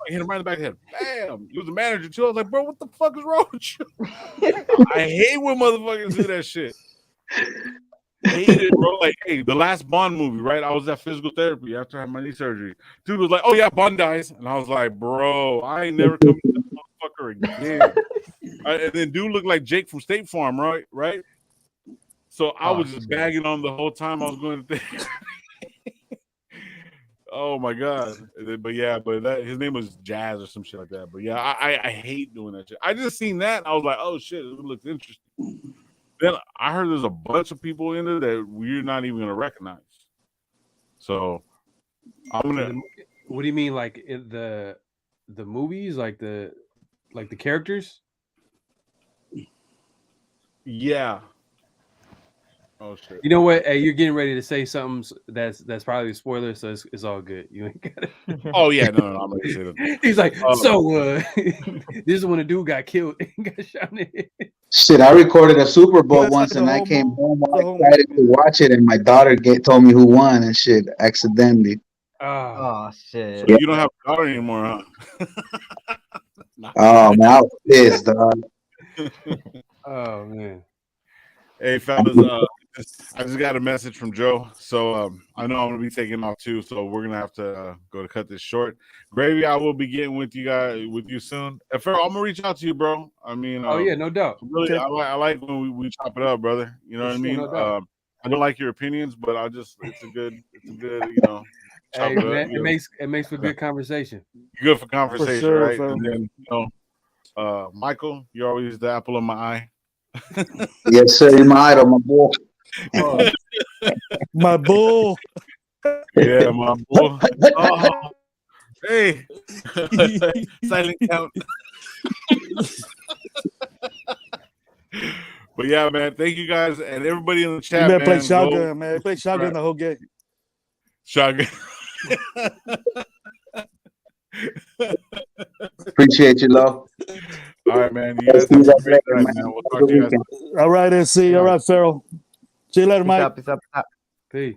hit him right in the back of the head. Bam! He was the manager, too. I was like, bro, what the fuck is wrong with you? I hate when motherfuckers do that shit. Hate it, bro. Like, hey, the last Bond movie, right? I was at physical therapy after I had my knee surgery. Dude was like, oh, yeah, Bond dies. And I was like, bro, I ain't never coming to this motherfucker again. And then dude looked like Jake from State Farm, right? So I was just bagging on the whole time I was going to think. Oh my god! But his name was Jazz or some shit like that. But yeah, I hate doing that shit. I just seen that and I was like, oh shit, it looks interesting. Then I heard there's a bunch of people in there that we're not even gonna recognize. So I'm gonna. What do you mean, like in the movies, like the characters? Yeah. Oh shit! You know what? Hey, you're getting ready to say something that's probably a spoiler, so it's all good. You ain't got it. Oh yeah, no, I'm ready to say that. He's like, this is when a dude got killed and got shot in the head. Shit, I recorded a Super Bowl once, and I came home all excited to watch it, and my daughter told me who won and shit accidentally. Oh shit! So you don't have a daughter anymore, huh? Oh man, I was pissed, dog. Oh man. Hey fellas, I just got a message from Joe, so I know I'm gonna be taking off too, so we're gonna have to go to cut this short. Gravy, I will be getting with you soon. And Farrell, I'm gonna reach out to you, bro. I mean, oh yeah, no doubt. Really, I like when we chop it up, brother. You know what I mean? No I don't like your opinions, but it's a good, you know. Hey, man, it makes for good conversation. Good for conversation, for sure, right? Bro. And then Michael, you're always the apple of my eye. Yes, sir. You're my idol, my boy. My bull. Yeah, my bull. Oh, hey, silent count. But yeah, man, thank you guys and everybody in the chat. Man, play shotgun, man. Play shotgun the whole game. Shotgun. Appreciate you, love. All right, man. You guys have a great night, man. We'll talk to you guys. All right, SC. All right, Farrell. See you later, Mike. Peace up. Peace.